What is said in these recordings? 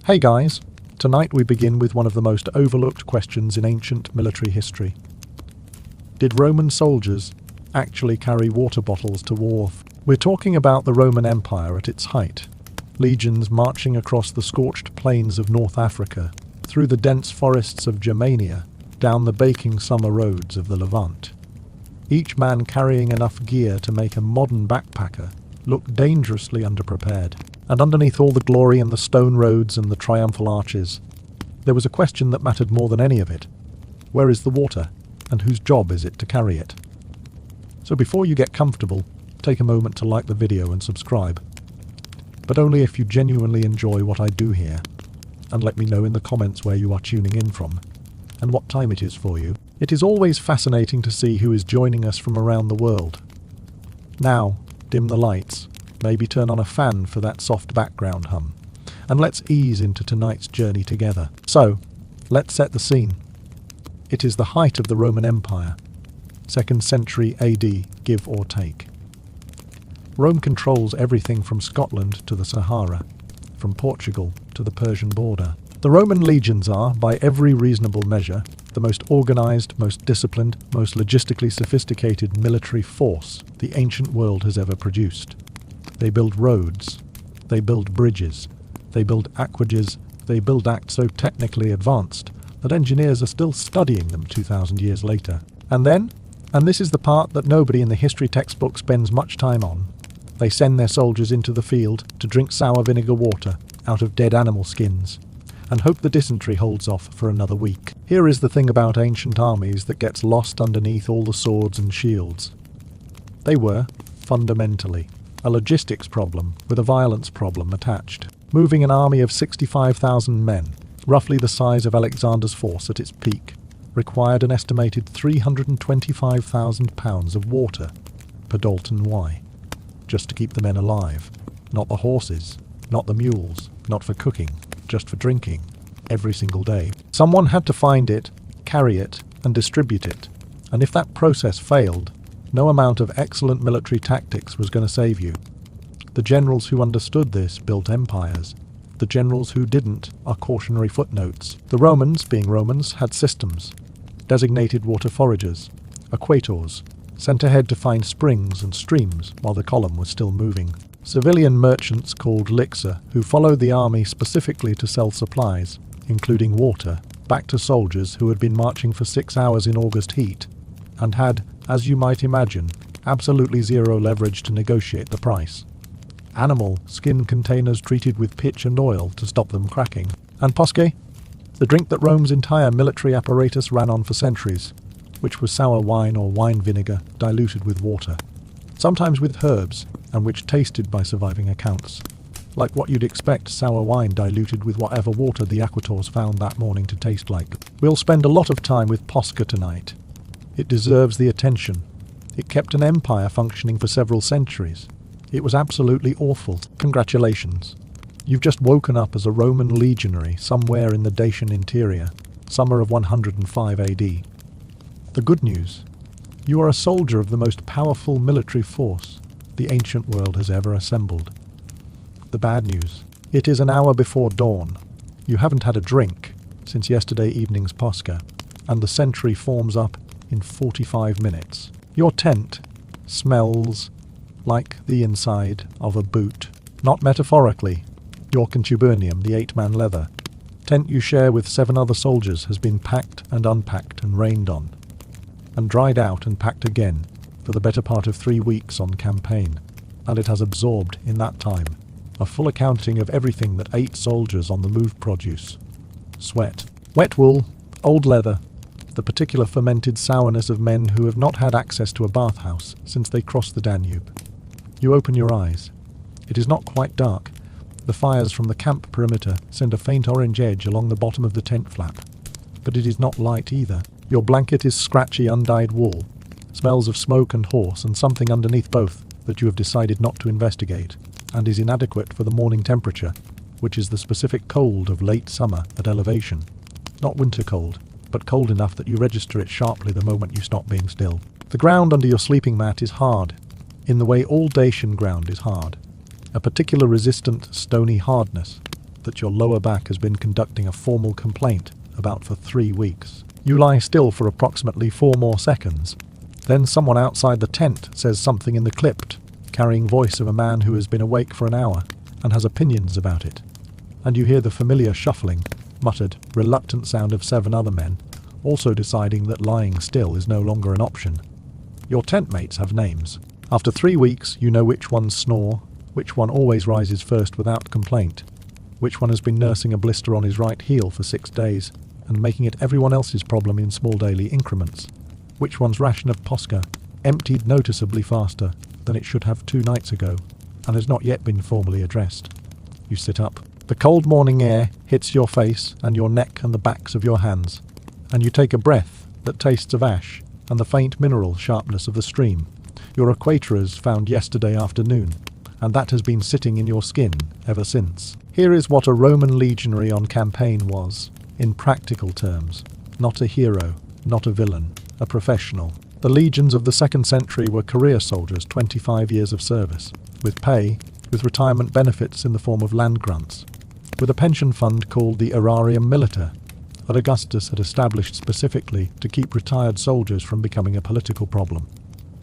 Hey guys, tonight we begin with one of the most overlooked questions in ancient military history. Did Roman soldiers actually carry water bottles to war? We're talking about the Roman Empire at its height. Legions marching across the scorched plains of North Africa, through the dense forests of Germania, down the baking summer roads of the Levant. Each man carrying enough gear to make a modern backpacker look dangerously underprepared. And underneath all the glory and the stone roads and the triumphal arches, there was a question that mattered more than any of it. Where is the water, and whose job is it to carry it? So before you get comfortable, take a moment to like the video and subscribe. But only if you genuinely enjoy what I do here, and let me know in the comments where you are tuning in from, and what time it is for you. It is always fascinating to see who is joining us from around the world. Now, dim the lights. Maybe turn on a fan for that soft background hum. And let's ease into tonight's journey together. So, let's set the scene. It is the height of the Roman Empire, 2nd century AD, give or take. Rome controls everything from Scotland to the Sahara, from Portugal to the Persian border. The Roman legions are, by every reasonable measure, the most organized, most disciplined, most logistically sophisticated military force the ancient world has ever produced. They build roads, they build bridges, they build aqueducts, they build acts so technically advanced that engineers are still studying them 2,000 years later. And then, and this is the part that nobody in the history textbook spends much time on, they send their soldiers into the field to drink sour vinegar water out of dead animal skins and hope the dysentery holds off for another week. Here is the thing about ancient armies that gets lost underneath all the swords and shields. They were, fundamentally, a logistics problem with a violence problem attached. Moving an army of 65,000 men, roughly the size of Alexander's force at its peak, required an estimated 325,000 pounds of water per Dalton Y, just to keep the men alive. Not the horses, not the mules, not for cooking, just for drinking, every single day. Someone had to find it, carry it, and distribute it, and if that process failed, no amount of excellent military tactics was going to save you. The generals who understood this built empires. The generals who didn't are cautionary footnotes. The Romans, being Romans, had systems. Designated water foragers, equators, sent ahead to find springs and streams while the column was still moving. Civilian merchants called lixer, who followed the army specifically to sell supplies, including water, back to soldiers who had been marching for 6 hours in August heat, and had, as you might imagine, absolutely zero leverage to negotiate the price. Animal skin containers treated with pitch and oil to stop them cracking. And posce, the drink that Rome's entire military apparatus ran on for centuries, which was sour wine or wine vinegar diluted with water, sometimes with herbs, and which tasted by surviving accounts like what you'd expect sour wine diluted with whatever water the equators found that morning to taste like. We'll spend a lot of time with posca tonight. It deserves the attention. It kept an empire functioning for several centuries. It was absolutely awful. Congratulations. You've just woken up as a Roman legionary somewhere in the Dacian interior, summer of 105 AD. The good news: you are a soldier of the most powerful military force the ancient world has ever assembled. The bad news: it is an hour before dawn. You haven't had a drink since yesterday evening's posca, and the century forms up in 45 minutes. Your tent smells like the inside of a boot. Not metaphorically. Your contubernium, the 8-man leather tent you share with 7 other soldiers, has been packed and unpacked and rained on, and dried out and packed again for the better part of 3 weeks on campaign, and it has absorbed, in that time, a full accounting of everything that 8 soldiers on the move produce. Sweat, wet wool, old leather, the particular fermented sourness of men who have not had access to a bathhouse since they crossed the Danube. You open your eyes. It is not quite dark. The fires from the camp perimeter send a faint orange edge along the bottom of the tent flap. But it is not light either. Your blanket is scratchy, undyed wool, smells of smoke and horse, and something underneath both that you have decided not to investigate, and is inadequate for the morning temperature, which is the specific cold of late summer at elevation. Not winter cold, but cold enough that you register it sharply the moment you stop being still. The ground under your sleeping mat is hard, in the way all Dacian ground is hard. A particular resistant, stony hardness that your lower back has been conducting a formal complaint about for 3 weeks. You lie still for approximately 4 more seconds. Then someone outside the tent says something in the clipped, carrying voice of a man who has been awake for an hour and has opinions about it. And you hear the familiar shuffling, muttered, reluctant sound of 7 other men, also deciding that lying still is no longer an option. Your tent mates have names. After 3 weeks, you know which ones snore, which one always rises first without complaint, which one has been nursing a blister on his right heel for 6 days and making it everyone else's problem in small daily increments, which one's ration of Posca emptied noticeably faster than it should have 2 nights ago and has not yet been formally addressed. You sit up. The cold morning air hits your face and your neck and the backs of your hands, and you take a breath that tastes of ash and the faint mineral sharpness of the stream your equatorers found yesterday afternoon, and that has been sitting in your skin ever since. Here is what a Roman legionary on campaign was, in practical terms. Not a hero, not a villain, a professional. The legions of the 2nd century were career soldiers, 25 years of service, with pay, with retirement benefits in the form of land grants, with a pension fund called the Aerarium Militer, that Augustus had established specifically to keep retired soldiers from becoming a political problem.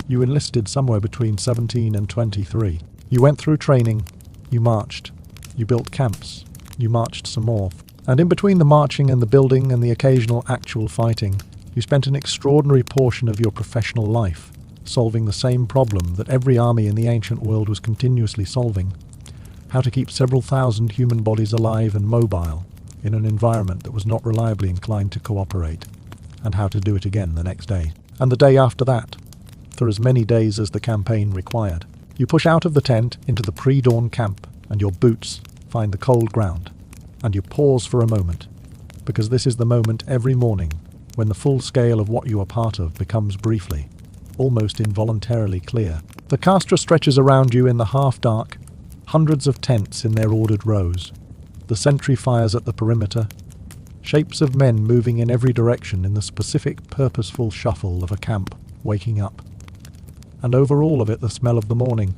You enlisted somewhere between 17 and 23. You went through training, you marched, you built camps, you marched some more, and in between the marching and the building and the occasional actual fighting, you spent an extraordinary portion of your professional life solving the same problem that every army in the ancient world was continuously solving: how to keep several thousand human bodies alive and mobile in an environment that was not reliably inclined to cooperate, and how to do it again the next day, and the day after that, for as many days as the campaign required. You push out of the tent into the pre-dawn camp, and your boots find the cold ground, and you pause for a moment, because this is the moment every morning when the full scale of what you are part of becomes briefly, almost involuntarily clear. The castra stretches around you in the half-dark, hundreds of tents in their ordered rows, the sentry fires at the perimeter, shapes of men moving in every direction in the specific purposeful shuffle of a camp waking up. And over all of it the smell of the morning,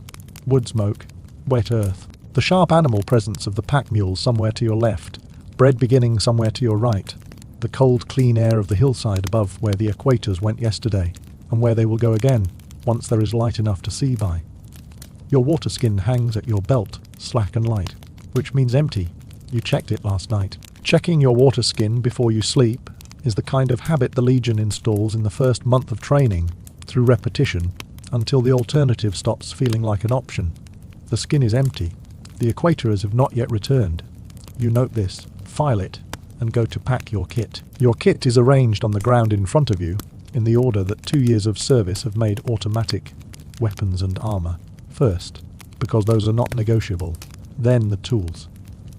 wood smoke, wet earth, the sharp animal presence of the pack mules somewhere to your left, bread beginning somewhere to your right, the cold clean air of the hillside above where the equators went yesterday, and where they will go again, once there is light enough to see by. Your water skin hangs at your belt, slack and light, which means empty. You checked it last night. Checking your water skin before you sleep is the kind of habit the Legion installs in the first month of training, through repetition, until the alternative stops feeling like an option. The skin is empty. The equatorers have not yet returned. You note this, file it, and go to pack your kit. Your kit is arranged on the ground in front of you, in the order that 2 years of service have made automatic weapons and armour. First, because those are not negotiable. Then the tools,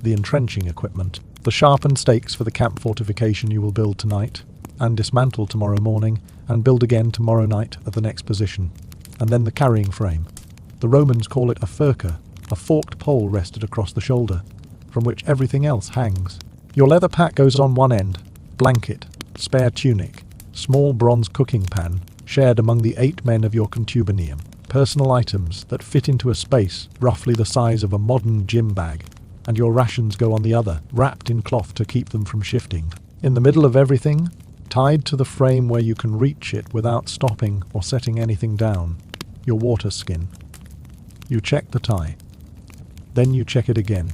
the entrenching equipment, the sharpened stakes for the camp fortification you will build tonight, and dismantle tomorrow morning, and build again tomorrow night at the next position. And then the carrying frame. The Romans call it a furca, a forked pole rested across the shoulder, from which everything else hangs. Your leather pack goes on one end, blanket, spare tunic, small bronze cooking pan, shared among the 8 men of your contubernium, personal items that fit into a space roughly the size of a modern gym bag, and your rations go on the other, wrapped in cloth to keep them from shifting. In the middle of everything, tied to the frame where you can reach it without stopping or setting anything down, your water skin. You check the tie. Then you check it again.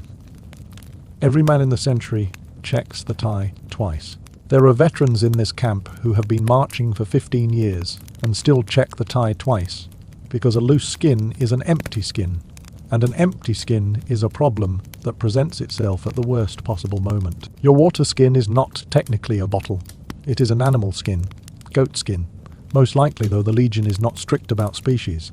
Every man in the century checks the tie twice. There are veterans in this camp who have been marching for 15 years and still check the tie twice, because a loose skin is an empty skin, and an empty skin is a problem that presents itself at the worst possible moment. Your water skin is not technically a bottle. It is an animal skin, goat skin, most likely, though the Legion is not strict about species,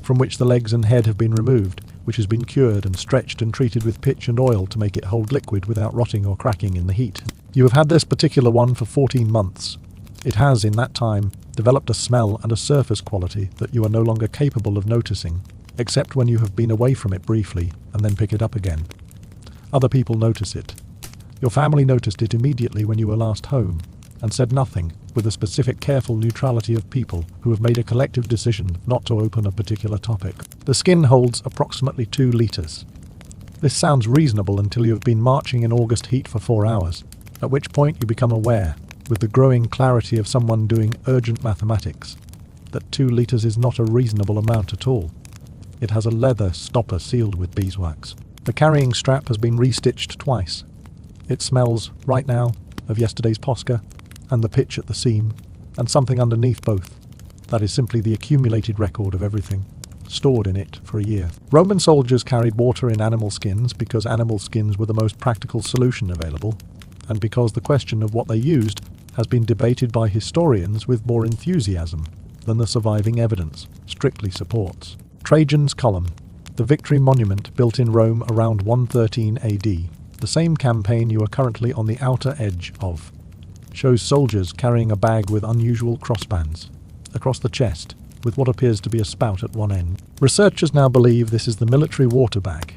from which the legs and head have been removed, which has been cured and stretched and treated with pitch and oil to make it hold liquid without rotting or cracking in the heat. You have had this particular one for 14 months. It has, in that time, developed a smell and a surface quality that you are no longer capable of noticing, except when you have been away from it briefly and then pick it up again. Other people notice it. Your family noticed it immediately when you were last home, and said nothing, with a specific careful neutrality of people who have made a collective decision not to open a particular topic. The skin holds approximately 2 litres. This sounds reasonable until you have been marching in August heat for 4 hours, at which point you become aware, with the growing clarity of someone doing urgent mathematics, that 2 litres is not a reasonable amount at all. It has a leather stopper sealed with beeswax. The carrying strap has been restitched twice. It smells, right now, of yesterday's Posca, and the pitch at the seam, and something underneath both. That is simply the accumulated record of everything, stored in it for a year. Roman soldiers carried water in animal skins because animal skins were the most practical solution available, and because the question of what they used has been debated by historians with more enthusiasm than the surviving evidence strictly supports. Trajan's Column, the victory monument built in Rome around 113 AD, the same campaign you are currently on the outer edge of, shows soldiers carrying a bag with unusual crossbands across the chest, with what appears to be a spout at one end. Researchers now believe this is the military water bag,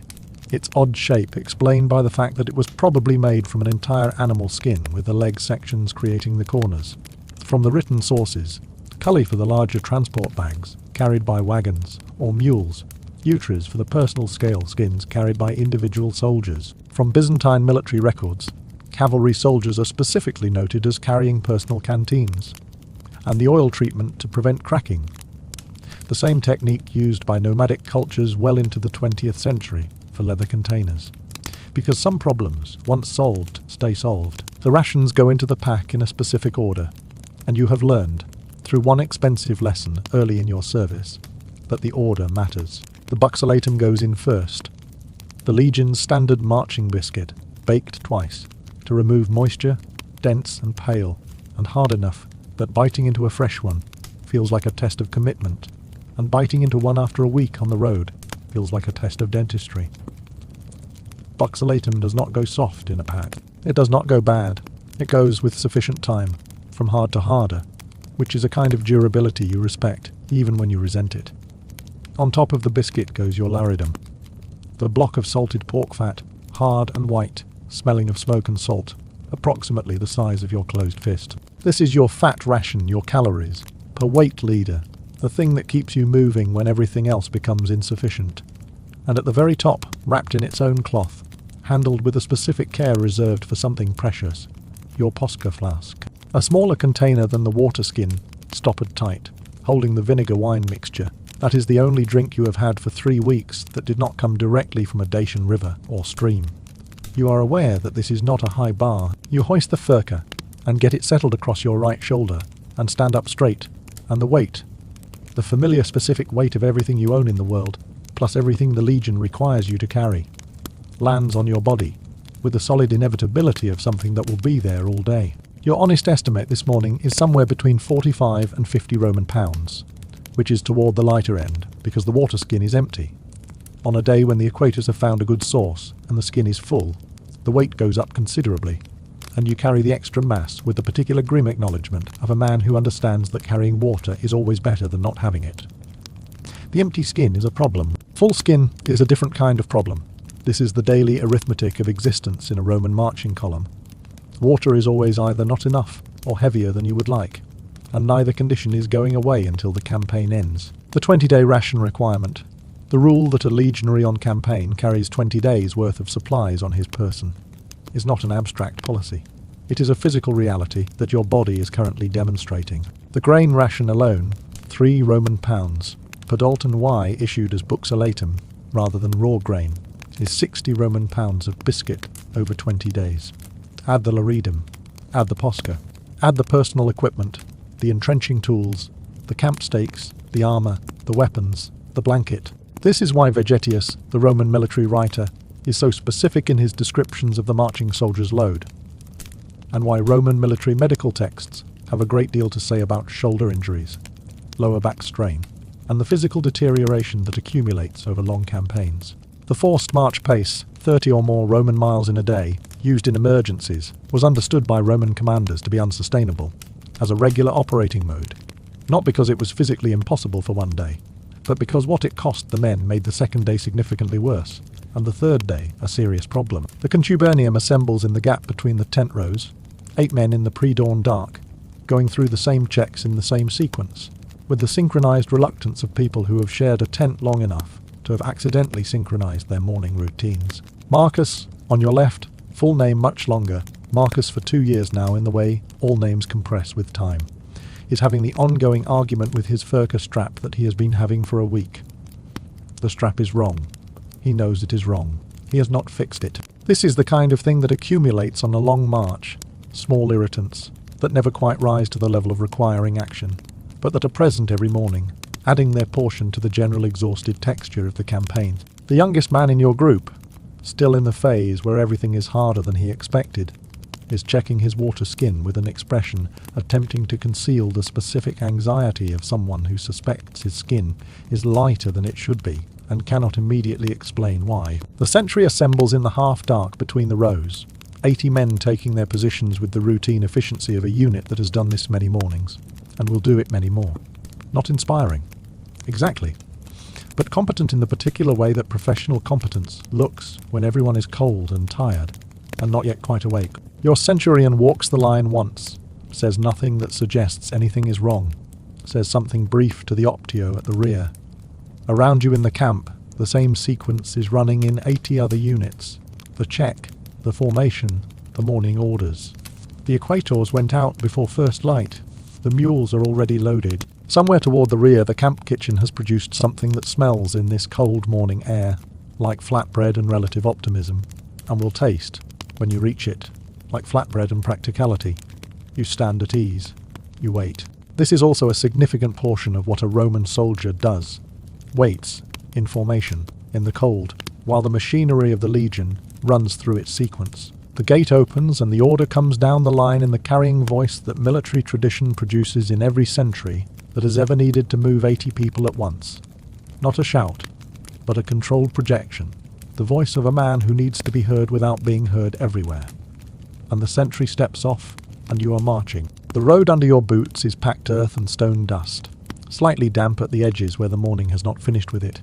its odd shape explained by the fact that it was probably made from an entire animal skin, with the leg sections creating the corners. From the written sources, cully for the larger transport bags, carried by wagons or mules, utris for the personal scale skins carried by individual soldiers. From Byzantine military records, cavalry soldiers are specifically noted as carrying personal canteens, and the oil treatment to prevent cracking, the same technique used by nomadic cultures well into the 20th century for leather containers. Because some problems, once solved, stay solved, the rations go into the pack in a specific order, and you have learned, through one expensive lesson early in your service, that the order matters. The buxolatum goes in first, the Legion's standard marching biscuit, baked twice, to remove moisture, dense and pale, and hard enough that biting into a fresh one feels like a test of commitment, and biting into one after a week on the road feels like a test of dentistry. Buxolatum does not go soft in a pack. It does not go bad. It goes with sufficient time, from hard to harder, which is a kind of durability you respect, even when you resent it. On top of the biscuit goes your laridum, the block of salted pork fat, hard and white, smelling of smoke and salt, approximately the size of your closed fist. This is your fat ration, your calories, per weight leader, the thing that keeps you moving when everything else becomes insufficient. And at the very top, wrapped in its own cloth, handled with a specific care reserved for something precious, your Posca flask. A smaller container than the water skin, stoppered tight, holding the vinegar wine mixture. That is the only drink you have had for 3 weeks that did not come directly from a Dacian river or stream. You are aware that this is not a high bar. You hoist the furka and get it settled across your right shoulder and stand up straight, and the weight, the familiar specific weight of everything you own in the world, plus everything the Legion requires you to carry, lands on your body, with the solid inevitability of something that will be there all day. Your honest estimate this morning is somewhere between 45 and 50 Roman pounds, which is toward the lighter end, because the water skin is empty. On a day when the equators have found a good source, and the skin is full, the weight goes up considerably, and you carry the extra mass with the particular grim acknowledgement of a man who understands that carrying water is always better than not having it. The empty skin is a problem. Full skin is a different kind of problem. This is the daily arithmetic of existence in a Roman marching column. Water is always either not enough or heavier than you would like, and neither condition is going away until the campaign ends. The 20-day ration requirement, the rule that a legionary on campaign carries 20 days' worth of supplies on his person, is not an abstract policy. It is a physical reality that your body is currently demonstrating. The grain ration alone, 3 Roman pounds, per Dalton Y issued as buxolatum rather than raw grain, is 60 Roman pounds of biscuit over 20 days. Add the laridum, add the posca, add the personal equipment, the entrenching tools, the camp stakes, the armour, the weapons, the blanket. This is why Vegetius, the Roman military writer, is so specific in his descriptions of the marching soldier's load, and why Roman military medical texts have a great deal to say about shoulder injuries, lower back strain, and the physical deterioration that accumulates over long campaigns. The forced march pace, 30 or more Roman miles in a day, used in emergencies, was understood by Roman commanders to be unsustainable, as a regular operating mode, not because it was physically impossible for one day, but because what it cost the men made the second day significantly worse, and the third day a serious problem. The contubernium assembles in the gap between the tent rows, 8 men in the pre-dawn dark, going through the same checks in the same sequence, with the synchronized reluctance of people who have shared a tent long enough to have accidentally synchronized their morning routines. Marcus, on your left, full name much longer. Marcus for 2 years now in the way all names compress with time. Is having the ongoing argument with his furka strap that he has been having for a week. The strap is wrong. He knows it is wrong. He has not fixed it. This is the kind of thing that accumulates on a long march. Small irritants that never quite rise to the level of requiring action, but that are present every morning, adding their portion to the general exhausted texture of the campaign. The youngest man in your group, still in the phase where everything is harder than he expected, is checking his water skin with an expression attempting to conceal the specific anxiety of someone who suspects his skin is lighter than it should be and cannot immediately explain why. The sentry assembles in the half-dark between the rows, 80 men taking their positions with the routine efficiency of a unit that has done this many mornings, and will do it many more. Not inspiring. Exactly. But competent in the particular way that professional competence looks when everyone is cold and tired, and not yet quite awake. Your centurion walks the line once, says nothing that suggests anything is wrong, says something brief to the optio at the rear. Around you in the camp, the same sequence is running in 80 other units. The check, the formation, the morning orders. The equators went out before first light. The mules are already loaded. Somewhere toward the rear, the camp kitchen has produced something that smells in this cold morning air, like flatbread and relative optimism, and will taste, when you reach it, like flatbread and practicality. You stand at ease. You wait. This is also a significant portion of what a Roman soldier does. Waits, in formation, in the cold, while the machinery of the legion runs through its sequence. The gate opens and the order comes down the line in the carrying voice that military tradition produces in every century that has ever needed to move 80 people at once. Not a shout, but a controlled projection. The voice of a man who needs to be heard without being heard everywhere. And the sentry steps off, and you are marching. The road under your boots is packed earth and stone dust, slightly damp at the edges where the morning has not finished with it.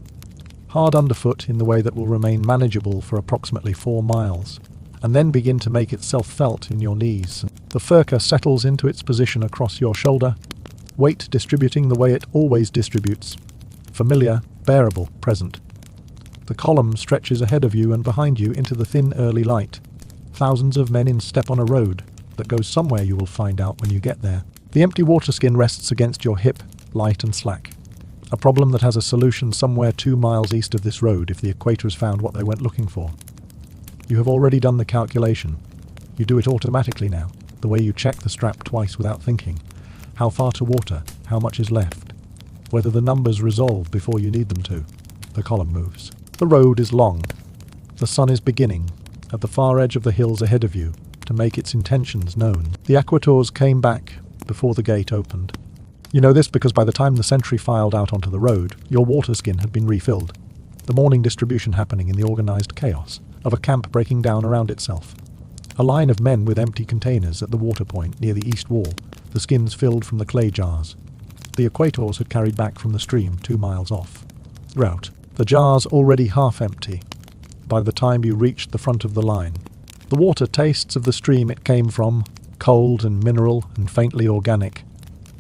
Hard underfoot in the way that will remain manageable for approximately 4 miles, and then begin to make itself felt in your knees. The furka settles into its position across your shoulder, weight distributing the way it always distributes. Familiar, bearable, present. The column stretches ahead of you and behind you into the thin early light. Thousands of men in step on a road that goes somewhere, you will find out when you get there. The empty water skin rests against your hip, light and slack. A problem that has a solution somewhere 2 miles east of this road if the equators found what they went looking for. You have already done the calculation. You do it automatically now, the way you check the strap twice without thinking. How far to water, how much is left, whether the numbers resolve before you need them to. The column moves. The road is long. The sun is beginning, at the far edge of the hills ahead of you, to make its intentions known. The equators came back before the gate opened. You know this because by the time the sentry filed out onto the road, your water skin had been refilled. The morning distribution happening in the organised chaos of a camp breaking down around itself. A line of men with empty containers at the water point near the east wall, the skins filled from the clay jars. The equators had carried back from the stream 2 miles off. Route. The jars already half empty by the time you reached the front of the line. The water tastes of the stream it came from, cold and mineral and faintly organic.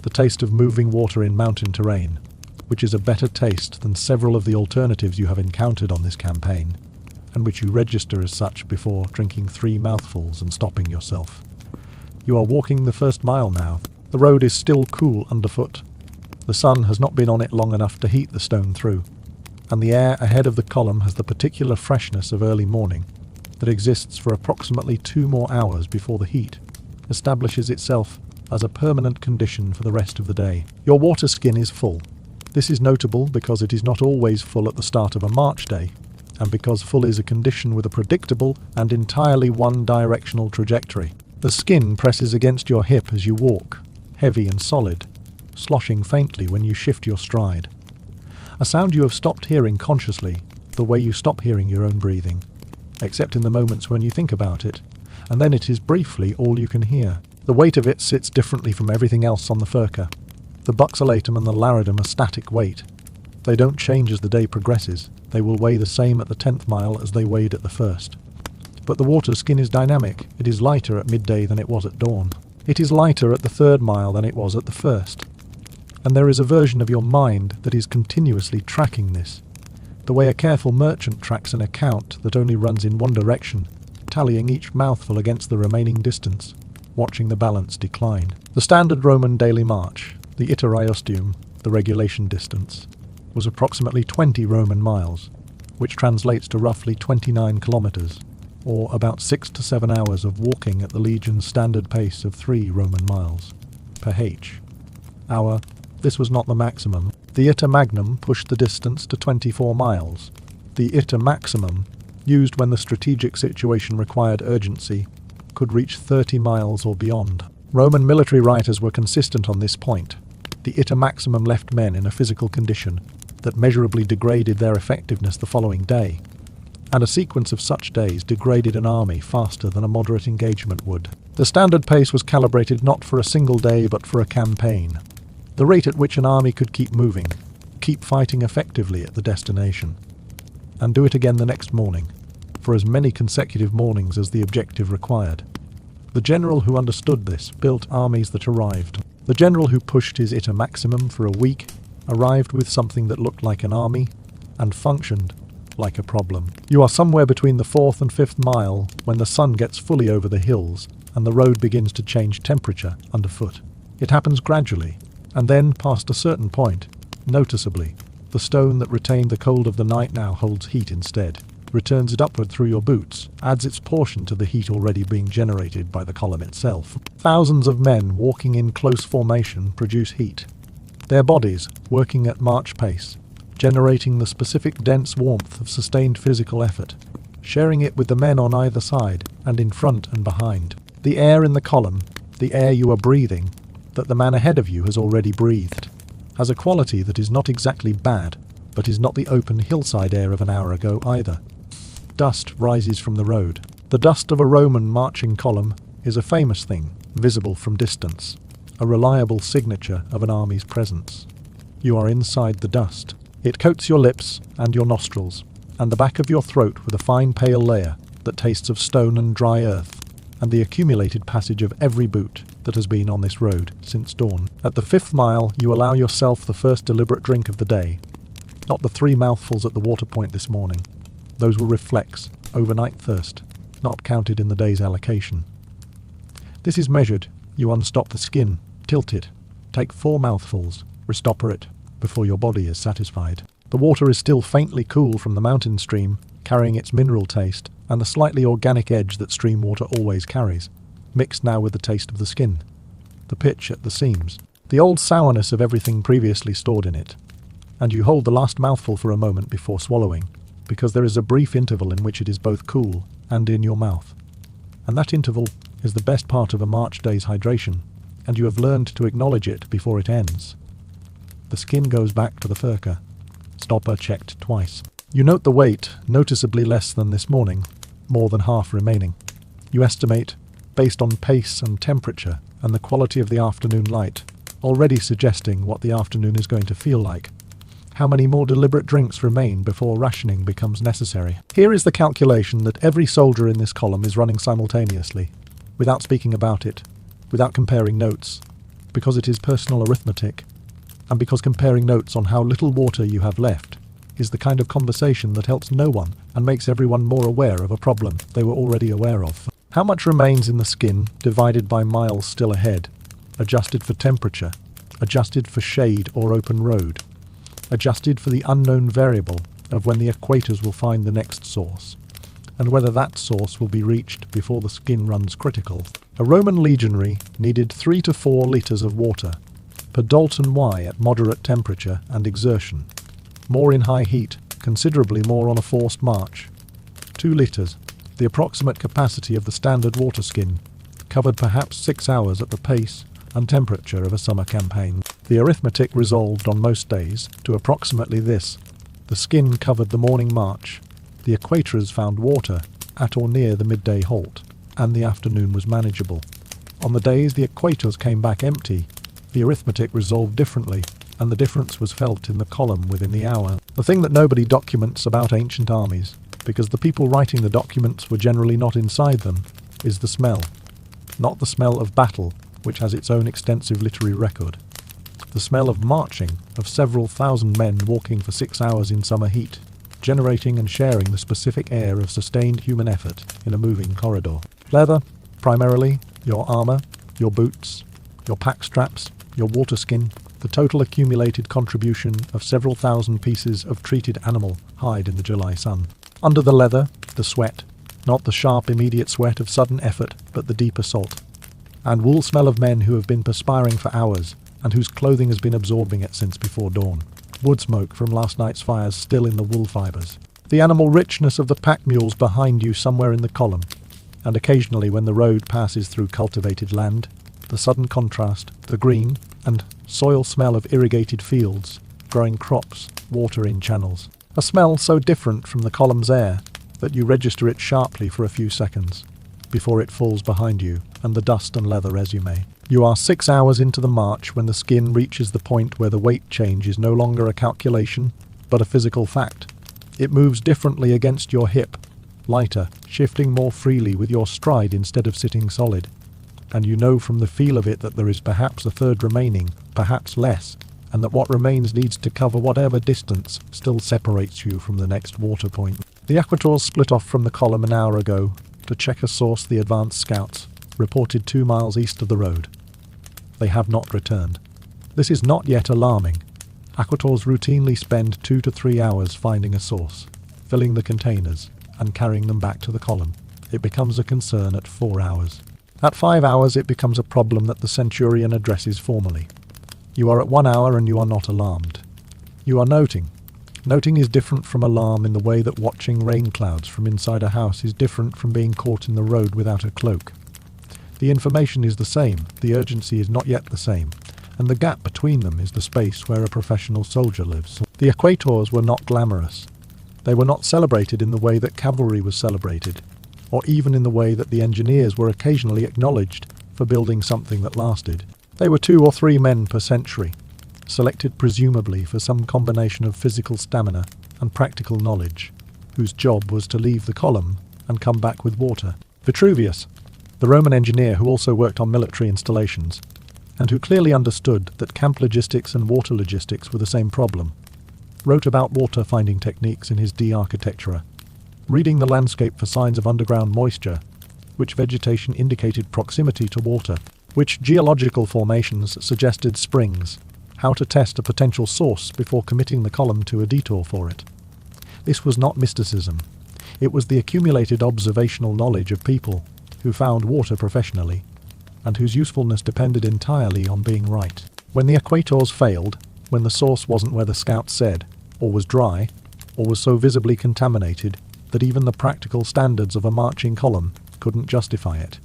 The taste of moving water in mountain terrain, which is a better taste than several of the alternatives you have encountered on this campaign, and which you register as such before drinking 3 mouthfuls and stopping yourself. You are walking the first mile now. The road is still cool underfoot. The sun has not been on it long enough to heat the stone through, and the air ahead of the column has the particular freshness of early morning that exists for approximately 2 more hours before the heat establishes itself as a permanent condition for the rest of the day. Your water skin is full. This is notable because it is not always full at the start of a march day, and because full is a condition with a predictable and entirely one-directional trajectory. The skin presses against your hip as you walk, heavy and solid, sloshing faintly when you shift your stride. A sound you have stopped hearing consciously, the way you stop hearing your own breathing, except in the moments when you think about it, and then it is briefly all you can hear. The weight of it sits differently from everything else on the furka. The buxolatum and the laridum are static weight. They don't change as the day progresses. They will weigh the same at the 10th mile as they weighed at the first. But the water skin is dynamic. It is lighter at midday than it was at dawn. It is lighter at the 3rd mile than it was at the first. And there is a version of your mind that is continuously tracking this. the way a careful merchant tracks an account that only runs in one direction, tallying each mouthful against the remaining distance, watching the balance decline. The standard Roman daily march, the iter iostium, the regulation distance, was approximately 20 Roman miles, which translates to roughly 29 kilometers, or about 6 to 7 hours of walking at the legion's standard pace of 3 Roman miles per hour. This was not the maximum. The iter magnum pushed the distance to 24 miles. The iter maximum, used when the strategic situation required urgency, could reach 30 miles or beyond. Roman military writers were consistent on this point. The iter maximum left men in a physical condition that measurably degraded their effectiveness the following day, and a sequence of such days degraded an army faster than a moderate engagement would. The standard pace was calibrated not for a single day but for a campaign, the rate at which an army could keep moving, keep fighting effectively at the destination, and do it again the next morning, for as many consecutive mornings as the objective required. The general who understood this built armies that arrived. The general who pushed his iter maximum for a week arrived with something that looked like an army and functioned like a problem. You are somewhere between the 4th and 5th mile when the sun gets fully over the hills and the road begins to change temperature underfoot. It happens gradually, and then, past a certain point, noticeably, the stone that retained the cold of the night now holds heat instead, returns it upward through your boots, adds its portion to the heat already being generated by the column itself. Thousands of men walking in close formation produce heat. Their bodies, working at march pace, generating the specific dense warmth of sustained physical effort, sharing it with the men on either side and in front and behind. The air in the column, the air you are breathing, that the man ahead of you has already breathed, has a quality that is not exactly bad, but is not the open hillside air of an hour ago either. Dust rises from the road. The dust of a Roman marching column is a famous thing, visible from distance, a reliable signature of an army's presence. You are inside the dust. It coats your lips and your nostrils, and the back of your throat with a fine pale layer that tastes of stone and dry earth, and the accumulated passage of every boot that has been on this road since dawn. At the 5th mile, you allow yourself the first deliberate drink of the day, not the 3 mouthfuls at the water point this morning. Those were reflex, overnight thirst, not counted in the day's allocation. This is measured. You unstop the skin, tilt it, take 4 mouthfuls, restopper it, before your body is satisfied. The water is still faintly cool from the mountain stream, carrying its mineral taste and the slightly organic edge that stream water always carries, mixed now with the taste of the skin, the pitch at the seams, the old sourness of everything previously stored in it. And you hold the last mouthful for a moment before swallowing, because there is a brief interval in which it is both cool and in your mouth. And that interval is the best part of a March day's hydration, and you have learned to acknowledge it before it ends. The skin goes back to the furka. Stopper checked twice. You note the weight, noticeably less than this morning, more than half remaining. You estimate, based on pace and temperature and the quality of the afternoon light, already suggesting what the afternoon is going to feel like. How many more deliberate drinks remain before rationing becomes necessary? Here is the calculation that every soldier in this column is running simultaneously, without speaking about it, without comparing notes, because it is personal arithmetic, and because comparing notes on how little water you have left is the kind of conversation that helps no one and makes everyone more aware of a problem they were already aware of. How much remains in the skin divided by miles still ahead, adjusted for temperature, adjusted for shade or open road, adjusted for the unknown variable of when the equators will find the next source, and whether that source will be reached before the skin runs critical. A Roman legionary needed 3 to 4 litres of water per Dalton Y at moderate temperature and exertion. More in high heat, considerably more on a forced march. 2 litres, the approximate capacity of the standard water skin, covered perhaps 6 hours at the pace and temperature of a summer campaign. The arithmetic resolved on most days to approximately this. The skin covered the morning march, the equators found water at or near the midday halt, and the afternoon was manageable. On the days the equators came back empty, the arithmetic resolved differently, and the difference was felt in the column within the hour. The thing that nobody documents about ancient armies, because the people writing the documents were generally not inside them, is the smell. Not the smell of battle, which has its own extensive literary record. The smell of marching, of several thousand men walking for 6 hours in summer heat, generating and sharing the specific air of sustained human effort in a moving corridor. Leather, primarily, your armor, your boots, your pack straps, your water skin, the total accumulated contribution of several thousand pieces of treated animal hide in the July sun. Under the leather, the sweat, not the sharp immediate sweat of sudden effort, but the deeper salt. And wool smell of men who have been perspiring for hours, and whose clothing has been absorbing it since before dawn. Wood smoke from last night's fires still in the wool fibres. The animal richness of the pack mules behind you somewhere in the column, and occasionally when the road passes through cultivated land, the sudden contrast, the green and soil smell of irrigated fields, growing crops, water in channels. A smell so different from the column's air that you register it sharply for a few seconds before it falls behind you and the dust and leather resume. You are 6 hours into the march when the skin reaches the point where the weight change is no longer a calculation, but a physical fact. It moves differently against your hip, lighter, shifting more freely with your stride instead of sitting solid. And you know from the feel of it that there is perhaps a third remaining, perhaps less, and that what remains needs to cover whatever distance still separates you from the next water point. The Equators split off from the column an hour ago to check a source the advance scouts reported 2 miles east of the road. They have not returned. This is not yet alarming. Equators routinely spend 2 to 3 hours finding a source, filling the containers, and carrying them back to the column. It becomes a concern at 4 hours. At 5 hours it becomes a problem that the Centurion addresses formally. You are at 1 hour and you are not alarmed. You are noting. Noting is different from alarm in the way that watching rain clouds from inside a house is different from being caught in the road without a cloak. The information is the same, the urgency is not yet the same, and the gap between them is the space where a professional soldier lives. The Equators were not glamorous. They were not celebrated in the way that cavalry was celebrated, or even in the way that the engineers were occasionally acknowledged for building something that lasted. They were 2 or 3 men per century, selected presumably for some combination of physical stamina and practical knowledge, whose job was to leave the column and come back with water. Vitruvius, the Roman engineer who also worked on military installations, and who clearly understood that camp logistics and water logistics were the same problem, wrote about water finding techniques in his De Architectura, reading the landscape for signs of underground moisture, which vegetation indicated proximity to water, which geological formations suggested springs, how to test a potential source before committing the column to a detour for it. This was not mysticism. It was the accumulated observational knowledge of people who found water professionally, and whose usefulness depended entirely on being right. When the Equators failed, when the source wasn't where the scouts said, or was dry, or was so visibly contaminated that even the practical standards of a marching column couldn't justify it.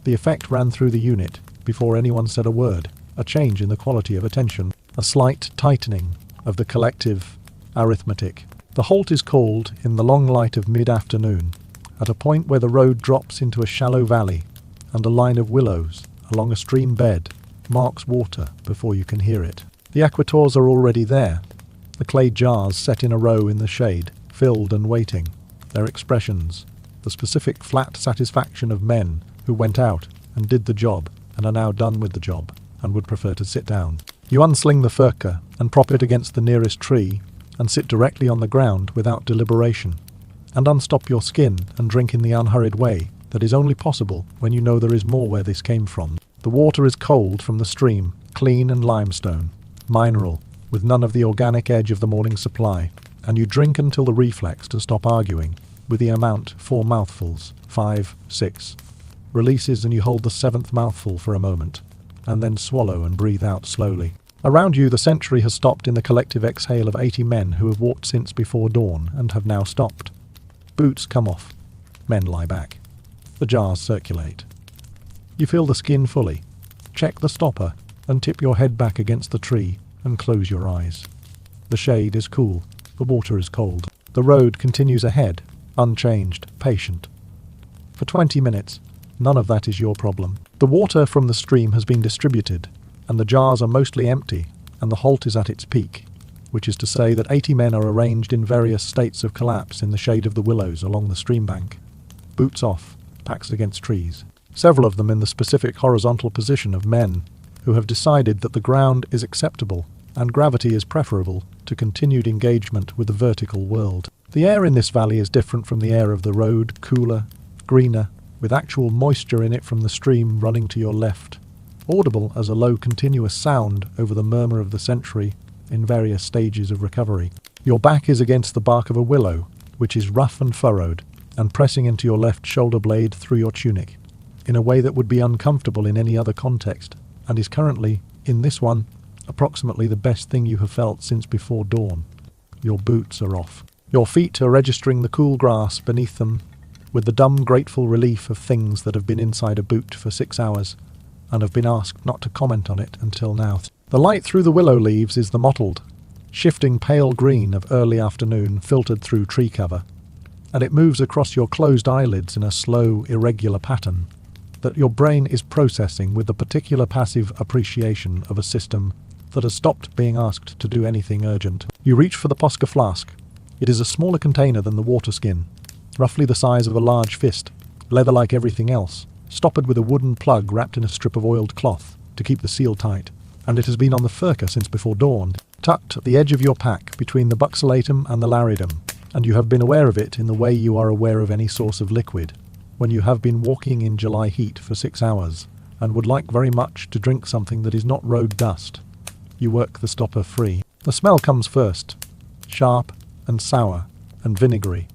The effect ran through the unit before anyone said a word, a change in the quality of attention, a slight tightening of the collective arithmetic. The halt is called in the long light of mid-afternoon, at a point where the road drops into a shallow valley, and a line of willows along a stream bed marks water before you can hear it. The Equators are already there, the clay jars set in a row in the shade, filled and waiting, their expressions, the specific flat satisfaction of men who went out and did the job and are now done with the job and would prefer to sit down. You unsling the furka and prop it against the nearest tree and sit directly on the ground without deliberation, and unstop your skin and drink in the unhurried way that is only possible when you know there is more where this came from. The water is cold from the stream, clean and limestone, mineral, with none of the organic edge of the morning supply, and you drink until the reflex to stop arguing, with the amount 4 mouthfuls, 5, 6, releases and you hold the 7th mouthful for a moment, and then swallow and breathe out slowly. Around you the sentry has stopped in the collective exhale of 80 men who have walked since before dawn and have now stopped. Boots come off. Men lie back. The jars circulate. You feel the skin fully. Check the stopper and tip your head back against the tree and close your eyes. The shade is cool. The water is cold. The road continues ahead, unchanged, patient. For 20 minutes, none of that is your problem. The water from the stream has been distributed, and the jars are mostly empty, and the halt is at its peak, which is to say that 80 men are arranged in various states of collapse in the shade of the willows along the stream bank. Boots off, packs against trees. Several of them in the specific horizontal position of men who have decided that the ground is acceptable and gravity is preferable to continued engagement with the vertical world. The air in this valley is different from the air of the road, cooler, greener, with actual moisture in it from the stream running to your left, audible as a low continuous sound over the murmur of the century in various stages of recovery. Your back is against the bark of a willow, which is rough and furrowed, and pressing into your left shoulder blade through your tunic, in a way that would be uncomfortable in any other context, and is currently, in this one, approximately the best thing you have felt since before dawn. Your boots are off. Your feet are registering the cool grass beneath them, with the dumb, grateful relief of things that have been inside a boot for 6 hours, and have been asked not to comment on it until now. The light through the willow leaves is the mottled, shifting pale green of early afternoon filtered through tree cover, and it moves across your closed eyelids in a slow, irregular pattern that your brain is processing with the particular passive appreciation of a system that has stopped being asked to do anything urgent. You reach for the Posca flask. It is a smaller container than the water skin, roughly the size of a large fist, leather like everything else, stoppered with a wooden plug wrapped in a strip of oiled cloth to keep the seal tight, and it has been on the furca since before dawn, tucked at the edge of your pack between the buxolatum and the laridum, and you have been aware of it in the way you are aware of any source of liquid, when you have been walking in July heat for 6 hours, and would like very much to drink something that is not road dust. You work the stopper free. The smell comes first, sharp and sour and vinegary,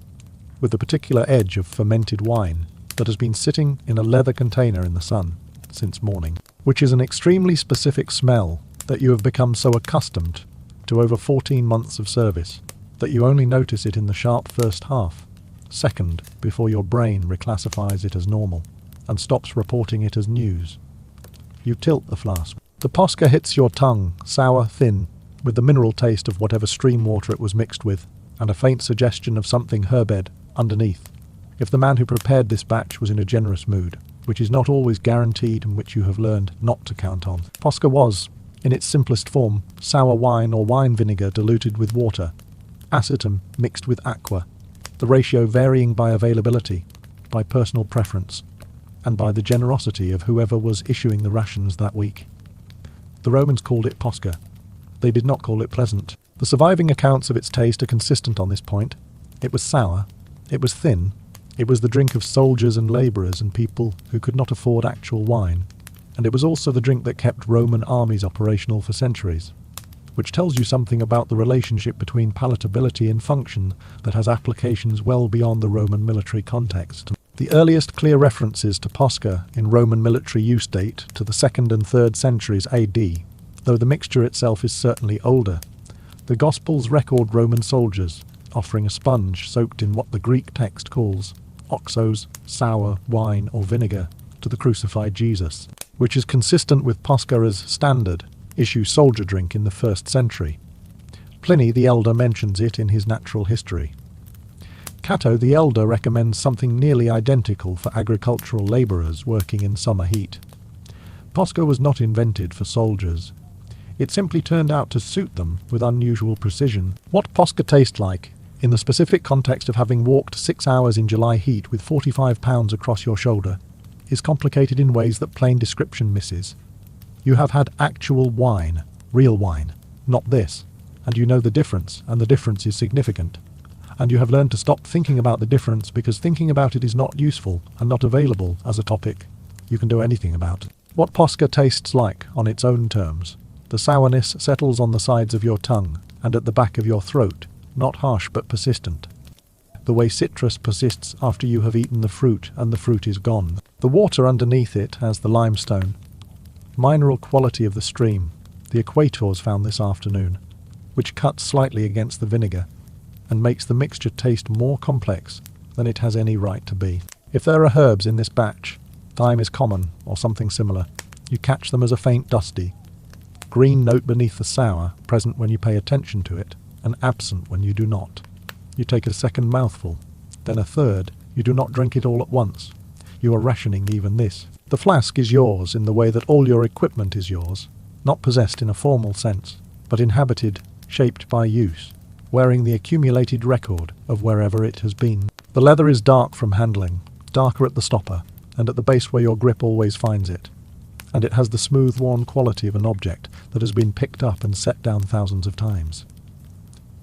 with the particular edge of fermented wine that has been sitting in a leather container in the sun since morning, which is an extremely specific smell that you have become so accustomed to over 14 months of service that you only notice it in the sharp first half, second before your brain reclassifies it as normal and stops reporting it as news. You tilt the flask. The Posca hits your tongue, sour, thin, with the mineral taste of whatever stream water it was mixed with, and a faint suggestion of something herbed underneath. If the man who prepared this batch was in a generous mood, which is not always guaranteed and which you have learned not to count on. Posca was, in its simplest form, sour wine or wine vinegar diluted with water, acetum mixed with aqua, the ratio varying by availability, by personal preference, and by the generosity of whoever was issuing the rations that week. The Romans called it Posca. They did not call it pleasant. The surviving accounts of its taste are consistent on this point. It was sour, it was thin, it was the drink of soldiers and labourers and people who could not afford actual wine, and it was also the drink that kept Roman armies operational for centuries, which tells you something about the relationship between palatability and function that has applications well beyond the Roman military context. The earliest clear references to Posca in Roman military use date to the 2nd and 3rd centuries AD, though the mixture itself is certainly older. The Gospels record Roman soldiers offering a sponge soaked in what the Greek text calls oxos, sour, wine or vinegar to the crucified Jesus, which is consistent with Posca as standard issue soldier drink in the 1st century. Pliny the Elder mentions it in his Natural History. Cato the Elder recommends something nearly identical for agricultural labourers working in summer heat. Posca was not invented for soldiers. It simply turned out to suit them with unusual precision. What Posca tastes like, in the specific context of having walked 6 hours in July heat with 45 pounds across your shoulder, is complicated in ways that plain description misses. You have had actual wine, real wine, not this, and you know the difference, and the difference is significant. And you have learned to stop thinking about the difference because thinking about it is not useful and not available as a topic you can do anything about. What Posca tastes like on its own terms. The sourness settles on the sides of your tongue and at the back of your throat, not harsh but persistent. The way citrus persists after you have eaten the fruit and the fruit is gone. The water underneath it has the limestone, mineral quality of the stream, the equators found this afternoon, which cuts slightly against the vinegar and makes the mixture taste more complex than it has any right to be. If there are herbs in this batch, thyme is common or something similar. You catch them as a faint dusty green note beneath the sour, present when you pay attention to it, and absent when you do not. You take a second mouthful, then a third. You do not drink it all at once. You are rationing even this. The flask is yours in the way that all your equipment is yours, not possessed in a formal sense, but inhabited, shaped by use, wearing the accumulated record of wherever it has been. The leather is dark from handling, darker at the stopper, and at the base where your grip always finds it. and it has the smooth-worn quality of an object that has been picked up and set down thousands of times.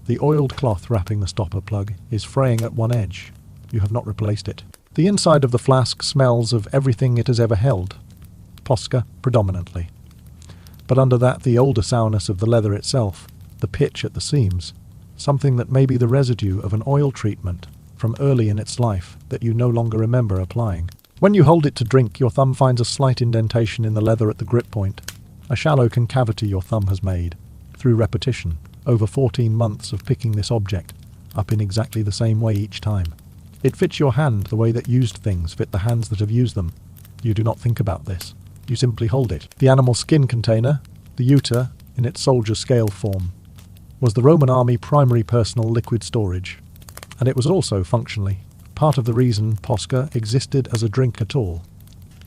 The oiled cloth wrapping the stopper plug is fraying at one edge. You have not replaced it. The inside of the flask smells of everything it has ever held, Posca predominantly. But under that, the older sourness of the leather itself, the pitch at the seams, something that may be the residue of an oil treatment from early in its life that you no longer remember applying. When you hold it to drink, your thumb finds a slight indentation in the leather at the grip point, a shallow concavity your thumb has made, through repetition, over 14 months of picking this object up in exactly the same way each time. It fits your hand the way that used things fit the hands that have used them. You do not think about this. You simply hold it. The animal skin container, the uter, in its soldier scale form, was the Roman army primary personal liquid storage, and it was also functionally part of the reason Posca existed as a drink at all.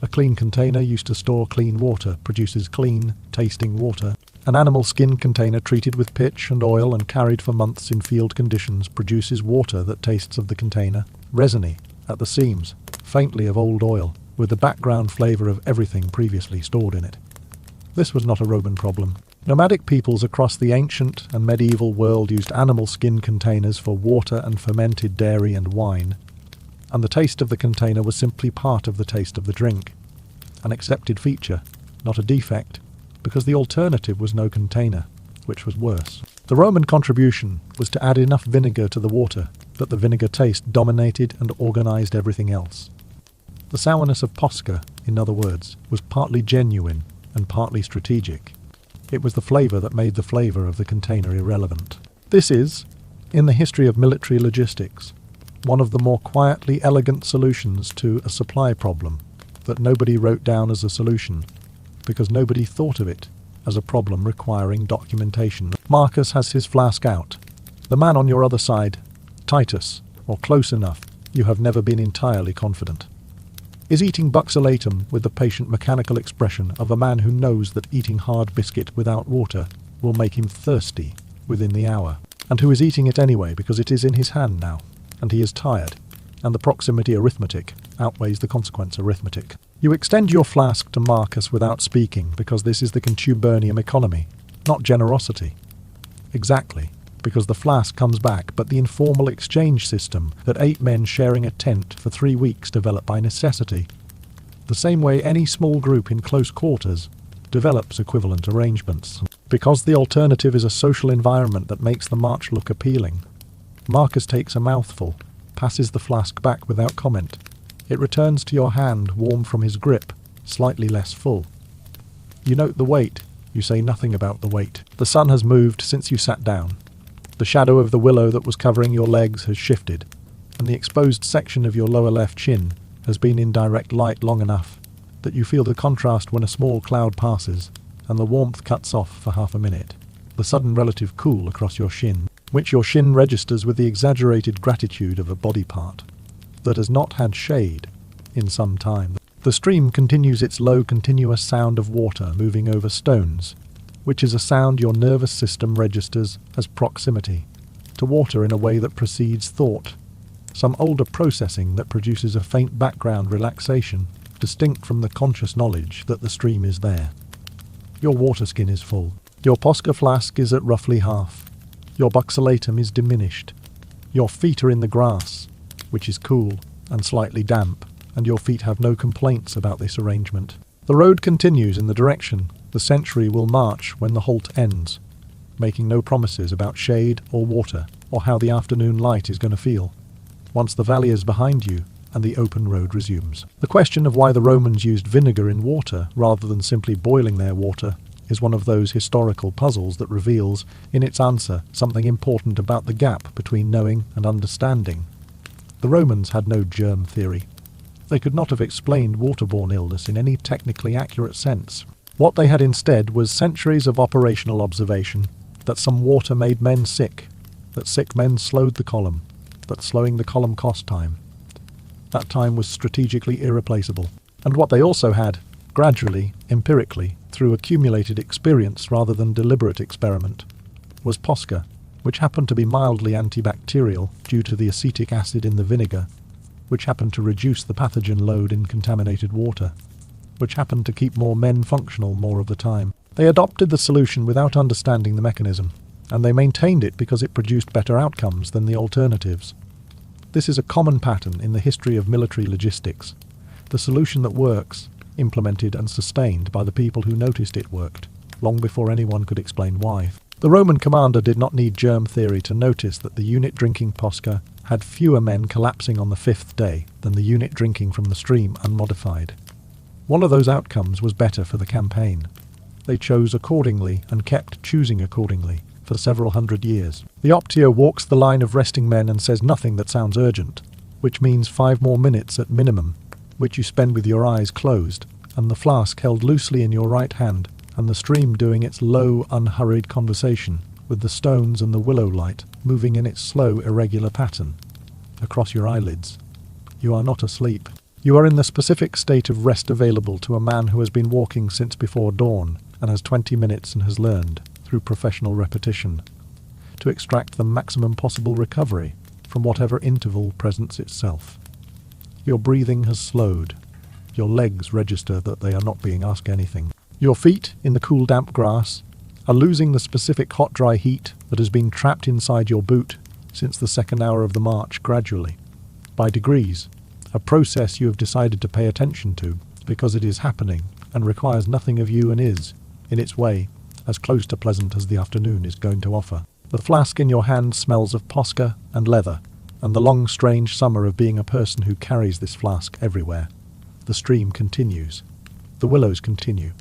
A clean container used to store clean water produces clean, tasting water. An animal skin container treated with pitch and oil and carried for months in field conditions produces water that tastes of the container, resiny at the seams, faintly of old oil, with the background flavour of everything previously stored in it. This was not a Roman problem. Nomadic peoples across the ancient and medieval world used animal skin containers for water and fermented dairy and wine, and the taste of the container was simply part of the taste of the drink. An accepted feature, not a defect, because the alternative was no container, which was worse. The Roman contribution was to add enough vinegar to the water that the vinegar taste dominated and organised everything else. The sourness of Posca, in other words, was partly genuine and partly strategic. It was the flavour that made the flavour of the container irrelevant. This is, in the history of military logistics, one of the more quietly elegant solutions to a supply problem that nobody wrote down as a solution, because nobody thought of it as a problem requiring documentation. Marcus has his flask out. The man on your other side, Titus, or close enough, you have never been entirely confident, is eating buxolatum with the patient mechanical expression of a man who knows that eating hard biscuit without water will make him thirsty within the hour, and who is eating it anyway because it is in his hand now, and he is tired, and the proximity arithmetic outweighs the consequence arithmetic. You extend your flask to Marcus without speaking because this is the contubernium economy, not generosity. Exactly, because the flask comes back, but the informal exchange system that 8 men sharing a tent for 3 weeks developed by necessity. The same way any small group in close quarters develops equivalent arrangements. Because the alternative is a social environment that makes the march look appealing. Marcus takes a mouthful, passes the flask back without comment. It returns to your hand, warm from his grip, slightly less full. You note the weight. You say nothing about the weight. The sun has moved since you sat down. The shadow of the willow that was covering your legs has shifted, and the exposed section of your lower left shin has been in direct light long enough that you feel the contrast when a small cloud passes and the warmth cuts off for half a minute. The sudden relative cool across your shin, which your shin registers with the exaggerated gratitude of a body part that has not had shade in some time. The stream continues its low continuous sound of water moving over stones, which is a sound your nervous system registers as proximity to water in a way that precedes thought, some older processing that produces a faint background relaxation distinct from the conscious knowledge that the stream is there. Your water skin is full. Your Posca flask is at roughly half. Your buxolatum is diminished. Your feet are in the grass, which is cool and slightly damp, and your feet have no complaints about this arrangement. The road continues in the direction the century will march when the halt ends, making no promises about shade or water or how the afternoon light is going to feel once the valley is behind you and the open road resumes. The question of why the Romans used vinegar in water rather than simply boiling their water is one of those historical puzzles that reveals, in its answer, something important about the gap between knowing and understanding. The Romans had no germ theory. They could not have explained waterborne illness in any technically accurate sense. What they had instead was centuries of operational observation, that some water made men sick, that sick men slowed the column, that slowing the column cost time. That time was strategically irreplaceable. And what they also had, gradually, empirically, through accumulated experience rather than deliberate experiment, was Posca, which happened to be mildly antibacterial due to the acetic acid in the vinegar, which happened to reduce the pathogen load in contaminated water. which happened to keep more men functional more of the time. They adopted the solution without understanding the mechanism, and they maintained it because it produced better outcomes than the alternatives. This is a common pattern in the history of military logistics. The solution that works, implemented and sustained by the people who noticed it worked, long before anyone could explain why. The Roman commander did not need germ theory to notice that the unit drinking Posca had fewer men collapsing on the 5th day than the unit drinking from the stream unmodified. One of those outcomes was better for the campaign. They chose accordingly and kept choosing accordingly for several hundred years. The Optio walks the line of resting men and says nothing that sounds urgent, which means 5 more minutes at minimum, which you spend with your eyes closed, and the flask held loosely in your right hand, and the stream doing its low, unhurried conversation, with the stones and the willow light moving in its slow, irregular pattern across your eyelids. You are not asleep. You are in the specific state of rest available to a man who has been walking since before dawn and has 20 minutes and has learned, through professional repetition, to extract the maximum possible recovery from whatever interval presents itself. Your breathing has slowed. Your legs register that they are not being asked anything. Your feet, in the cool damp grass, are losing the specific hot dry heat that has been trapped inside your boot since the 2nd hour of the march gradually, by degrees, a process you have decided to pay attention to because it is happening and requires nothing of you and is, in its way, as close to pleasant as the afternoon is going to offer. The flask in your hand smells of Posca and leather, and the long strange summer of being a person who carries this flask everywhere. The stream continues. The willows continue.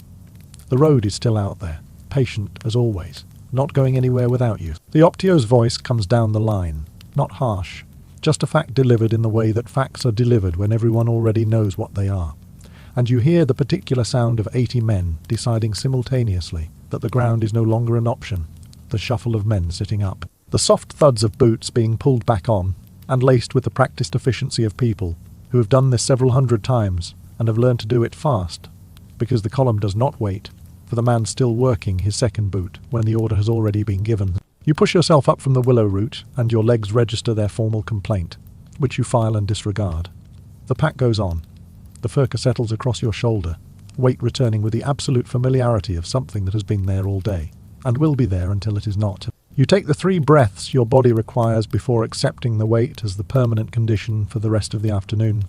The road is still out there, patient as always, not going anywhere without you. The Optio's voice comes down the line, not harsh, just a fact delivered in the way that facts are delivered when everyone already knows what they are. And you hear the particular sound of 80 men deciding simultaneously that the ground is no longer an option, the shuffle of men sitting up, the soft thuds of boots being pulled back on, and laced with the practiced efficiency of people who have done this several hundred times and have learned to do it fast, because the column does not wait for the man still working his second boot when the order has already been given. You push yourself up from the willow root, and your legs register their formal complaint, which you file and disregard. The pack goes on. The furka settles across your shoulder, weight returning with the absolute familiarity of something that has been there all day, and will be there until it is not. You take the 3 breaths your body requires before accepting the weight as the permanent condition for the rest of the afternoon.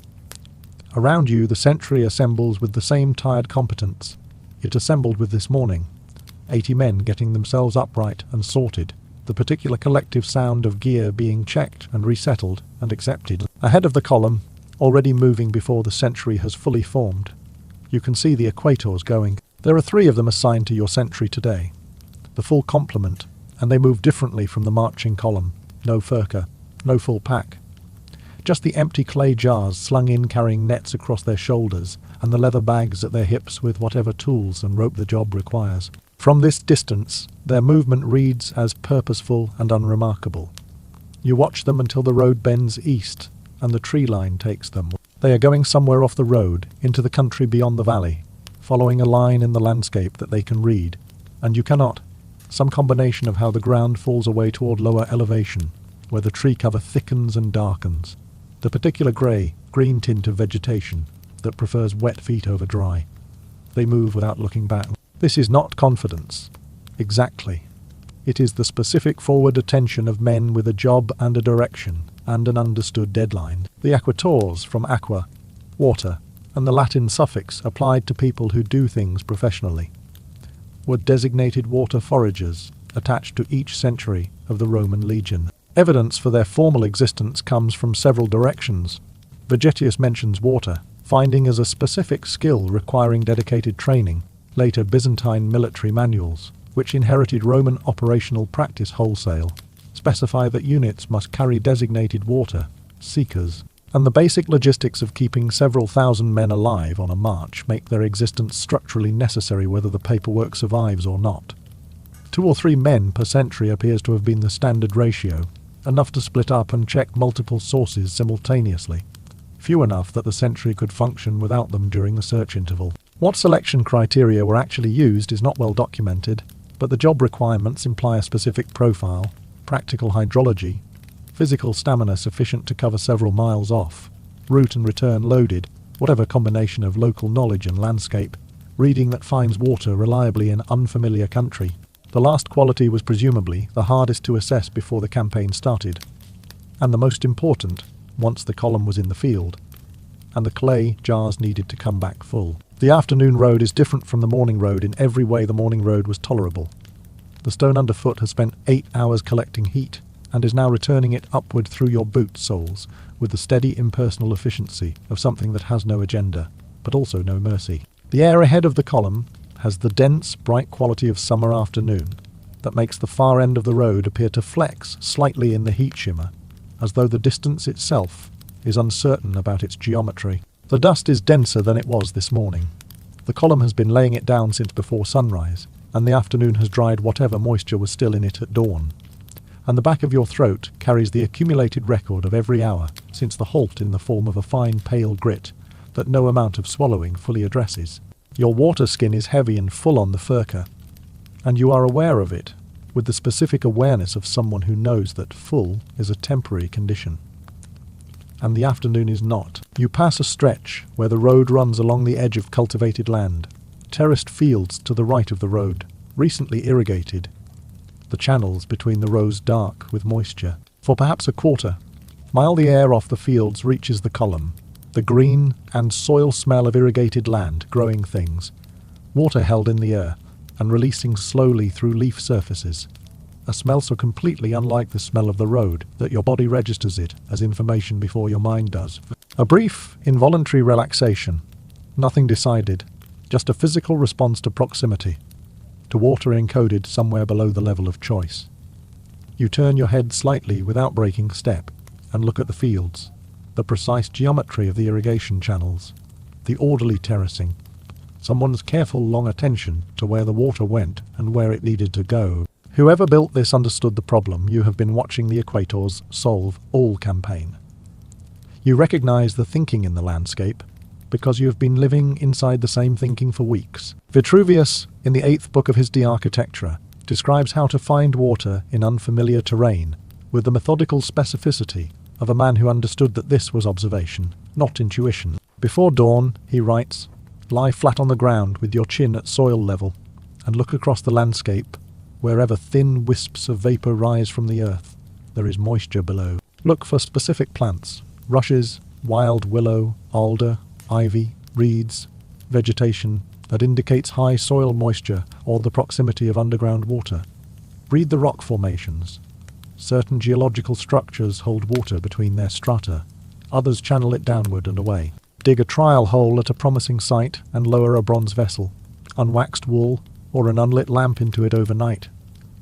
Around you, the sentry assembles with the same tired competence it assembled with this morning, 80 men getting themselves upright and sorted, the particular collective sound of gear being checked and resettled and accepted. Ahead of the column, already moving before the sentry has fully formed, you can see the equators going. There are 3 of them assigned to your sentry today, the full complement, and they move differently from the marching column. No furka, no full pack. Just the empty clay jars slung in carrying nets across their shoulders and the leather bags at their hips with whatever tools and rope the job requires. From this distance, their movement reads as purposeful and unremarkable. You watch them until the road bends east and the tree line takes them. They are going somewhere off the road, into the country beyond the valley, following a line in the landscape that they can read, and you cannot. Some combination of how the ground falls away toward lower elevation, where the tree cover thickens and darkens, the particular green tint of vegetation that prefers wet feet over dry. They move without looking back. This is not confidence. Exactly. It is the specific forward attention of men with a job and a direction and an understood deadline. The aquators from aqua, water, and the Latin suffix applied to people who do things professionally were designated water foragers attached to each century of the Roman legion. Evidence for their formal existence comes from several directions. Vegetius mentions water, finding as a specific skill requiring dedicated training. Later Byzantine military manuals, which inherited Roman operational practice wholesale, specify that units must carry designated water, seekers, and the basic logistics of keeping several thousand men alive on a march make their existence structurally necessary whether the paperwork survives or not. 2 or 3 men per century appears to have been the standard ratio, enough to split up and check multiple sources simultaneously, few enough that the sentry could function without them during the search interval. What selection criteria were actually used is not well documented, but the job requirements imply a specific profile, practical hydrology, physical stamina sufficient to cover several miles off, route and return loaded, Whatever combination of local knowledge and landscape, reading that finds water reliably in unfamiliar country. The last quality was presumably the hardest to assess before the campaign started, and the most important once the column was in the field, and the clay jars needed to come back full. The afternoon road is different from the morning road in every way. The morning road was tolerable. The stone underfoot has spent 8 hours collecting heat and is now returning it upward through your boot soles with the steady impersonal efficiency of something that has no agenda, but also no mercy. The air ahead of the column has the dense, bright quality of summer afternoon that makes the far end of the road appear to flex slightly in the heat shimmer, as though the distance itself is uncertain about its geometry. The dust is denser than it was this morning. The column has been laying it down since before sunrise, and the afternoon has dried whatever moisture was still in it at dawn. And the back of your throat carries the accumulated record of every hour since the halt in the form of a fine pale grit that no amount of swallowing fully addresses. Your water skin is heavy and full on the furca, and you are aware of it with the specific awareness of someone who knows that full is a temporary condition. And the afternoon is not. You pass a stretch where the road runs along the edge of cultivated land, terraced fields to the right of the road, recently irrigated, the channels between the rows dark with moisture. For perhaps a quarter mile the air off the fields reaches the column, the green and soil smell of irrigated land, growing things, water held in the air and releasing slowly through leaf surfaces, a smell so completely unlike the smell of the road that your body registers it as information before your mind does. A brief, involuntary relaxation, nothing decided, just a physical response to proximity, to water encoded somewhere below the level of choice. You turn your head slightly without breaking step and look at the fields, the precise geometry of the irrigation channels, the orderly terracing, someone's careful long attention to where the water went and where it needed to go. Whoever built this understood the problem you have been watching the Equators solve all campaign. You recognize the thinking in the landscape because you have been living inside the same thinking for weeks. Vitruvius, in the 8th book of his De Architectura, describes how to find water in unfamiliar terrain with the methodical specificity of a man who understood that this was observation, not intuition. Before dawn, he writes, lie flat on the ground with your chin at soil level and look across the landscape. Wherever thin wisps of vapor rise from the earth, there is moisture below. Look for specific plants, rushes, wild willow, alder, ivy, reeds, vegetation that indicates high soil moisture or the proximity of underground water. Read the rock formations. Certain geological structures hold water between their strata. Others channel it downward and away. Dig a trial hole at a promising site and lower a bronze vessel, unwaxed wool, or an unlit lamp into it overnight.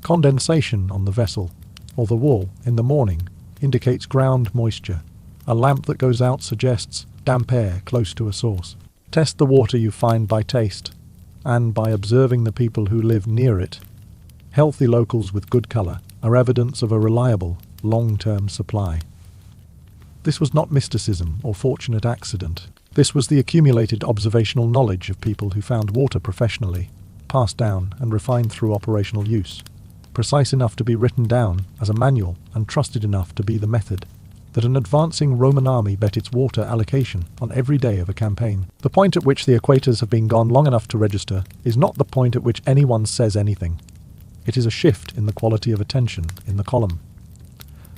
Condensation on the vessel, or the wool, in the morning, indicates ground moisture. A lamp that goes out suggests damp air close to a source. Test the water you find by taste, and by observing the people who live near it. Healthy locals with good colour are evidence of a reliable, long-term supply. This was not mysticism or fortunate accident. This was the accumulated observational knowledge of people who found water professionally, passed down and refined through operational use, precise enough to be written down as a manual and trusted enough to be the method, that an advancing Roman army bet its water allocation on every day of a campaign. The point at which the equators have been gone long enough to register is not the point at which anyone says anything. It is a shift in the quality of attention in the column.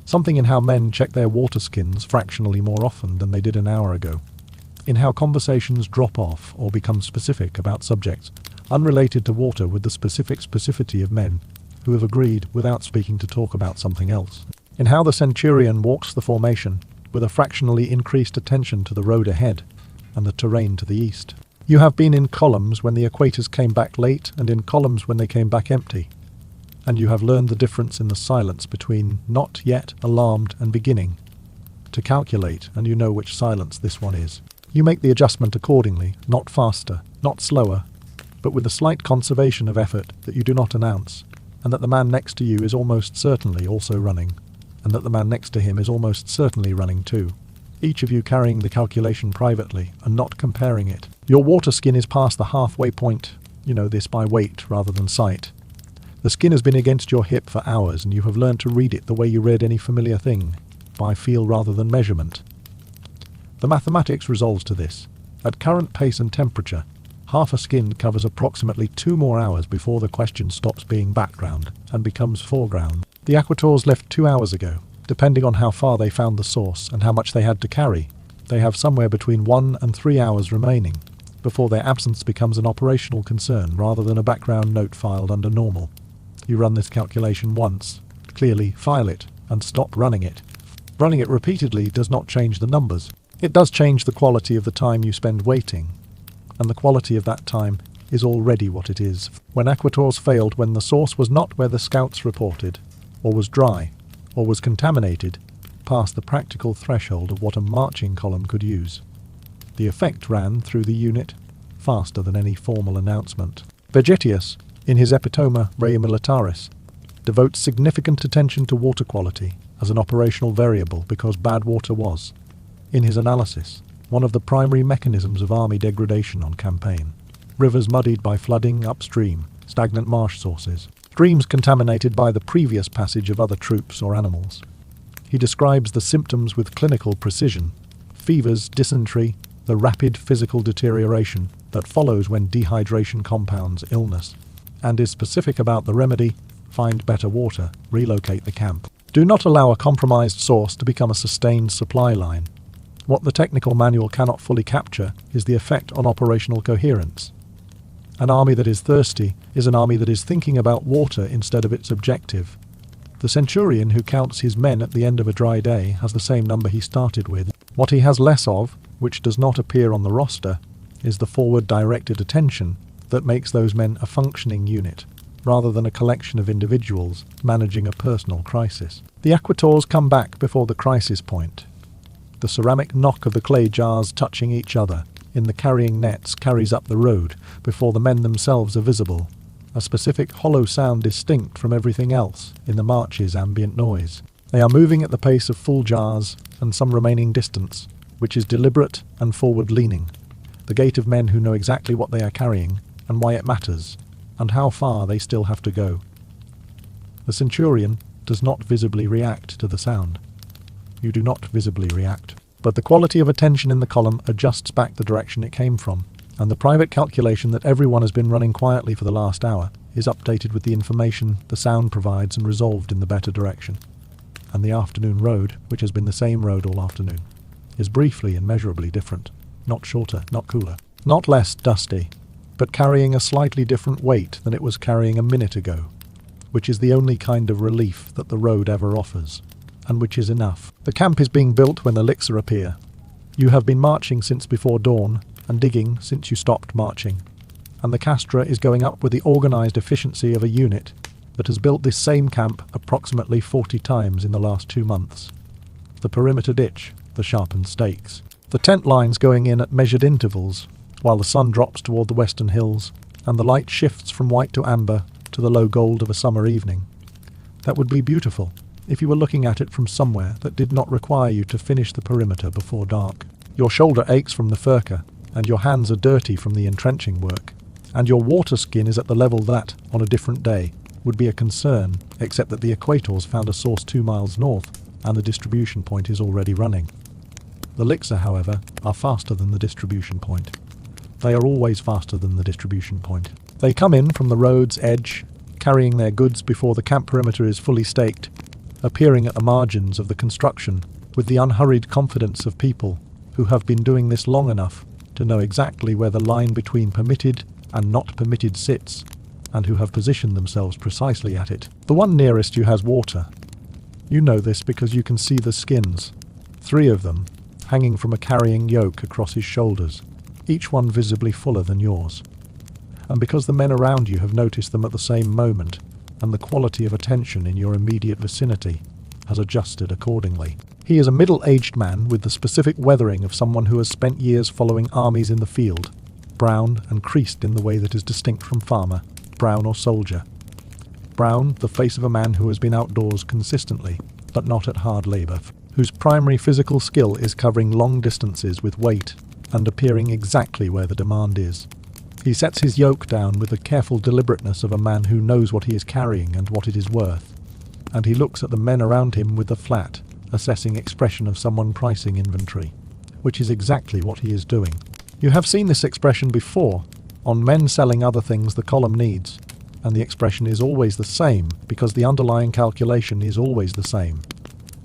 Something in how men check their water skins fractionally more often than they did an hour ago. In how conversations drop off or become specific about subjects unrelated to water with the specific specificity of men who have agreed without speaking to talk about something else. In how the centurion walks the formation with a fractionally increased attention to the road ahead and the terrain to the east. You have been in columns when the equators came back late and in columns when they came back empty, and you have learned the difference in the silence between not yet alarmed and beginning to calculate, and you know which silence this one is. You make the adjustment accordingly, not faster, not slower, but with a slight conservation of effort that you do not announce, and that the man next to you is almost certainly also running, and that the man next to him is almost certainly running too. Each of you carrying the calculation privately and not comparing it. Your water skin is past the halfway point. You know this by weight rather than sight. The skin has been against your hip for hours, and you have learned to read it the way you read any familiar thing, by feel rather than measurement. The mathematics resolves to this. At current pace and temperature, half a skin covers approximately 2 more hours before the question stops being background and becomes foreground. The Aquators left 2 hours ago. Depending on how far they found the source and how much they had to carry, they have somewhere between 1 and 3 hours remaining before their absence becomes an operational concern rather than a background note filed under normal. You run this calculation once, clearly file it, and stop running it. Running it repeatedly does not change the numbers. It does change the quality of the time you spend waiting, and the quality of that time is already what it is. When Aquators failed when the source was not where the scouts reported, or was dry, or was contaminated, past the practical threshold of what a marching column could use. The effect ran through the unit faster than any formal announcement. Vegetius, in his Epitoma Rei Militaris, devotes significant attention to water quality as an operational variable because bad water was, in his analysis, one of the primary mechanisms of army degradation on campaign. Rivers muddied by flooding upstream, stagnant marsh sources, streams contaminated by the previous passage of other troops or animals. He describes the symptoms with clinical precision: fevers, dysentery, the rapid physical deterioration that follows when dehydration compounds illness, and is specific about the remedy: find better water, relocate the camp. Do not allow a compromised source to become a sustained supply line. What the technical manual cannot fully capture is the effect on operational coherence. An army that is thirsty is an army that is thinking about water instead of its objective. The centurion who counts his men at the end of a dry day has the same number he started with. What he has less of, which does not appear on the roster, is the forward-directed attention that makes those men a functioning unit, rather than a collection of individuals managing a personal crisis. The Aquators come back before the crisis point. The ceramic knock of the clay jars touching each other in the carrying nets carries up the road before the men themselves are visible, a specific hollow sound distinct from everything else in the march's ambient noise. They are moving at the pace of full jars and some remaining distance, which is deliberate and forward-leaning, the gait of men who know exactly what they are carrying and why it matters, and how far they still have to go. The centurion does not visibly react to the sound. You do not visibly react, but the quality of attention in the column adjusts back the direction it came from, and the private calculation that everyone has been running quietly for the last hour is updated with the information the sound provides and resolved in the better direction. And the afternoon road, which has been the same road all afternoon, is briefly and measurably different, not shorter, not cooler, not less dusty, but carrying a slightly different weight than it was carrying a minute ago, which is the only kind of relief that the road ever offers, and which is enough. The camp is being built when the elixir appear. You have been marching since before dawn, and digging since you stopped marching, and the castra is going up with the organised efficiency of a unit that has built this same camp approximately 40 times in the last 2 months. The perimeter ditch, the sharpened stakes, the tent lines going in at measured intervals, while the sun drops toward the western hills, and the light shifts from white to amber to the low gold of a summer evening. That would be beautiful if you were looking at it from somewhere that did not require you to finish the perimeter before dark. Your shoulder aches from the furka, and your hands are dirty from the entrenching work, and your water skin is at the level that, on a different day, would be a concern, except that the Equators found a source 2 miles north, and the distribution point is already running. The elixir, however, are faster than the distribution point. They are always faster than the distribution point. They come in from the road's edge, carrying their goods before the camp perimeter is fully staked, appearing at the margins of the construction with the unhurried confidence of people who have been doing this long enough to know exactly where the line between permitted and not permitted sits, and who have positioned themselves precisely at it. The one nearest you has water. You know this because you can see the skins, 3 of them, hanging from a carrying yoke across his shoulders, each one visibly fuller than yours. And because the men around you have noticed them at the same moment, and the quality of attention in your immediate vicinity has adjusted accordingly. He is a middle-aged man with the specific weathering of someone who has spent years following armies in the field, brown and creased in the way that is distinct from farmer, brown or soldier. Brown, the face of a man who has been outdoors consistently, but not at hard labour, whose primary physical skill is covering long distances with weight and appearing exactly where the demand is. He sets his yoke down with the careful deliberateness of a man who knows what he is carrying and what it is worth, and he looks at the men around him with the flat, assessing expression of someone pricing inventory, which is exactly what he is doing. You have seen this expression before, on men selling other things the column needs, and the expression is always the same because the underlying calculation is always the same.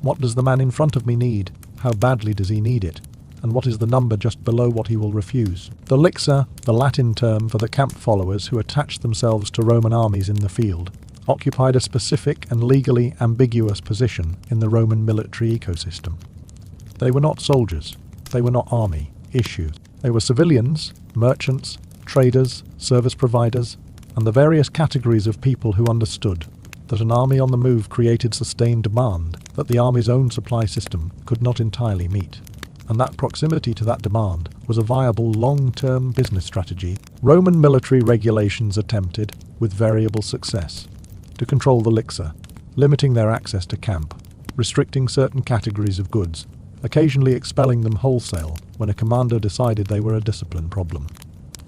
What does the man in front of me need? How badly does he need it? And what is the number just below what he will refuse? The lixer, the Latin term for the camp followers who attached themselves to Roman armies in the field, occupied a specific and legally ambiguous position in the Roman military ecosystem. They were not soldiers. They were not army. Issue. They were civilians, merchants, traders, service providers, and the various categories of people who understood that an army on the move created sustained demand that the army's own supply system could not entirely meet. And that proximity to that demand was a viable long-term business strategy Roman military regulations attempted, with variable success, to control the lixer, limiting their access to camp, restricting certain categories of goods, occasionally expelling them wholesale when a commander decided they were a discipline problem.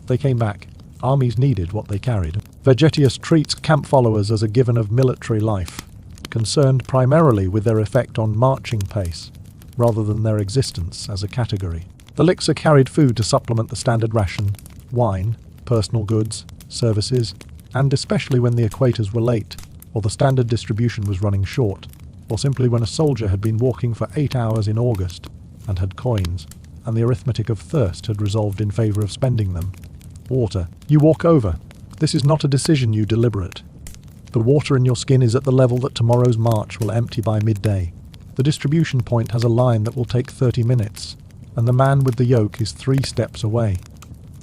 They came back. Armies needed what they carried. Vegetius treats camp followers as a given of military life, concerned primarily with their effect on marching pace, rather than their existence as a category. The lixer carried food to supplement the standard ration, wine, personal goods, services, and especially when the equators were late, or the standard distribution was running short, or simply when a soldier had been walking for 8 hours in August and had coins, and the arithmetic of thirst had resolved in favour of spending them. Water. You walk over. This is not a decision you deliberate. The water in your skin is at the level that tomorrow's march will empty by midday. The distribution point has a line that will take 30 minutes, and the man with the yoke is 3 steps away.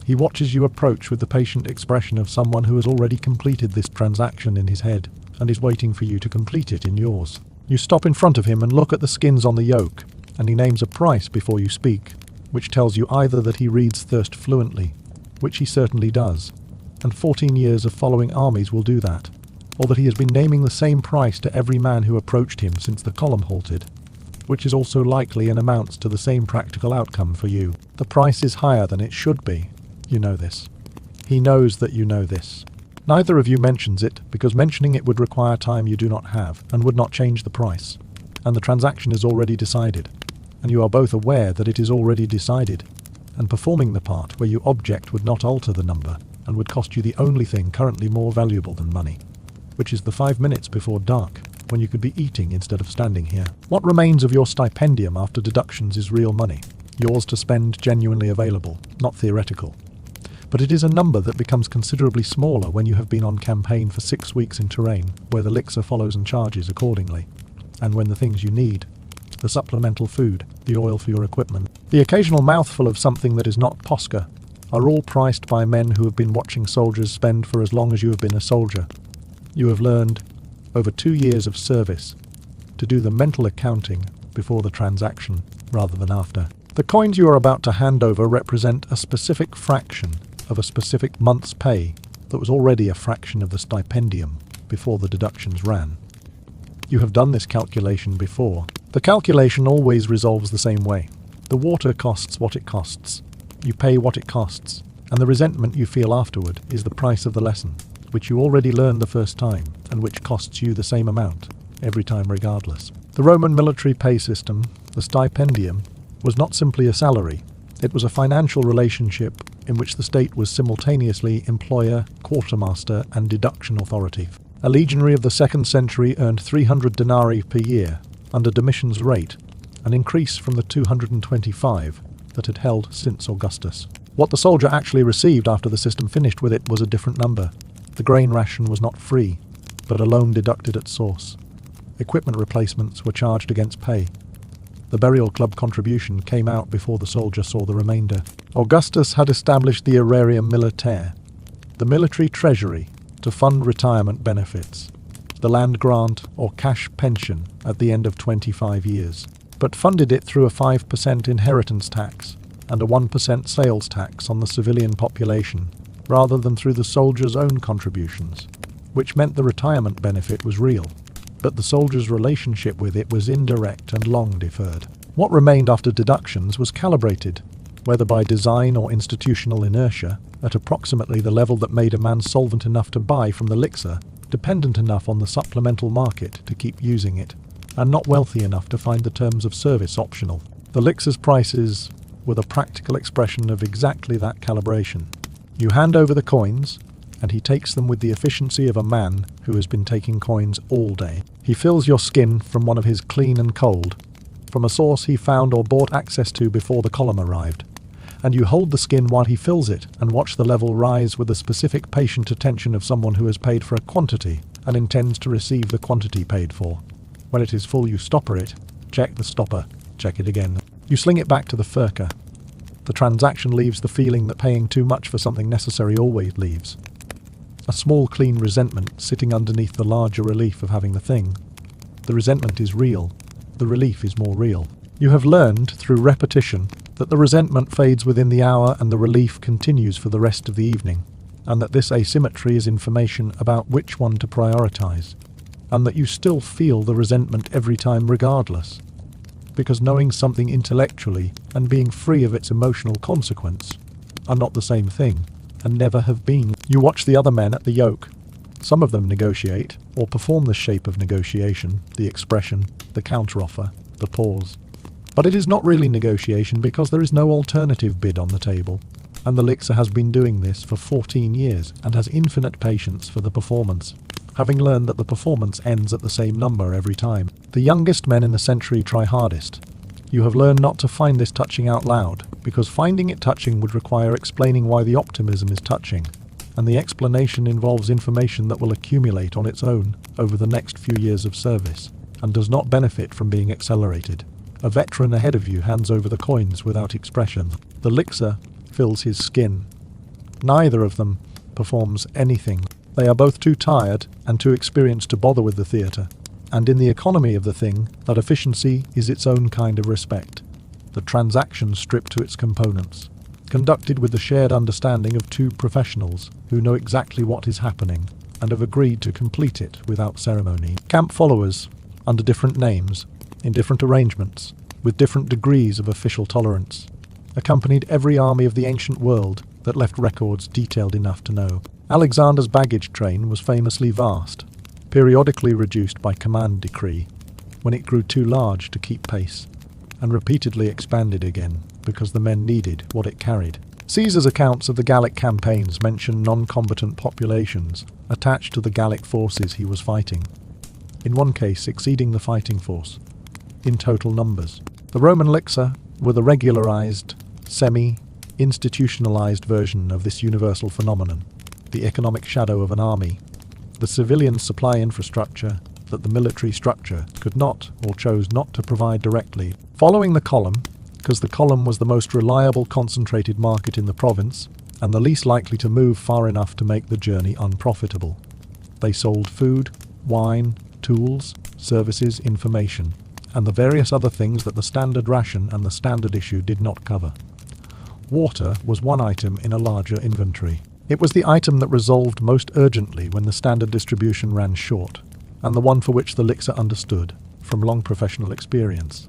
He watches you approach with the patient expression of someone who has already completed this transaction in his head, and is waiting for you to complete it in yours. You stop in front of him and look at the skins on the yoke, and he names a price before you speak, which tells you either that he reads thirst fluently, which he certainly does, and 14 years of following armies will do that, or that he has been naming the same price to every man who approached him since the column halted, which is also likely and amounts to the same practical outcome for you. The price is higher than it should be. You know this. He knows that you know this. Neither of you mentions it, because mentioning it would require time you do not have, and would not change the price. And the transaction is already decided, and you are both aware that it is already decided, and performing the part where you object would not alter the number, and would cost you the only thing currently more valuable than money, which is the 5 minutes before dark, when you could be eating instead of standing here. What remains of your stipendium after deductions is real money, yours to spend, genuinely available, not theoretical. But it is a number that becomes considerably smaller when you have been on campaign for 6 weeks in terrain where the lixer follows and charges accordingly, and when the things you need, the supplemental food, the oil for your equipment, the occasional mouthful of something that is not posca, are all priced by men who have been watching soldiers spend for as long as you have been a soldier. You have learned, over 2 years of service, to do the mental accounting before the transaction rather than after. The coins you are about to hand over represent a specific fraction of a specific month's pay that was already a fraction of the stipendium before the deductions ran. You have done this calculation before. The calculation always resolves the same way. The water costs what it costs. You pay what it costs, and the resentment you feel afterward is the price of the lesson, which you already learned the first time, and which costs you the same amount, every time regardless. The Roman military pay system, the stipendium, was not simply a salary. It was a financial relationship in which the state was simultaneously employer, quartermaster, and deduction authority. A legionary of the 2nd century earned 300 denarii per year, under Domitian's rate, an increase from the 225 that had held since Augustus. What the soldier actually received after the system finished with it was a different number. The grain ration was not free, but alone deducted at source. Equipment replacements were charged against pay. The burial club contribution came out before the soldier saw the remainder. Augustus had established the aerarium militare, the military treasury, to fund retirement benefits, the land grant or cash pension at the end of 25 years, but funded it through a 5% inheritance tax and a 1% sales tax on the civilian population, rather than through the soldier's own contributions, which meant the retirement benefit was real, but the soldier's relationship with it was indirect and long deferred. What remained after deductions was calibrated, whether by design or institutional inertia, at approximately the level that made a man solvent enough to buy from the lixer, dependent enough on the supplemental market to keep using it, and not wealthy enough to find the terms of service optional. The lixer's prices with a practical expression of exactly that calibration. You hand over the coins, and he takes them with the efficiency of a man who has been taking coins all day. He fills your skin from one of his clean and cold, from a source he found or bought access to before the column arrived. And you hold the skin while he fills it and watch the level rise with the specific patient attention of someone who has paid for a quantity and intends to receive the quantity paid for. When it is full, you stopper it, check the stopper, check it again. You sling it back to the furker. The transaction leaves the feeling that paying too much for something necessary always leaves. A small clean resentment sitting underneath the larger relief of having the thing. The resentment is real, the relief is more real. You have learned, through repetition, that the resentment fades within the hour and the relief continues for the rest of the evening, and that this asymmetry is information about which one to prioritize, and that you still feel the resentment every time regardless. Because knowing something intellectually and being free of its emotional consequence are not the same thing, and never have been. You watch the other men at the yoke. Some of them negotiate, or perform the shape of negotiation, the expression, the counteroffer, the pause. But it is not really negotiation because there is no alternative bid on the table, and the Elixir has been doing this for 14 years and has infinite patience for the performance, having learned that the performance ends at the same number every time. The youngest men in the century try hardest. You have learned not to find this touching out loud, because finding it touching would require explaining why the optimism is touching, and the explanation involves information that will accumulate on its own over the next few years of service, and does not benefit from being accelerated. A veteran ahead of you hands over the coins without expression. The Elixir fills his skin. Neither of them performs anything. They are both too tired and too experienced to bother with the theatre. And in the economy of the thing, that efficiency is its own kind of respect. The transaction stripped to its components, conducted with the shared understanding of two professionals who know exactly what is happening and have agreed to complete it without ceremony. Camp followers, under different names, in different arrangements, with different degrees of official tolerance, accompanied every army of the ancient world that left records detailed enough to know. Alexander's baggage train was famously vast, periodically reduced by command decree when it grew too large to keep pace, and repeatedly expanded again because the men needed what it carried. Caesar's accounts of the Gallic campaigns mention non-combatant populations attached to the Gallic forces he was fighting, in one case exceeding the fighting force in total numbers. The Roman Elixir were the regularized, semi-institutionalized version of this universal phenomenon, the economic shadow of an army, the civilian supply infrastructure that the military structure could not or chose not to provide directly. Following the column, because the column was the most reliable concentrated market in the province and the least likely to move far enough to make the journey unprofitable. They sold food, wine, tools, services, information, and the various other things that the standard ration and the standard issue did not cover. Water was one item in a larger inventory. It was the item that resolved most urgently when the standard distribution ran short, and the one for which the Elixir understood, from long professional experience.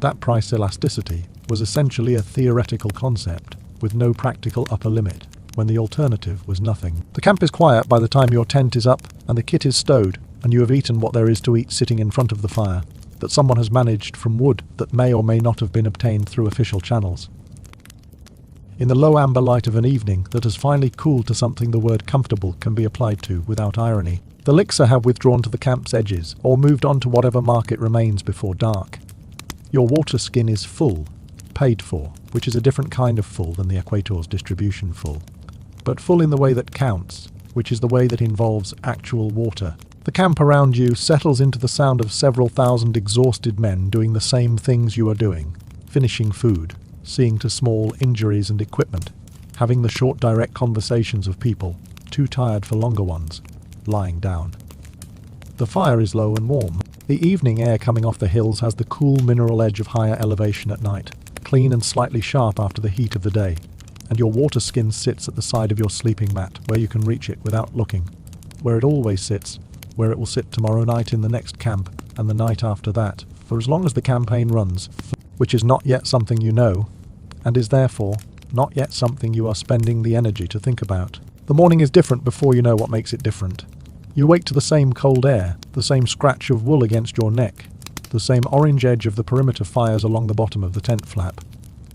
That price elasticity was essentially a theoretical concept, with no practical upper limit, when the alternative was nothing. The camp is quiet by the time your tent is up and the kit is stowed, and you have eaten what there is to eat sitting in front of the fire, that someone has managed from wood that may or may not have been obtained through official channels. In the low amber light of an evening that has finally cooled to something the word comfortable can be applied to without irony, the Elixir have withdrawn to the camp's edges or moved on to whatever market remains before dark. Your water skin is full, paid for, which is a different kind of full than the Equator's distribution full, but full in the way that counts, which is the way that involves actual water. The camp around you settles into the sound of several thousand exhausted men doing the same things you are doing, finishing food, seeing to small injuries and equipment, having the short direct conversations of people, too tired for longer ones, lying down. The fire is low and warm. The evening air coming off the hills has the cool mineral edge of higher elevation at night, clean and slightly sharp after the heat of the day, and your water skin sits at the side of your sleeping mat where you can reach it without looking, where it always sits, where it will sit tomorrow night in the next camp and the night after that, for as long as the campaign runs, which is not yet something you know, and is therefore not yet something you are spending the energy to think about. The morning is different before you know what makes it different. You wake to the same cold air, the same scratch of wool against your neck, the same orange edge of the perimeter fires along the bottom of the tent flap.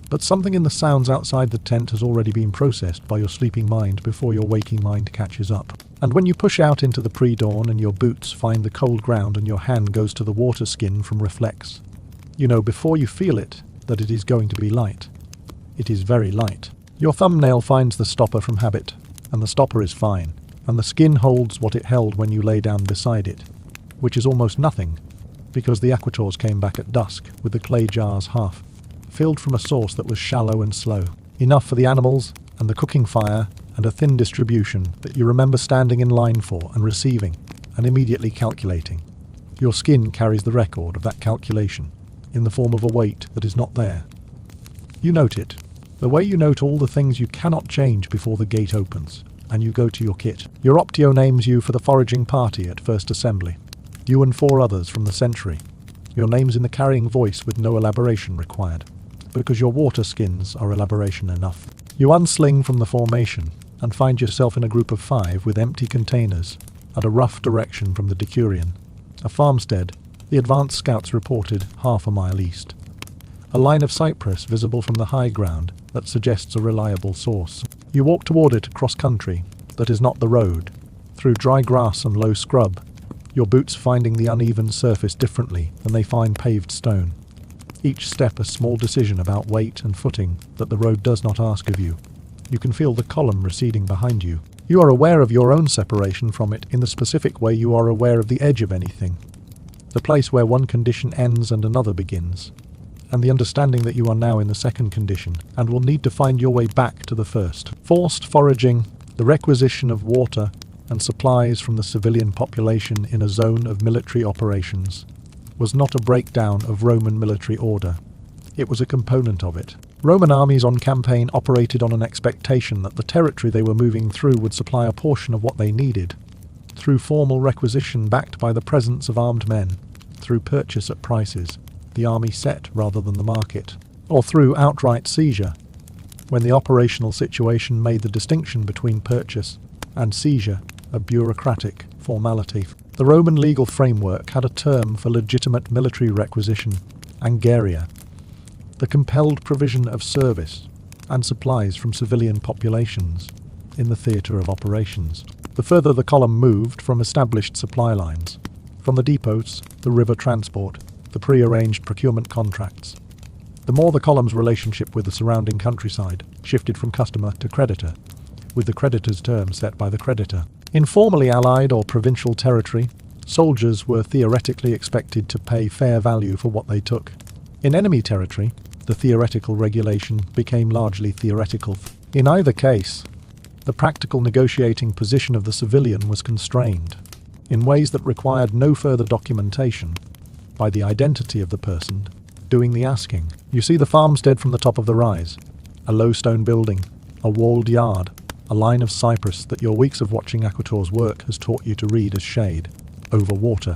But something in the sounds outside the tent has already been processed by your sleeping mind before your waking mind catches up. And when you push out into the pre-dawn and your boots find the cold ground and your hand goes to the water skin from reflex, you know before you feel it that it is going to be light. It is very light. Your thumbnail finds the stopper from habit, and the stopper is fine, and the skin holds what it held when you lay down beside it, which is almost nothing, because the aquators came back at dusk with the clay jars half filled from a source that was shallow and slow, enough for the animals and the cooking fire and a thin distribution that you remember standing in line for and receiving and immediately calculating. Your skin carries the record of that calculation in the form of a weight that is not there. You note it, the way you note all the things you cannot change before the gate opens, and you go to your kit. Your Optio names you for the foraging party at First Assembly. You and 4 others from the Century. Your name's in the carrying voice with no elaboration required, because your water skins are elaboration enough. You unsling from the formation and find yourself in a group of 5 with empty containers at a rough direction from the Decurion. A farmstead, the advanced scouts reported half a mile east. A line of cypress visible from the high ground that suggests a reliable source. You walk toward it across country that is not the road, through dry grass and low scrub, your boots finding the uneven surface differently than they find paved stone. Each step a small decision about weight and footing that the road does not ask of you. You can feel the column receding behind you. You are aware of your own separation from it in the specific way you are aware of the edge of anything, the place where one condition ends and another begins, and the understanding that you are now in the second condition and will need to find your way back to the first. Forced foraging, the requisition of water and supplies from the civilian population in a zone of military operations, was not a breakdown of Roman military order. It was a component of it. Roman armies on campaign operated on an expectation that the territory they were moving through would supply a portion of what they needed, through formal requisition backed by the presence of armed men, through purchase at prices the army set rather than the market, or through outright seizure, when the operational situation made the distinction between purchase and seizure a bureaucratic formality. The Roman legal framework had a term for legitimate military requisition, angeria, the compelled provision of service and supplies from civilian populations in the theatre of operations. The further the column moved from established supply lines, from the depots, the river transport, the pre-arranged procurement contracts, the more the column's relationship with the surrounding countryside shifted from customer to creditor, with the creditor's terms set by the creditor. In formally allied or provincial territory, soldiers were theoretically expected to pay fair value for what they took. In enemy territory, the theoretical regulation became largely theoretical. In either case, the practical negotiating position of the civilian was constrained, in ways that required no further documentation, by the identity of the person doing the asking. You see the farmstead from the top of the rise, a low stone building, a walled yard, a line of cypress that your weeks of watching aquators work has taught you to read as shade, over water.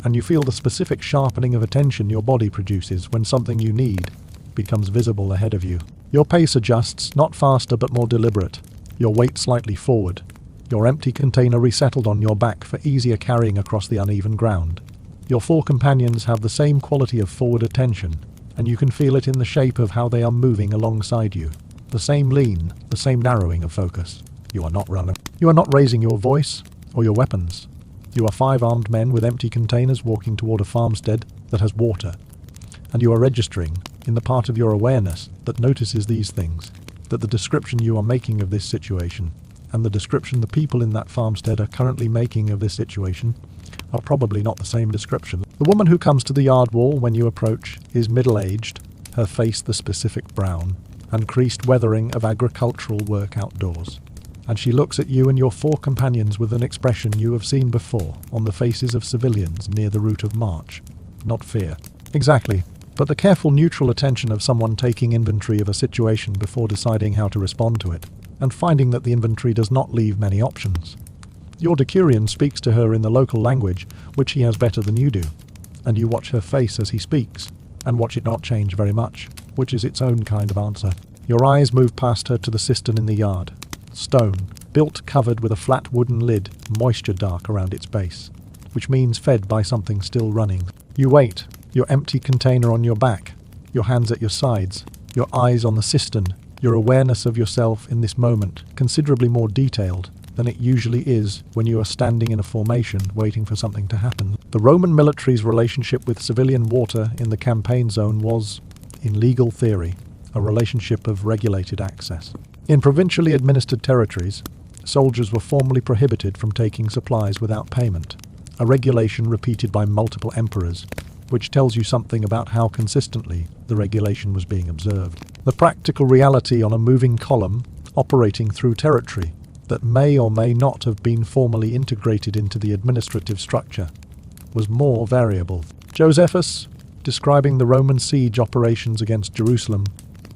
And you feel the specific sharpening of attention your body produces when something you need becomes visible ahead of you. Your pace adjusts, not faster but more deliberate, your weight slightly forward, your empty container resettled on your back for easier carrying across the uneven ground. Your 4 companions have the same quality of forward attention, and you can feel it in the shape of how they are moving alongside you. The same lean, the same narrowing of focus. You are not running. You are not raising your voice or your weapons. You are 5 armed men with empty containers walking toward a farmstead that has water, and you are registering, in the part of your awareness that notices these things, that the description you are making of this situation, and the description the people in that farmstead are currently making of this situation, are probably not the same description. The woman who comes to the yard wall when you approach is middle-aged, her face the specific brown, and creased weathering of agricultural work outdoors. And she looks at you and your 4 companions with an expression you have seen before on the faces of civilians near the route of march. Not fear. Exactly, but the careful neutral attention of someone taking inventory of a situation before deciding how to respond to it, and finding that the inventory does not leave many options. Your Decurion speaks to her in the local language, which he has better than you do, and you watch her face as he speaks, and watch it not change very much, which is its own kind of answer. Your eyes move past her to the cistern in the yard. Stone, built covered with a flat wooden lid, moisture dark around its base, which means fed by something still running. You wait, your empty container on your back, your hands at your sides, your eyes on the cistern, your awareness of yourself in this moment considerably more detailed than it usually is when you are standing in a formation waiting for something to happen. The Roman military's relationship with civilian water in the campaign zone was, in legal theory, a relationship of regulated access. In provincially administered territories, soldiers were formally prohibited from taking supplies without payment, a regulation repeated by multiple emperors, which tells you something about how consistently the regulation was being observed. The practical reality on a moving column operating through territory that may or may not have been formally integrated into the administrative structure was more variable. Josephus, describing the Roman siege operations against Jerusalem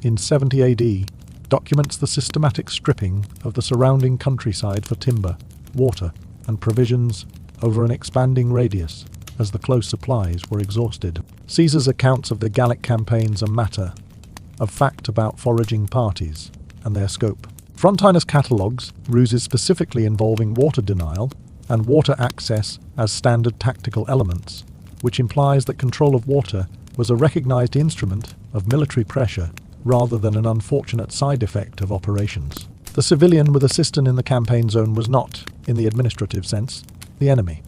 in 70 AD, documents the systematic stripping of the surrounding countryside for timber, water, and provisions over an expanding radius as the close supplies were exhausted. Caesar's accounts of the Gallic campaigns are matter of fact about foraging parties and their scope. Frontinus catalogues ruses specifically involving water denial and water access as standard tactical elements, which implies that control of water was a recognized instrument of military pressure rather than an unfortunate side effect of operations. The civilian with a cistern in the campaign zone was not, in the administrative sense, the enemy.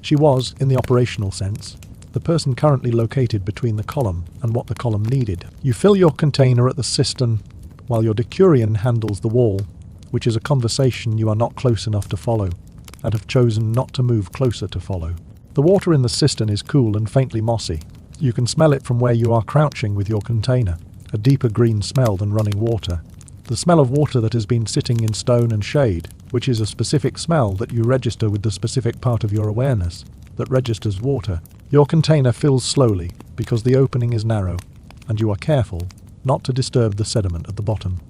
She was, in the operational sense, the person currently located between the column and what the column needed. You fill your container at the cistern while your decurion handles the wall, which is a conversation you are not close enough to follow, and have chosen not to move closer to follow. The water in the cistern is cool and faintly mossy. You can smell it from where you are crouching with your container, a deeper green smell than running water. The smell of water that has been sitting in stone and shade, which is a specific smell that you register with the specific part of your awareness that registers water. Your container fills slowly because the opening is narrow, and you are careful not to disturb the sediment at the bottom.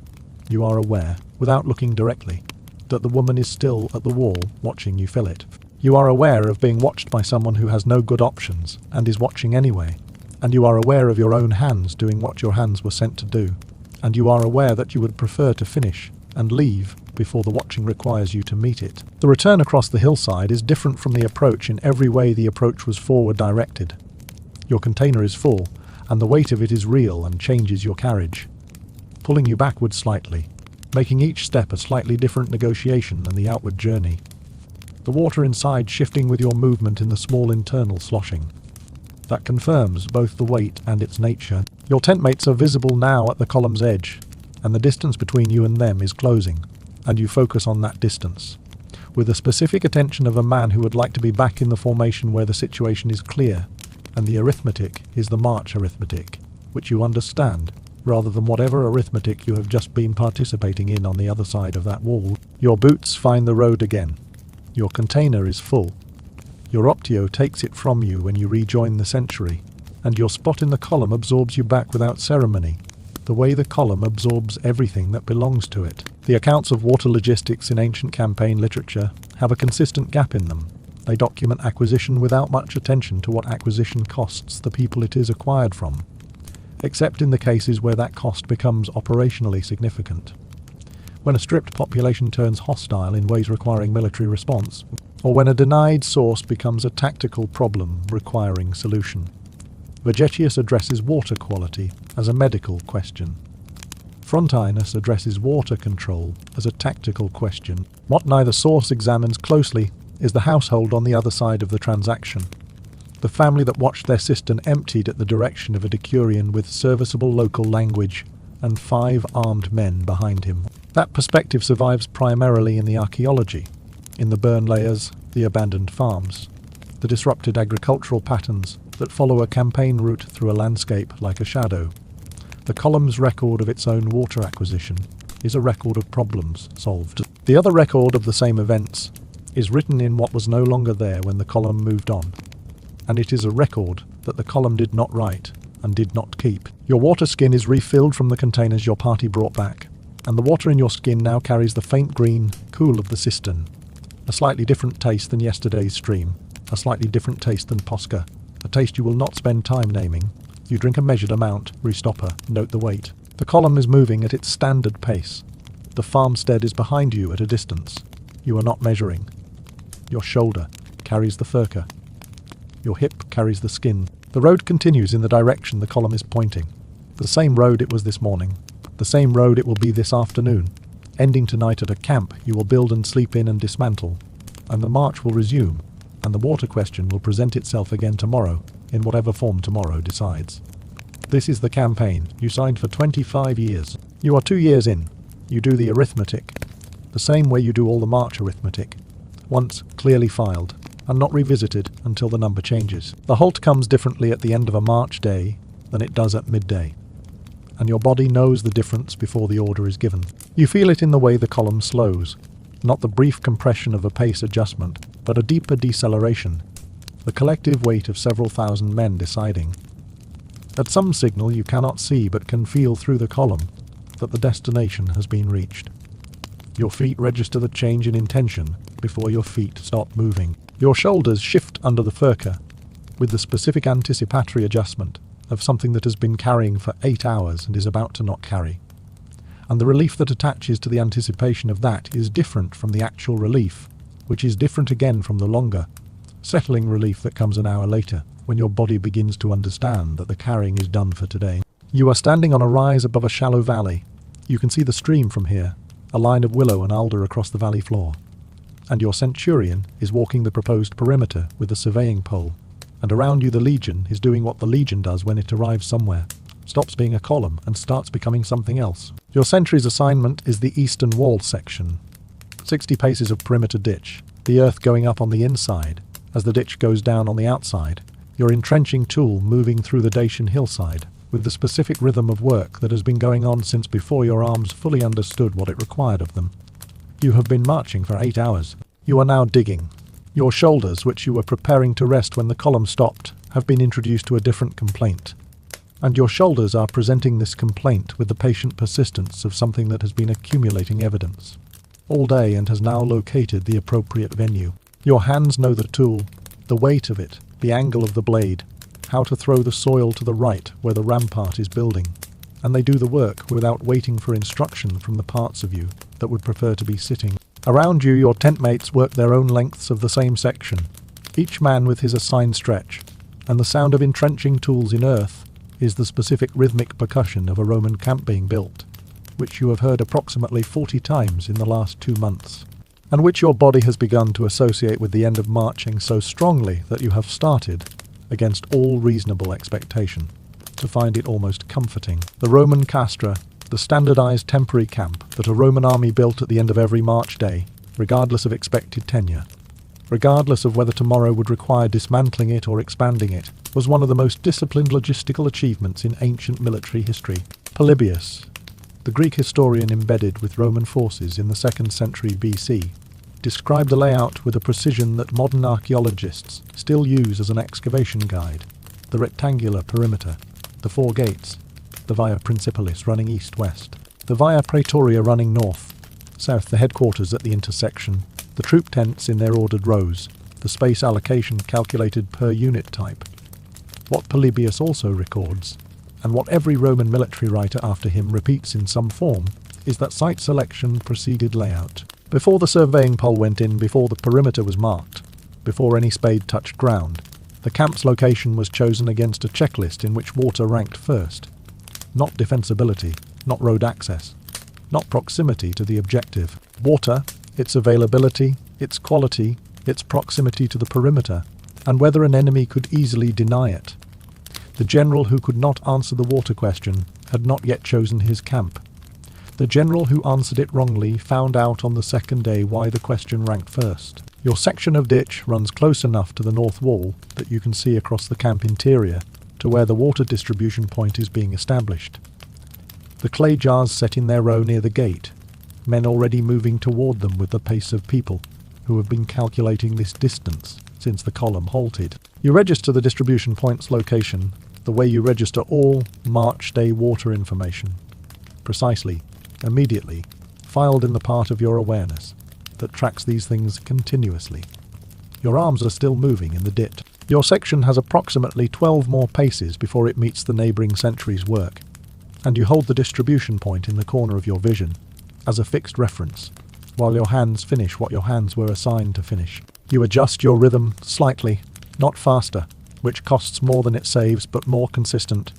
You are aware, without looking directly, that the woman is still at the wall watching you fill it. You are aware of being watched by someone who has no good options and is watching anyway, and you are aware of your own hands doing what your hands were sent to do, and you are aware that you would prefer to finish and leave before the watching requires you to meet it. The return across the hillside is different from the approach in every way the approach was forward directed. Your container is full, and the weight of it is real and changes your carriage, pulling you backward slightly, making each step a slightly different negotiation than the outward journey. The water inside shifting with your movement in the small internal sloshing. That confirms both the weight and its nature. Your tent mates are visible now at the column's edge, and the distance between you and them is closing, and you focus on that distance, with the specific attention of a man who would like to be back in the formation where the situation is clear, and the arithmetic is the march arithmetic, which you understand, rather than whatever arithmetic you have just been participating in on the other side of that wall. Your boots find the road again. Your container is full. Your optio takes it from you when you rejoin the century, and your spot in the column absorbs you back without ceremony, the way the column absorbs everything that belongs to it. The accounts of water logistics in ancient campaign literature have a consistent gap in them. They document acquisition without much attention to what acquisition costs the people it is acquired from, except in the cases where that cost becomes operationally significant. When a stripped population turns hostile in ways requiring military response, or when a denied source becomes a tactical problem requiring solution. Vegetius addresses water quality as a medical question. Frontinus addresses water control as a tactical question. What neither source examines closely is the household on the other side of the transaction. The family that watched their cistern emptied at the direction of a decurion with serviceable local language and 5 armed men behind him. That perspective survives primarily in the archaeology, in the burn layers, the abandoned farms, the disrupted agricultural patterns that follow a campaign route through a landscape like a shadow. The column's record of its own water acquisition is a record of problems solved. The other record of the same events is written in what was no longer there when the column moved on, and it is a record that the column did not write and did not keep. Your water skin is refilled from the containers your party brought back, and the water in your skin now carries the faint green cool of the cistern, a slightly different taste than yesterday's stream, a slightly different taste than Posca, a taste you will not spend time naming. You drink a measured amount, restopper, note the weight. The column is moving at its standard pace. The farmstead is behind you at a distance. You are not measuring. Your shoulder carries the furca. Your hip carries the skin. The road continues in the direction the column is pointing. The same road it was this morning. The same road it will be this afternoon, ending tonight at a camp you will build and sleep in and dismantle. And the march will resume, and the water question will present itself again tomorrow, in whatever form tomorrow decides. This is the campaign. You signed for 25 years. You are 2 years in. You do the arithmetic, the same way you do all the march arithmetic, once clearly filed, and not revisited until the number changes. The halt comes differently at the end of a march day than it does at midday, and your body knows the difference before the order is given. You feel it in the way the column slows, not the brief compression of a pace adjustment, but a deeper deceleration, the collective weight of several thousand men deciding. At some signal you cannot see but can feel through the column that the destination has been reached. Your feet register the change in intention before your feet stop moving. Your shoulders shift under the furka with the specific anticipatory adjustment of something that has been carrying for 8 hours and is about to not carry. And the relief that attaches to the anticipation of that is different from the actual relief, which is different again from the longer, settling relief that comes an hour later, when your body begins to understand that the carrying is done for today. You are standing on a rise above a shallow valley. You can see the stream from here, a line of willow and alder across the valley floor. And your centurion is walking the proposed perimeter with a surveying pole. And around you the legion is doing what the legion does when it arrives somewhere, stops being a column and starts becoming something else. Your sentry's assignment is the eastern wall section. 60 paces of perimeter ditch, the earth going up on the inside, as the ditch goes down on the outside, your entrenching tool moving through the Dacian hillside, with the specific rhythm of work that has been going on since before your arms fully understood what it required of them. You have been marching for 8 hours. You are now digging. Your shoulders, which you were preparing to rest when the column stopped, have been introduced to a different complaint. And your shoulders are presenting this complaint with the patient persistence of something that has been accumulating evidence all day and has now located the appropriate venue. Your hands know the tool, the weight of it, the angle of the blade, how to throw the soil to the right where the rampart is building, and they do the work without waiting for instruction from the parts of you that would prefer to be sitting. Around you, your tent mates work their own lengths of the same section, each man with his assigned stretch, and the sound of entrenching tools in earth is the specific rhythmic percussion of a Roman camp being built, which you have heard approximately 40 times in the last 2 months, and which your body has begun to associate with the end of marching so strongly that you have started, against all reasonable expectation, to find it almost comforting. The Roman castra, the standardized temporary camp that a Roman army built at the end of every march day, regardless of expected tenure, regardless of whether tomorrow would require dismantling it or expanding it, was one of the most disciplined logistical achievements in ancient military history. Polybius, the Greek historian embedded with Roman forces in the 2nd century BC, described the layout with a precision that modern archaeologists still use as an excavation guide. The rectangular perimeter, the 4 gates, the Via Principalis running east-west, the Via Praetoria running north-south, the headquarters at the intersection, the troop tents in their ordered rows, the space allocation calculated per unit type. What Polybius also records, and what every Roman military writer after him repeats in some form, is that site selection preceded layout. Before the surveying pole went in, before the perimeter was marked, before any spade touched ground, the camp's location was chosen against a checklist in which water ranked first. Not defensibility, not road access, not proximity to the objective. Water, its availability, its quality, its proximity to the perimeter, and whether an enemy could easily deny it. The general who could not answer the water question had not yet chosen his camp. The general who answered it wrongly found out on the 2nd day why the question ranked first. Your section of ditch runs close enough to the north wall that you can see across the camp interior to where the water distribution point is being established. The clay jars set in their row near the gate, men already moving toward them with the pace of people who have been calculating this distance since the column halted. You register the distribution point's location the way you register all March day water information. Precisely, immediately, filed in the part of your awareness that tracks these things continuously. Your arms are still moving in the dit. Your section has approximately 12 more paces before it meets the neighbouring sentry's work, and you hold the distribution point in the corner of your vision as a fixed reference, while your hands finish what your hands were assigned to finish. You adjust your rhythm slightly, not faster, which costs more than it saves, but more consistent.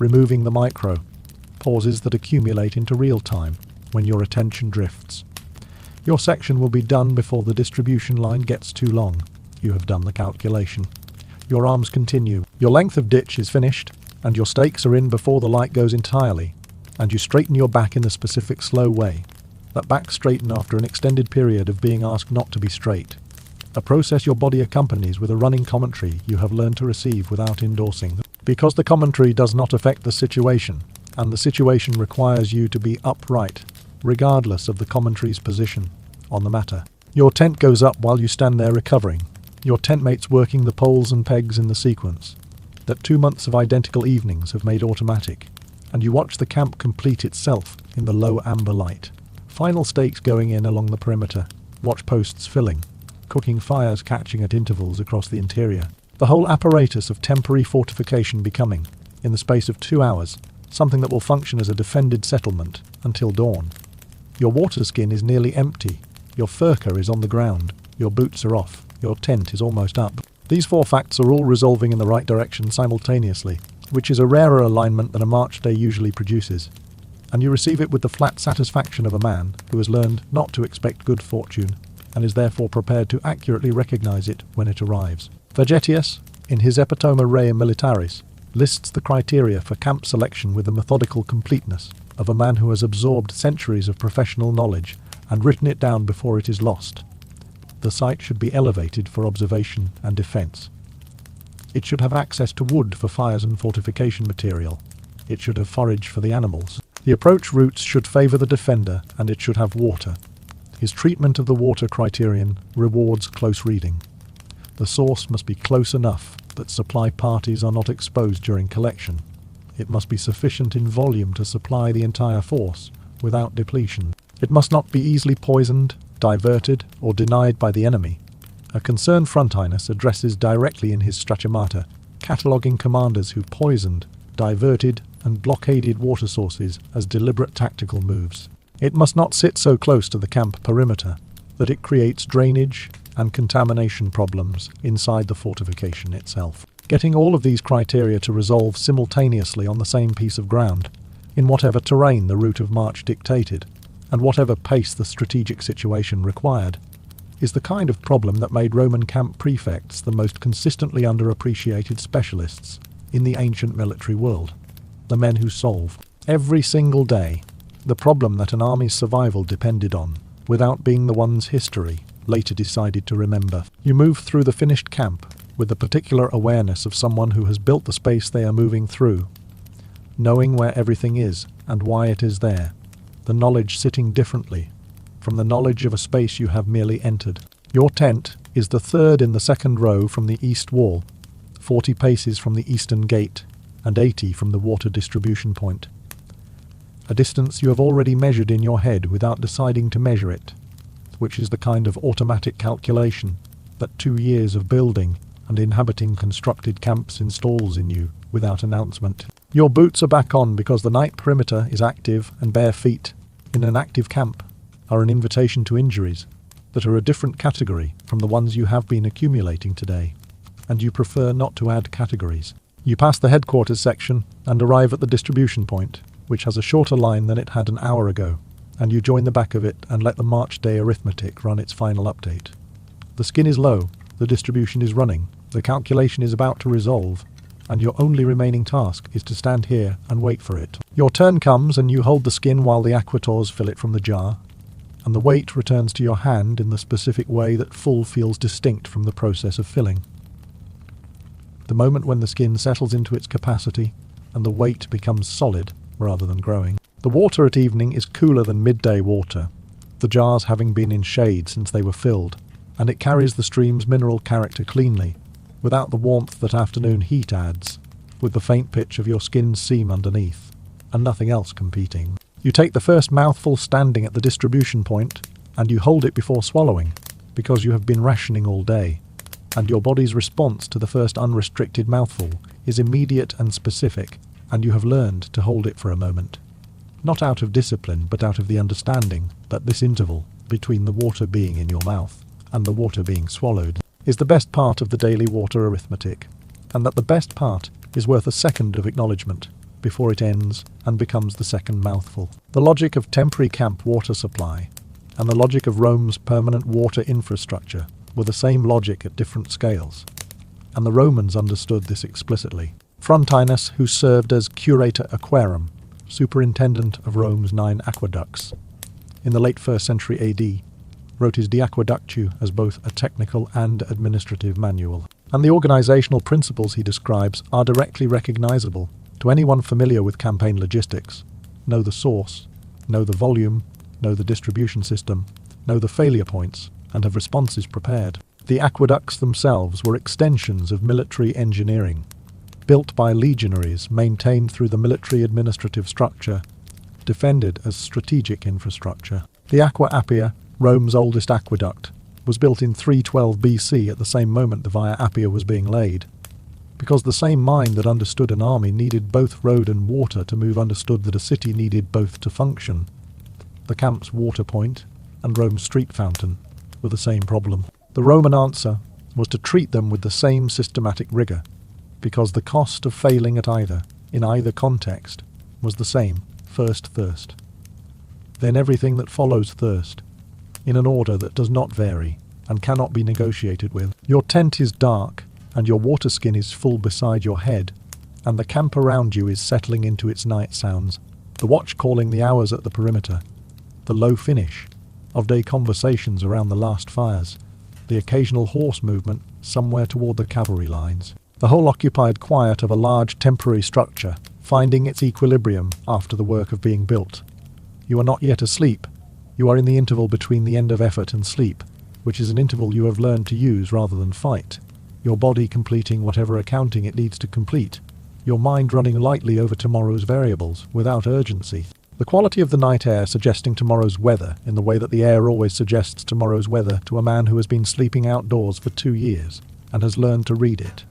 removing the micro pauses that accumulate into real time when your attention drifts. Your section will be done before the distribution line gets too long. You have done the calculation. Your arms continue. Your length of ditch is finished, and your stakes are in before the light goes entirely, and you straighten your back in the specific slow way. That back straighten after an extended period of being asked not to be straight. A process your body accompanies with a running commentary you have learned to receive without endorsing. Because the commentary does not affect the situation, and the situation requires you to be upright, regardless of the commentary's position on the matter. Your tent goes up while you stand there recovering, your tent mates working the poles and pegs in the sequence that 2 months of identical evenings have made automatic, and you watch the camp complete itself in the low amber light. Final stakes going in along the perimeter, watch posts filling, cooking fires catching at intervals across the interior. The whole apparatus of temporary fortification becoming, in the space of 2 hours, something that will function as a defended settlement until dawn. Your water skin is nearly empty, your furka is on the ground, your boots are off, your tent is almost up. These 4 facts are all resolving in the right direction simultaneously, which is a rarer alignment than a March day usually produces, and you receive it with the flat satisfaction of a man who has learned not to expect good fortune, and is therefore prepared to accurately recognize it when it arrives. Vegetius, in his Epitome Rei Militaris, lists the criteria for camp selection with the methodical completeness of a man who has absorbed centuries of professional knowledge and written it down before it is lost. The site should be elevated for observation and defense. It should have access to wood for fires and fortification material. It should have forage for the animals. The approach routes should favor the defender, and it should have water. His treatment of the water criterion rewards close reading. The source must be close enough that supply parties are not exposed during collection. It must be sufficient in volume to supply the entire force without depletion. It must not be easily poisoned, diverted, or denied by the enemy. A concerned Frontinus addresses directly in his Strachomata, cataloguing commanders who poisoned, diverted, and blockaded water sources as deliberate tactical moves. It must not sit so close to the camp perimeter that it creates drainage and contamination problems inside the fortification itself. Getting all of these criteria to resolve simultaneously on the same piece of ground, in whatever terrain the route of march dictated, and whatever pace the strategic situation required, is the kind of problem that made Roman camp prefects the most consistently underappreciated specialists in the ancient military world. The men who solve, every single day, the problem that an army's survival depended on, without being the one's history later decided to remember. You move through the finished camp with the particular awareness of someone who has built the space they are moving through, knowing where everything is and why it is there, the knowledge sitting differently from the knowledge of a space you have merely entered. Your tent is the third in the second row from the east wall, 40 paces from the eastern gate, and 80 from the water distribution point. A distance you have already measured in your head without deciding to measure it, which is the kind of automatic calculation that 2 years of building and inhabiting constructed camps installs in you without announcement. Your boots are back on because the night perimeter is active, and bare feet in an active camp are an invitation to injuries that are a different category from the ones you have been accumulating today, and you prefer not to add categories. You pass the headquarters section and arrive at the distribution point, which has a shorter line than it had an hour ago, and you join the back of it and let the March day arithmetic run its final update. The skin is low, the distribution is running, the calculation is about to resolve, and your only remaining task is to stand here and wait for it. Your turn comes and you hold the skin while the aquators fill it from the jar, and the weight returns to your hand in the specific way that full feels distinct from the process of filling. The moment when the skin settles into its capacity and the weight becomes solid rather than growing. The water at evening is cooler than midday water, the jars having been in shade since they were filled, and it carries the stream's mineral character cleanly, without the warmth that afternoon heat adds, with the faint pitch of your skin's seam underneath, and nothing else competing. You take the first mouthful standing at the distribution point, and you hold it before swallowing, because you have been rationing all day, and your body's response to the first unrestricted mouthful is immediate and specific, and you have learned to hold it for a moment. Not out of discipline, but out of the understanding that this interval between the water being in your mouth and the water being swallowed is the best part of the daily water arithmetic, and that the best part is worth a second of acknowledgement, before it ends and becomes the second mouthful. The logic of temporary camp water supply and the logic of Rome's permanent water infrastructure were the same logic at different scales, and the Romans understood this explicitly. Frontinus, who served as curator aquarum, superintendent of Rome's 9 aqueducts, in the late 1st century AD, wrote his De Aqueductu as both a technical and administrative manual, and the organizational principles he describes are directly recognizable to anyone familiar with campaign logistics. Know the source, know the volume, know the distribution system, know the failure points, and have responses prepared. The aqueducts themselves were extensions of military engineering, built by legionaries, maintained through the military administrative structure, defended as strategic infrastructure. The Aqua Appia, Rome's oldest aqueduct, was built in 312 BC at the same moment the Via Appia was being laid, because the same mind that understood an army needed both road and water to move understood that a city needed both to function. The camp's water point and Rome's street fountain were the same problem. The Roman answer was to treat them with the same systematic rigor, because the cost of failing at either, in either context, was the same: first thirst, then everything that follows thirst, in an order that does not vary and cannot be negotiated with. Your tent is dark, and your water skin is full beside your head, and the camp around you is settling into its night sounds, the watch calling the hours at the perimeter, the low finish of day conversations around the last fires, the occasional horse movement somewhere toward the cavalry lines, the whole occupied quiet of a large temporary structure finding its equilibrium after the work of being built. You are not yet asleep. You are in the interval between the end of effort and sleep, which is an interval you have learned to use rather than fight, your body completing whatever accounting it needs to complete, your mind running lightly over tomorrow's variables without urgency. The quality of the night air suggesting tomorrow's weather in the way that the air always suggests tomorrow's weather to a man who has been sleeping outdoors for 2 years and has learned to read it.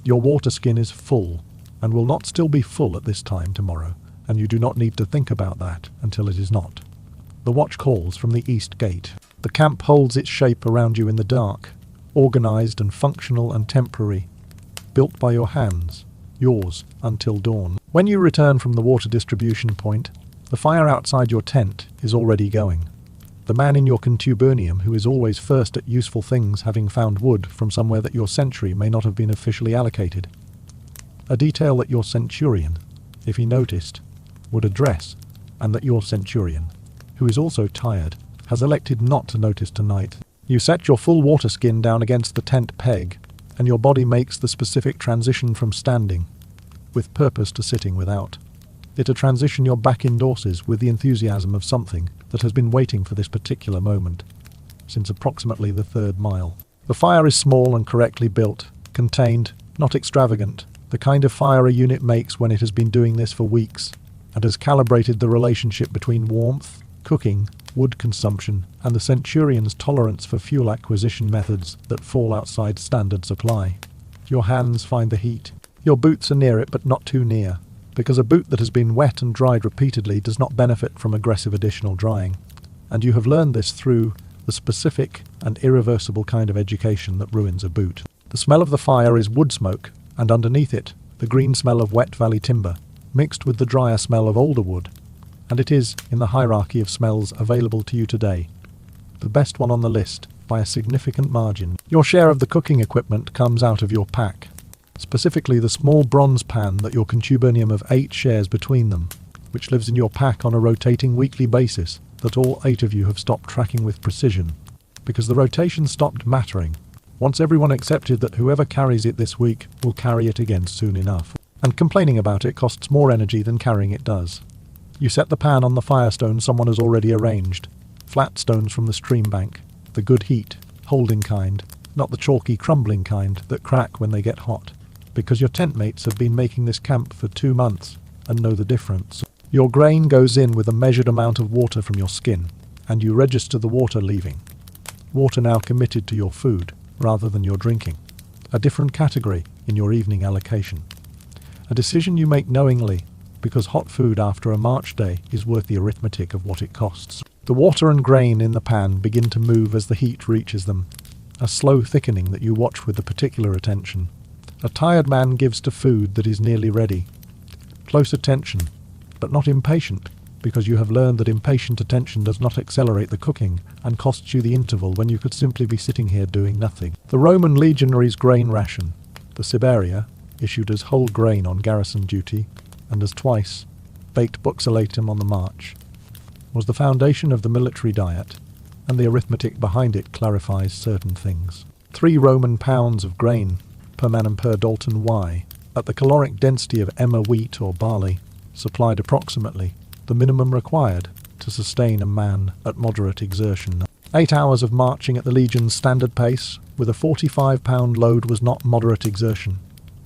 Your water skin is full and will not still be full at this time tomorrow, and you do not need to think about that until it is not. The watch calls from the east gate. The camp holds its shape around you in the dark, organized and functional and temporary, built by your hands, yours until dawn. When you return from the water distribution point, the fire outside your tent is already going. The man in your contubernium who is always first at useful things, having found wood from somewhere that your century may not have been officially allocated. A detail that your centurion, if he noticed, would address, and that your centurion, who is also tired, has elected not to notice tonight. You set your full water skin down against the tent peg, and your body makes the specific transition from standing, with purpose, to sitting without. It a transition your back endorses with the enthusiasm of something that has been waiting for this particular moment, since approximately the 3rd mile. The fire is small and correctly built, contained, not extravagant, the kind of fire a unit makes when it has been doing this for weeks, and has calibrated the relationship between warmth, cooking, wood consumption, and the centurion's tolerance for fuel acquisition methods that fall outside standard supply. Your hands find the heat. Your boots are near it, but not too near, because a boot that has been wet and dried repeatedly does not benefit from aggressive additional drying, and you have learned this through the specific and irreversible kind of education that ruins a boot. The smell of the fire is wood smoke, and underneath it, the green smell of wet valley timber, mixed with the drier smell of older wood, and it is, in the hierarchy of smells available to you today, the best one on the list by a significant margin. Your share of the cooking equipment comes out of your pack, specifically the small bronze pan that your contubernium of 8 shares between them, which lives in your pack on a rotating weekly basis that all 8 of you have stopped tracking with precision, because the rotation stopped mattering once everyone accepted that whoever carries it this week will carry it again soon enough, and complaining about it costs more energy than carrying it does. You set the pan on the firestone someone has already arranged, flat stones from the stream bank, the good heat, holding kind, not the chalky crumbling kind that crack when they get hot, because your tent mates have been making this camp for 2 months and know the difference. Your grain goes in with a measured amount of water from your skin, and you register the water leaving. Water now committed to your food, rather than your drinking. A different category in your evening allocation. A decision you make knowingly, because hot food after a March day is worth the arithmetic of what it costs. The water and grain in the pan begin to move as the heat reaches them, a slow thickening that you watch with a particular attention. A tired man gives to food that is nearly ready. Close attention, but not impatient, because you have learned that impatient attention does not accelerate the cooking and costs you the interval when you could simply be sitting here doing nothing. The Roman legionaries' grain ration, the Siberia, issued as whole grain on garrison duty, and as twice baked buxolatum on the march, was the foundation of the military diet, and the arithmetic behind it clarifies certain things. 3 Roman pounds of grain per man and per Dalton Y, at the caloric density of emmer wheat or barley, supplied approximately the minimum required to sustain a man at moderate exertion. 8 hours of marching at the Legion's standard pace with a 45-pound load was not moderate exertion,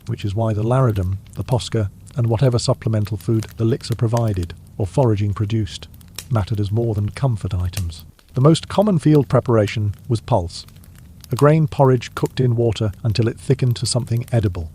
which is why the laridum, the posca, and whatever supplemental food the elixir provided or foraging produced mattered as more than comfort items. The most common field preparation was pulse, a grain porridge cooked in water until it thickened to something edible,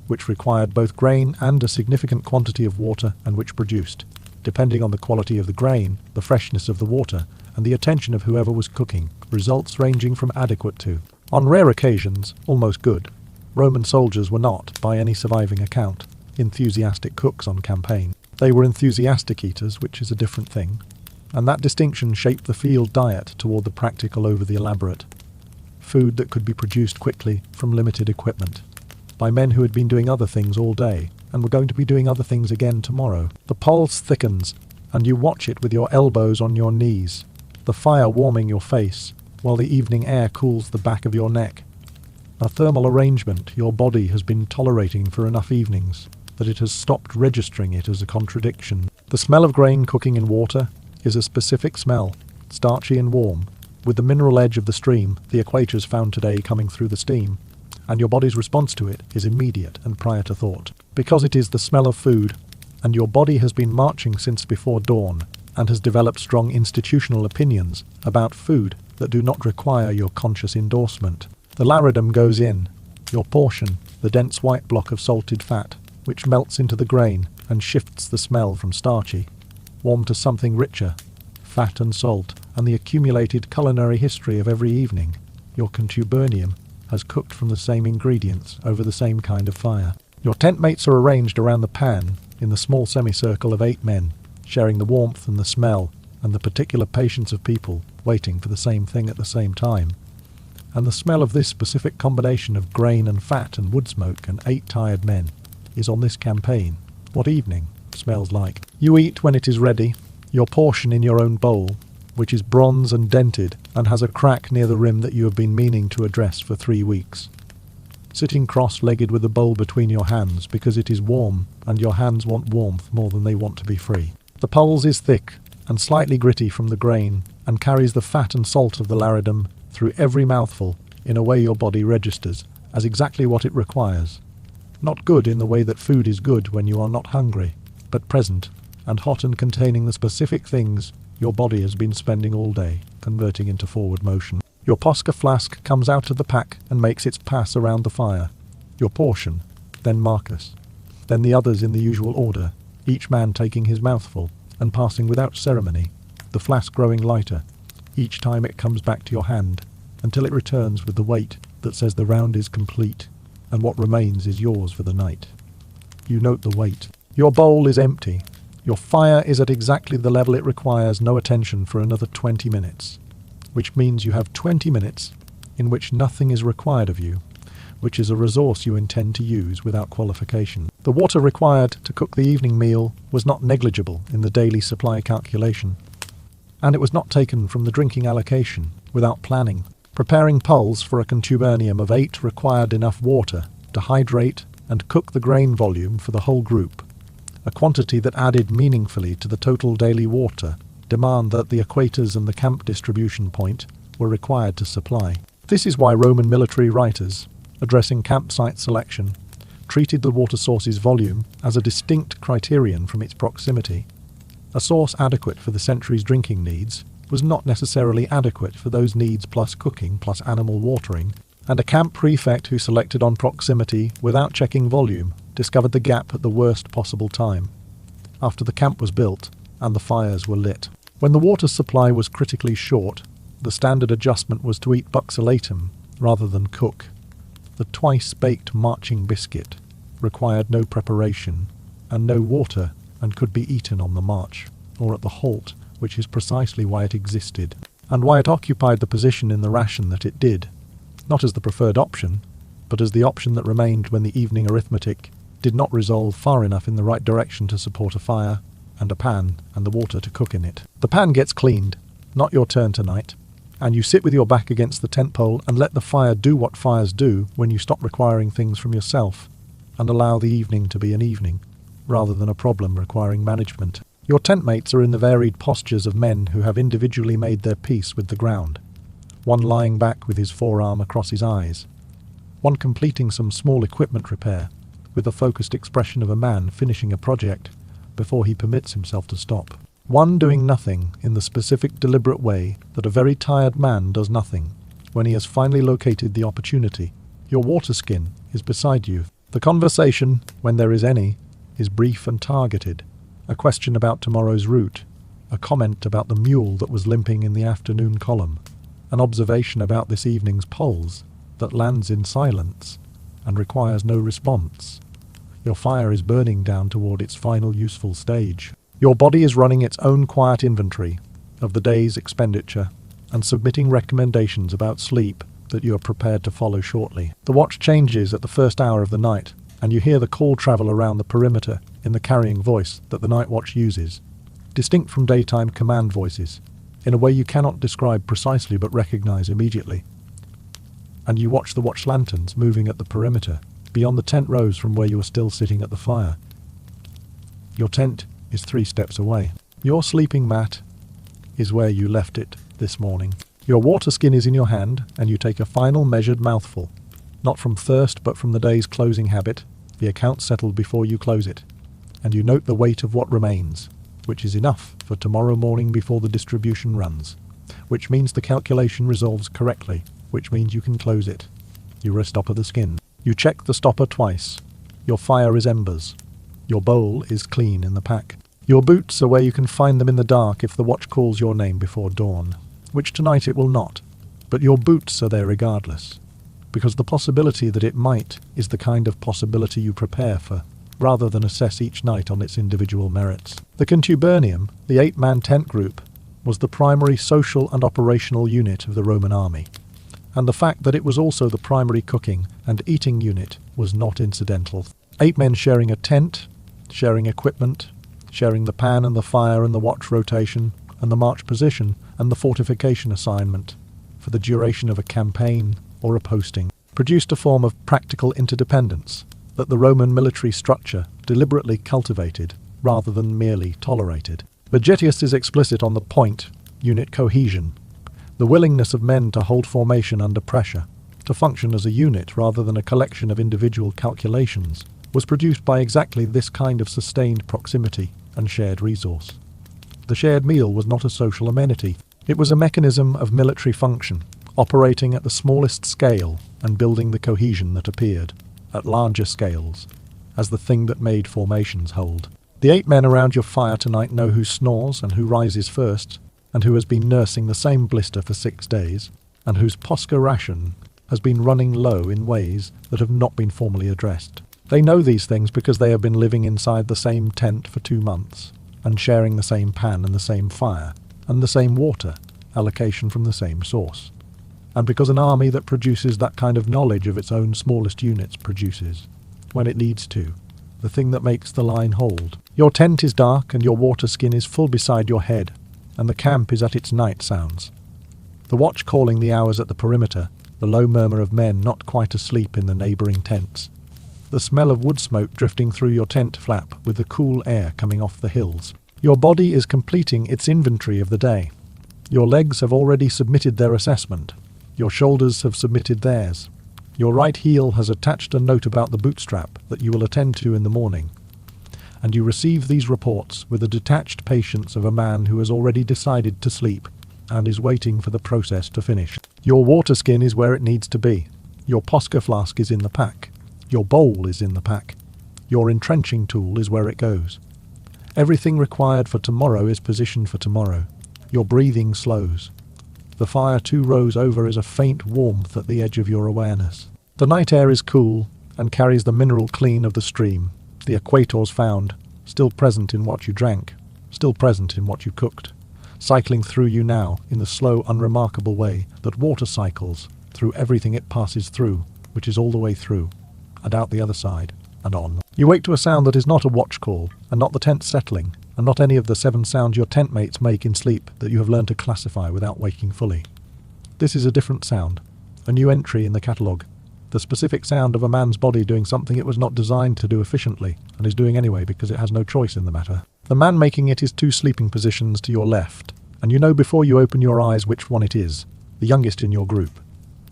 which required both grain and a significant quantity of water, and which produced, depending on the quality of the grain, the freshness of the water, and the attention of whoever was cooking, results ranging from adequate to, on rare occasions, almost good. Roman soldiers were not, by any surviving account, enthusiastic cooks on campaign. They were enthusiastic eaters, which is a different thing, and that distinction shaped the field diet toward the practical over the elaborate. Food that could be produced quickly from limited equipment, by men who had been doing other things all day, and were going to be doing other things again tomorrow. The pulse thickens, and you watch it with your elbows on your knees, the fire warming your face, while the evening air cools the back of your neck. A thermal arrangement your body has been tolerating for enough evenings that it has stopped registering it as a contradiction. The smell of grain cooking in water is a specific smell, starchy and warm, with the mineral edge of the stream, the equators found today, coming through the steam, and your body's response to it is immediate and prior to thought. Because it is the smell of food, and your body has been marching since before dawn, and has developed strong institutional opinions about food that do not require your conscious endorsement. The laridum goes in, your portion, the dense white block of salted fat, which melts into the grain and shifts the smell from starchy, warm to something richer, fat and salt, and the accumulated culinary history of every evening. Your contubernium has cooked from the same ingredients over the same kind of fire. Your tent mates are arranged around the pan in the small semicircle of 8 men, sharing the warmth and the smell and the particular patience of people waiting for the same thing at the same time. And the smell of this specific combination of grain and fat and wood smoke and 8 tired men is on this campaign what evening smells like. You eat when it is ready, your portion in your own bowl, which is bronze and dented and has a crack near the rim that you have been meaning to address for 3 weeks. Sitting cross-legged with the bowl between your hands because it is warm and your hands want warmth more than they want to be free. The pulse is thick and slightly gritty from the grain and carries the fat and salt of the laridum through every mouthful in a way your body registers as exactly what it requires. Not good in the way that food is good when you are not hungry, but present and hot and containing the specific things your body has been spending all day converting into forward motion. Your posca flask comes out of the pack and makes its pass around the fire. Your portion, then Marcus, then the others in the usual order, each man taking his mouthful and passing without ceremony, the flask growing lighter each time it comes back to your hand, until it returns with the weight that says the round is complete and what remains is yours for the night. You note the weight. Your bowl is empty. Your fire is at exactly the level it requires no attention for another 20 minutes, which means you have 20 minutes in which nothing is required of you, which is a resource you intend to use without qualification. The water required to cook the evening meal was not negligible in the daily supply calculation, and it was not taken from the drinking allocation without planning. Preparing pulse for a contubernium of 8 required enough water to hydrate and cook the grain volume for the whole group, a quantity that added meaningfully to the total daily water demand that the equators and the camp distribution point were required to supply. This is why Roman military writers, addressing campsite selection, treated the water source's volume as a distinct criterion from its proximity. A source adequate for the century's drinking needs was not necessarily adequate for those needs plus cooking plus animal watering, and a camp prefect who selected on proximity without checking volume discovered the gap at the worst possible time, after the camp was built and the fires were lit. When the water supply was critically short, the standard adjustment was to eat buxolatum rather than cook. The twice-baked marching biscuit required no preparation, and no water, and could be eaten on the march, or at the halt, which is precisely why it existed, and why it occupied the position in the ration that it did, not as the preferred option, but as the option that remained when the evening arithmetic did not resolve far enough in the right direction to support a fire, and a pan, and the water to cook in it. The pan gets cleaned, not your turn tonight, and you sit with your back against the tent pole and let the fire do what fires do when you stop requiring things from yourself, and allow the evening to be an evening, rather than a problem requiring management. Your tent mates are in the varied postures of men who have individually made their peace with the ground, one lying back with his forearm across his eyes, one completing some small equipment repair, with the focused expression of a man finishing a project before he permits himself to stop. One doing nothing in the specific deliberate way that a very tired man does nothing when he has finally located the opportunity. Your water skin is beside you. The conversation, when there is any, is brief and targeted. A question about tomorrow's route, a comment about the mule that was limping in the afternoon column, an observation about this evening's polls that lands in silence and requires no response. Your fire is burning down toward its final useful stage. Your body is running its own quiet inventory of the day's expenditure and submitting recommendations about sleep that you are prepared to follow shortly. The watch changes at the first hour of the night, and you hear the call travel around the perimeter in the carrying voice that the night watch uses, distinct from daytime command voices, in a way you cannot describe precisely but recognize immediately. And you watch the watch lanterns moving at the perimeter, beyond the tent rows from where you are still sitting at the fire. Your tent is 3 steps away. Your sleeping mat is where you left it this morning. Your water skin is in your hand, and you take a final measured mouthful, not from thirst but from the day's closing habit, the account settled before you close it, and you note the weight of what remains, which is enough for tomorrow morning before the distribution runs, which means the calculation resolves correctly, which means you can close it. You restopper the skin. You check the stopper twice. Your fire is embers. Your bowl is clean in the pack. Your boots are where you can find them in the dark if the watch calls your name before dawn, which tonight it will not, but your boots are there regardless, because the possibility that it might is the kind of possibility you prepare for, rather than assess each night on its individual merits. The contubernium, the 8-man tent group, was the primary social and operational unit of the Roman army, and the fact that it was also the primary cooking and eating unit was not incidental. 8 men sharing a tent, sharing equipment, sharing the pan and the fire and the watch rotation and the march position and the fortification assignment for the duration of a campaign or a posting, produced a form of practical interdependence that the Roman military structure deliberately cultivated rather than merely tolerated. Vegetius is explicit on the point: unit cohesion, the willingness of men to hold formation under pressure, to function as a unit rather than a collection of individual calculations, was produced by exactly this kind of sustained proximity and shared resource. The shared meal was not a social amenity. It was a mechanism of military function, operating at the smallest scale and building the cohesion that appeared, at larger scales, as the thing that made formations hold. The 8 men around your fire tonight know who snores and who rises first, and who has been nursing the same blister for 6 days, and whose Posca ration has been running low in ways that have not been formally addressed. They know these things because they have been living inside the same tent for 2 months, and sharing the same pan and the same fire, and the same water, allocation from the same source. And because an army that produces that kind of knowledge of its own smallest units produces, when it needs to, the thing that makes the line hold. Your tent is dark and your water skin is full beside your head, and the camp is at its night sounds. The watch calling the hours at the perimeter, the low murmur of men not quite asleep in the neighbouring tents, the smell of wood smoke drifting through your tent flap with the cool air coming off the hills. Your body is completing its inventory of the day. Your legs have already submitted their assessment. Your shoulders have submitted theirs. Your right heel has attached a note about the bootstrap that you will attend to in the morning. And you receive these reports with the detached patience of a man who has already decided to sleep and is waiting for the process to finish. Your water skin is where it needs to be. Your Posca flask is in the pack. Your bowl is in the pack. Your entrenching tool is where it goes. Everything required for tomorrow is positioned for tomorrow. Your breathing slows. The fire 2 rows over is a faint warmth at the edge of your awareness. The night air is cool and carries the mineral clean of the stream, The equator's found, still present in what you drank, still present in what you cooked, cycling through you now in the slow, unremarkable way that water cycles through everything it passes through, which is all the way through, and out the other side, and on. You wake to a sound that is not a watch call, and not the tent settling, and not any of the 7 sounds your tent mates make in sleep that you have learned to classify without waking fully. This is a different sound, a new entry in the catalogue, the specific sound of a man's body doing something it was not designed to do efficiently, and is doing anyway because it has no choice in the matter. The man making it is 2 sleeping positions to your left, and you know before you open your eyes which one it is, the youngest in your group,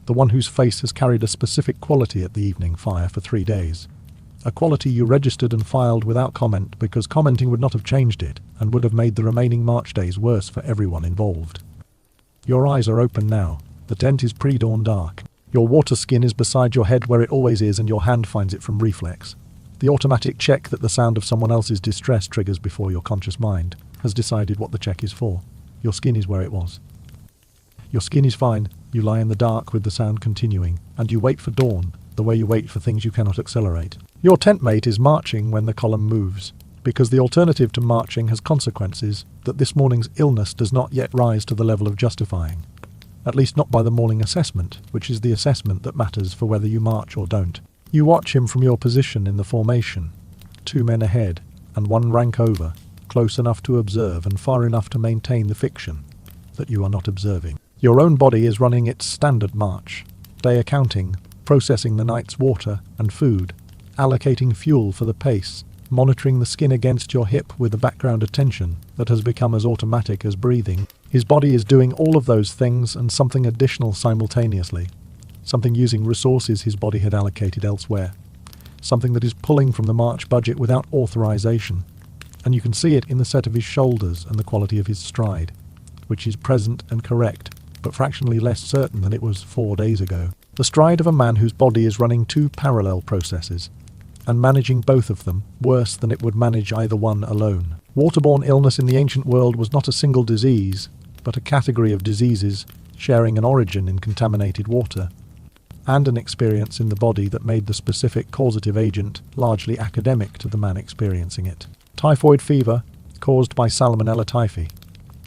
the one whose face has carried a specific quality at the evening fire for 3 days. A quality you registered and filed without comment because commenting would not have changed it and would have made the remaining March days worse for everyone involved. Your eyes are open now. The tent is pre-dawn dark. Your water skin is beside your head where it always is, and your hand finds it from reflex. The automatic check that the sound of someone else's distress triggers before your conscious mind has decided what the check is for. Your skin is where it was. Your skin is fine. You lie in the dark with the sound continuing, and you wait for dawn, the way you wait for things you cannot accelerate. Your tent mate is marching when the column moves, because the alternative to marching has consequences that this morning's illness does not yet rise to the level of justifying. At least not by the morning assessment, which is the assessment that matters for whether you march or don't. You watch him from your position in the formation, 2 men ahead, and 1 rank over, close enough to observe and far enough to maintain the fiction that you are not observing. Your own body is running its standard march, day accounting, processing the night's water and food, allocating fuel for the pace, monitoring the skin against your hip with a background attention that has become as automatic as breathing. His body is doing all of those things and something additional simultaneously, something using resources his body had allocated elsewhere, something that is pulling from the March budget without authorization, and you can see it in the set of his shoulders and the quality of his stride, which is present and correct, but fractionally less certain than it was 4 days ago. The stride of a man whose body is running 2 parallel processes, and managing both of them worse than it would manage either one alone. Waterborne illness in the ancient world was not a single disease, but a category of diseases sharing an origin in contaminated water, and an experience in the body that made the specific causative agent largely academic to the man experiencing it. Typhoid fever, caused by Salmonella typhi,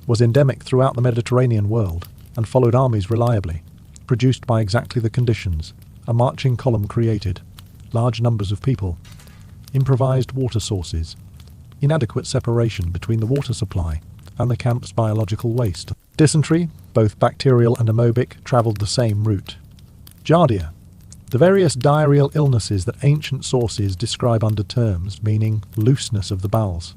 was endemic throughout the Mediterranean world and followed armies reliably, produced by exactly the conditions a marching column created, large numbers of people, improvised water sources, inadequate separation between the water supply and the camp's biological waste. Dysentery, both bacterial and amoebic, travelled the same route. Giardia, the various diarrheal illnesses that ancient sources describe under terms meaning looseness of the bowels.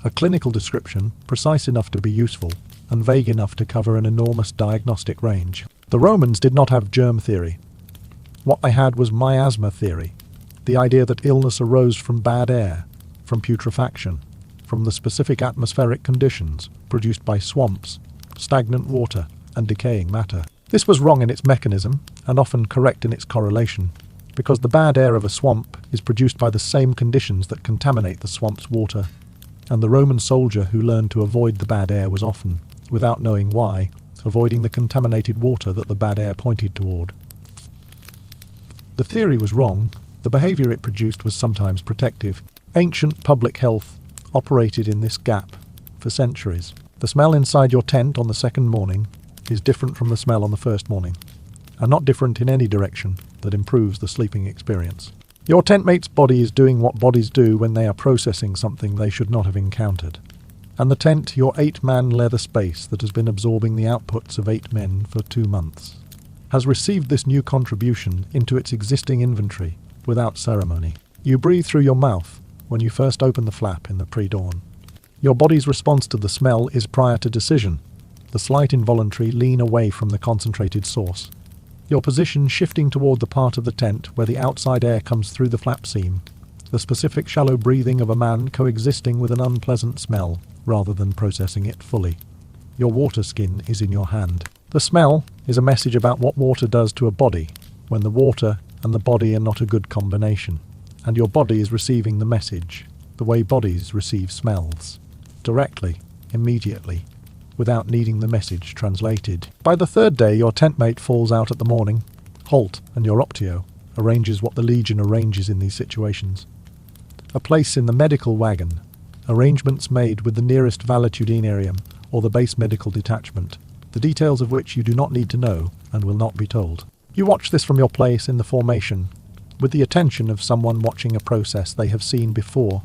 A clinical description precise enough to be useful and vague enough to cover an enormous diagnostic range. The Romans did not have germ theory. What they had was miasma theory, the idea that illness arose from bad air, from putrefaction, from the specific atmospheric conditions produced by swamps, stagnant water, and decaying matter. This was wrong in its mechanism, and often correct in its correlation, because the bad air of a swamp is produced by the same conditions that contaminate the swamp's water, and the Roman soldier who learned to avoid the bad air was often, without knowing why, avoiding the contaminated water that the bad air pointed toward. The theory was wrong, the behaviour it produced was sometimes protective. Ancient public health operated in this gap for centuries. The smell inside your tent on the second morning is different from the smell on the first morning, and not different in any direction that improves the sleeping experience. Your tent mate's body is doing what bodies do when they are processing something they should not have encountered. And the tent, your 8-man leather space that has been absorbing the outputs of 8 men for 2 months, has received this new contribution into its existing inventory without ceremony. You breathe through your mouth when you first open the flap in the pre-dawn. Your body's response to the smell is prior to decision, the slight involuntary lean away from the concentrated source, your position shifting toward the part of the tent where the outside air comes through the flap seam, the specific shallow breathing of a man coexisting with an unpleasant smell rather than processing it fully. Your water skin is in your hand. The smell is a message about what water does to a body when the water and the body are not a good combination, and your body is receiving the message the way bodies receive smells, directly, immediately, without needing the message translated. By the 3rd day, your tent mate falls out at the morning, halt, and your optio arranges what the Legion arranges in these situations. a place in the medical wagon, arrangements made with the nearest valetudinarium or the base medical detachment, the details of which you do not need to know and will not be told. You watch this from your place in the formation, with the attention of someone watching a process they have seen before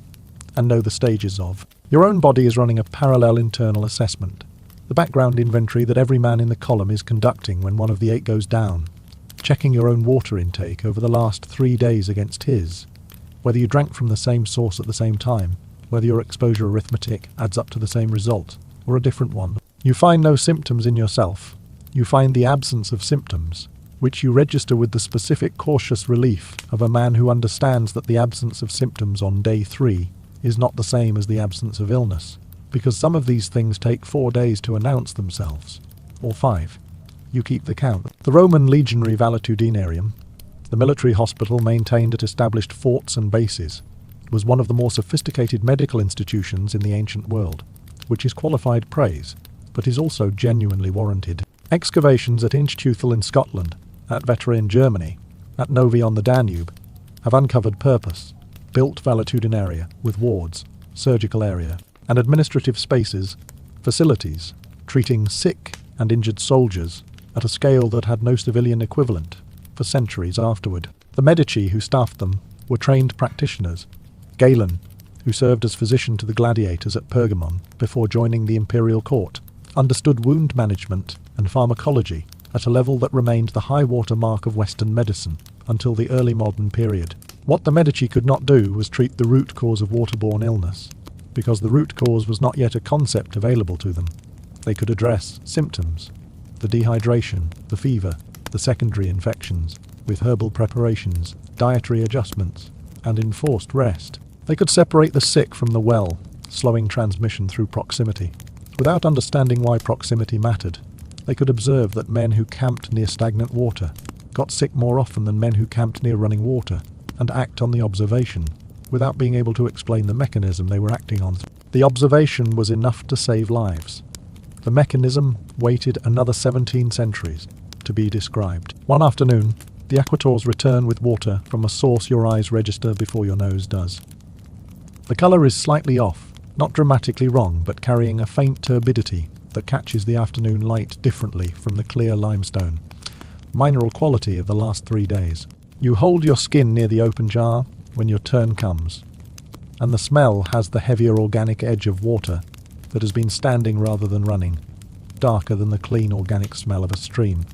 and know the stages of. Your own body is running a parallel internal assessment, the background inventory that every man in the column is conducting when one of the 8 goes down, checking your own water intake over the last 3 days against his, whether you drank from the same source at the same time, whether your exposure arithmetic adds up to the same result, or a different one. You find no symptoms in yourself. You find the absence of symptoms, which you register with the specific cautious relief of a man who understands that the absence of symptoms on day 3 is not the same as the absence of illness, because some of these things take 4 days to announce themselves, or 5. You keep the count. The Roman legionary valetudinarium, the military hospital maintained at established forts and bases, was one of the more sophisticated medical institutions in the ancient world, which is qualified praise, but is also genuinely warranted. Excavations at Inchtuthil in Scotland, at Vettera in Germany, at Novi on the Danube, have uncovered purpose, built valetudinaria with wards, surgical area, and administrative spaces, facilities, treating sick and injured soldiers at a scale that had no civilian equivalent for centuries afterward. The Medici who staffed them were trained practitioners. Galen, who served as physician to the gladiators at Pergamon before joining the imperial court, understood wound management and pharmacology at a level that remained the high water mark of Western medicine until the early modern period. What the Medici could not do was treat the root cause of waterborne illness, because the root cause was not yet a concept available to them. They could address symptoms, the dehydration, the fever, the secondary infections, with herbal preparations, dietary adjustments, and enforced rest. They could separate the sick from the well, slowing transmission through proximity. Without understanding why proximity mattered, they could observe that men who camped near stagnant water got sick more often than men who camped near running water, and act on the observation, without being able to explain the mechanism they were acting on. The observation was enough to save lives. The mechanism waited another 17 centuries to be described. One afternoon, the equators return with water from a source your eyes register before your nose does. The colour is slightly off, not dramatically wrong, but carrying a faint turbidity that catches the afternoon light differently from the clear limestone, mineral quality of the last 3 days. You hold your skin near the open jar when your turn comes, and the smell has the heavier organic edge of water that has been standing rather than running, darker than the clean organic smell of a stream.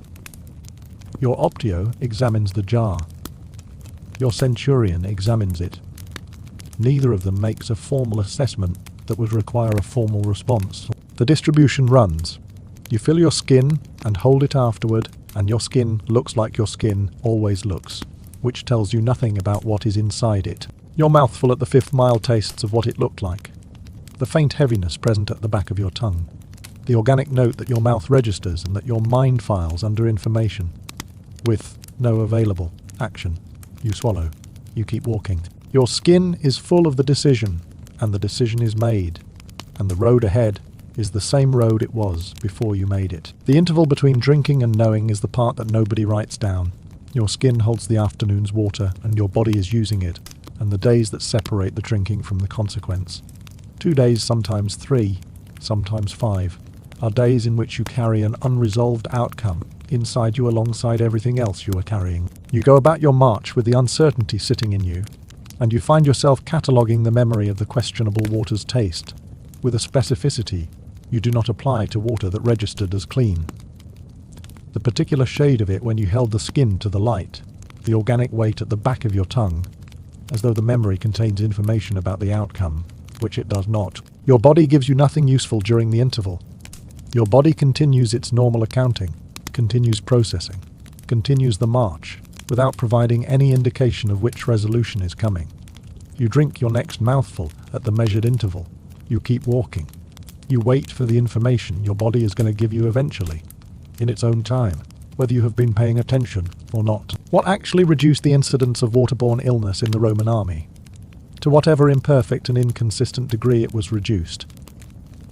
Your optio examines the jar. Your centurion examines it. Neither of them makes a formal assessment that would require a formal response. The distribution runs. You fill your skin and hold it afterward, and your skin looks like your skin always looks, which tells you nothing about what is inside it. Your mouthful at the 5th mile tastes of what it looked like. The faint heaviness present at the back of your tongue. The organic note that your mouth registers and that your mind files under information. With no available action, you swallow. You keep walking. Your skin is full of the decision, and the decision is made, and the road ahead is the same road it was before you made it. The interval between drinking and knowing is the part that nobody writes down. Your skin holds the afternoon's water, and your body is using it, and the days that separate the drinking from the consequence. 2 days, sometimes 3, sometimes 5, are days in which you carry an unresolved outcome inside you alongside everything else you are carrying. You go about your march with the uncertainty sitting in you, and you find yourself cataloguing the memory of the questionable water's taste, with a specificity you do not apply to water that registered as clean. The particular shade of it when you held the skin to the light, the organic weight at the back of your tongue, as though the memory contains information about the outcome, which it does not. Your body gives you nothing useful during the interval. Your body continues its normal accounting, continues processing, continues the march, without providing any indication of which resolution is coming. You drink your next mouthful at the measured interval. You keep walking. You wait for the information your body is going to give you eventually, in its own time, whether you have been paying attention or not. What actually reduced the incidence of waterborne illness in the Roman army, to whatever imperfect and inconsistent degree it was reduced,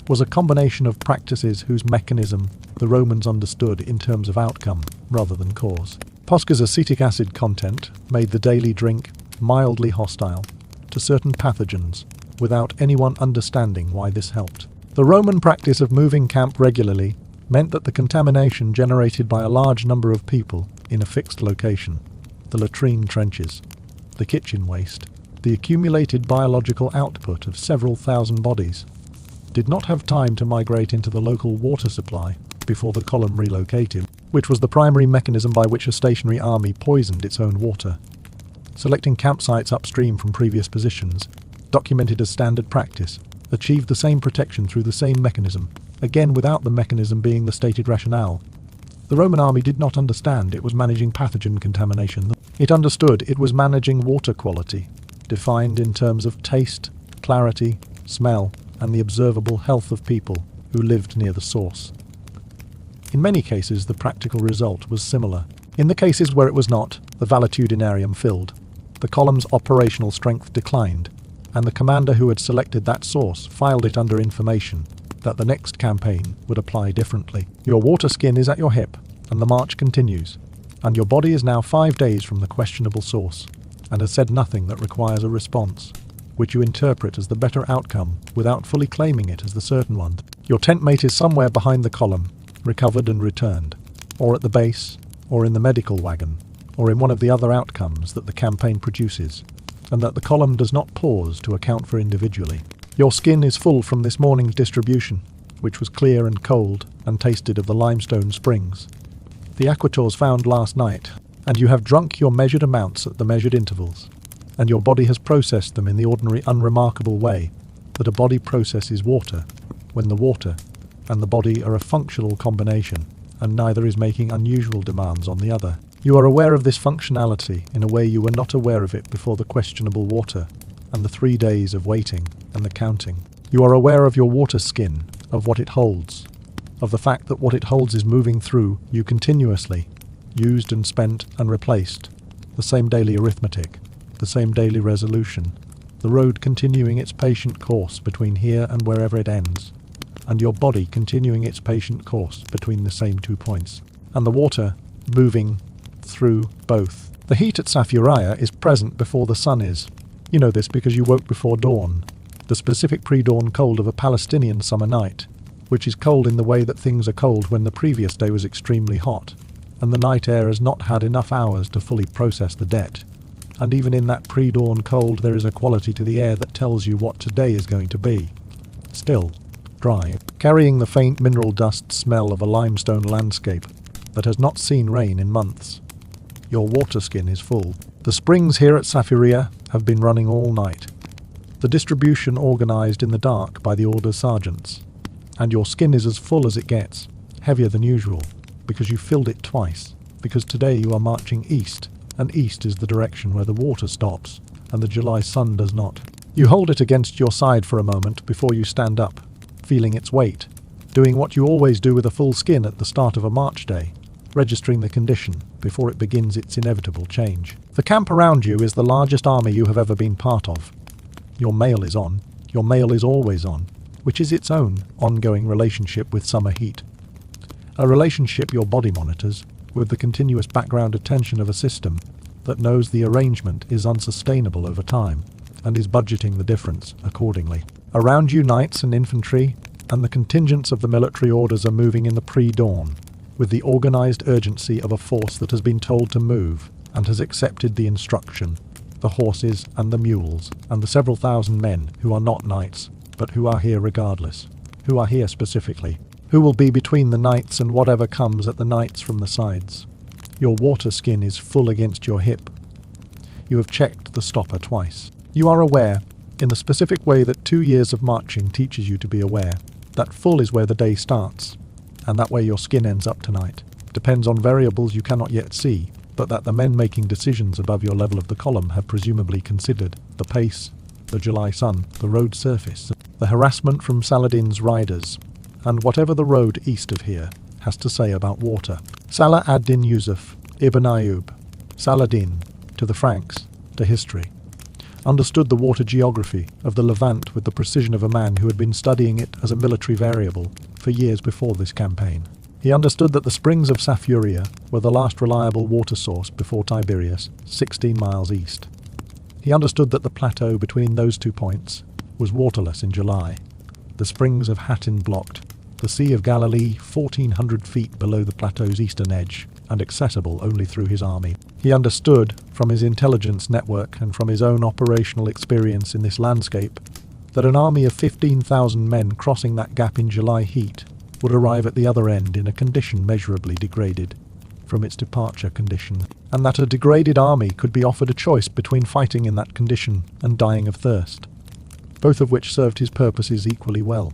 was a combination of practices whose mechanism the Romans understood in terms of outcome rather than cause. Posca's acetic acid content made the daily drink mildly hostile to certain pathogens, without anyone understanding why this helped. The Roman practice of moving camp regularly meant that the contamination generated by a large number of people in a fixed location, the latrine trenches, the kitchen waste, the accumulated biological output of several thousand bodies, did not have time to migrate into the local water supply before the column relocated, which was the primary mechanism by which a stationary army poisoned its own water. Selecting campsites upstream from previous positions, documented as standard practice, achieved the same protection through the same mechanism, again without the mechanism being the stated rationale. The Roman army did not understand it was managing pathogen contamination. It understood it was managing water quality, defined in terms of taste, clarity, smell, and the observable health of people who lived near the source. In many cases, the practical result was similar. In the cases where it was not, the valetudinarium filled, the column's operational strength declined, and the commander who had selected that source filed it under information that the next campaign would apply differently. Your water skin is at your hip, and the march continues, and your body is now 5 days from the questionable source, and has said nothing that requires a response, which you interpret as the better outcome without fully claiming it as the certain one. Your tent mate is somewhere behind the column, recovered and returned, or at the base, or in the medical wagon, or in one of the other outcomes that the campaign produces, and that the column does not pause to account for individually. Your skin is full from this morning's distribution, which was clear and cold and tasted of the limestone springs, the aquators found last night, and you have drunk your measured amounts at the measured intervals, and your body has processed them in the ordinary unremarkable way that a body processes water, when the water and the body are a functional combination, and neither is making unusual demands on the other. You are aware of this functionality in a way you were not aware of it before the questionable water, and the 3 days of waiting and the counting. You are aware of your water skin, of what it holds, of the fact that what it holds is moving through you continuously, used and spent and replaced, the same daily arithmetic, the same daily resolution, the road continuing its patient course between here and wherever it ends, and your body continuing its patient course between the same 2 points, and the water moving through both. The heat at Saphuria is present before the sun is. You know this because you woke before dawn, the specific pre-dawn cold of a Palestinian summer night, which is cold in the way that things are cold when the previous day was extremely hot, and the night air has not had enough hours to fully process the debt. And even in that pre-dawn cold there is a quality to the air that tells you what today is going to be. Still, dry, carrying the faint mineral dust smell of a limestone landscape that has not seen rain in months. Your water skin is full. The springs here at Saphuria have been running all night. The distribution organised in the dark by the order sergeants. And your skin is as full as it gets, heavier than usual, because you filled it twice, because today you are marching east, and east is the direction where the water stops, and the July sun does not. You hold it against your side for a moment before you stand up, feeling its weight, doing what you always do with a full skin at the start of a march day, registering the condition before it begins its inevitable change. The camp around you is the largest army you have ever been part of. Your mail is on. Your mail is always on, which is its own ongoing relationship with summer heat. A relationship your body monitors with the continuous background attention of a system that knows the arrangement is unsustainable over time and is budgeting the difference accordingly. Around you, knights and infantry and the contingents of the military orders are moving in the pre-dawn, with the organised urgency of a force that has been told to move and has accepted the instruction, the horses and the mules and the several thousand men who are not knights, but who are here regardless, who are here specifically, who will be between the knights and whatever comes at the knights from the sides. Your water skin is full against your hip. You have checked the stopper twice. You are aware, in the specific way that 2 years of marching teaches you to be aware, that full is where the day starts, and that where your skin ends up tonight depends on variables you cannot yet see, but that the men making decisions above your level of the column have presumably considered: the pace, the July sun, the road surface, the harassment from Saladin's riders, and whatever the road east of here has to say about water. Salah ad-Din Yusuf, Ibn Ayyub, Saladin, to the Franks, to history, understood the water geography of the Levant with the precision of a man who had been studying it as a military variable for years before this campaign. He understood that the springs of Saphuria were the last reliable water source before Tiberias, 16 miles east. He understood that the plateau between those 2 points was waterless in July. The springs of Hattin blocked, the Sea of Galilee 1,400 feet below the plateau's eastern edge, and accessible only through his army. He understood, from his intelligence network and from his own operational experience in this landscape, that an army of 15,000 men crossing that gap in July heat would arrive at the other end in a condition measurably degraded from its departure condition, and that a degraded army could be offered a choice between fighting in that condition and dying of thirst, both of which served his purposes equally well.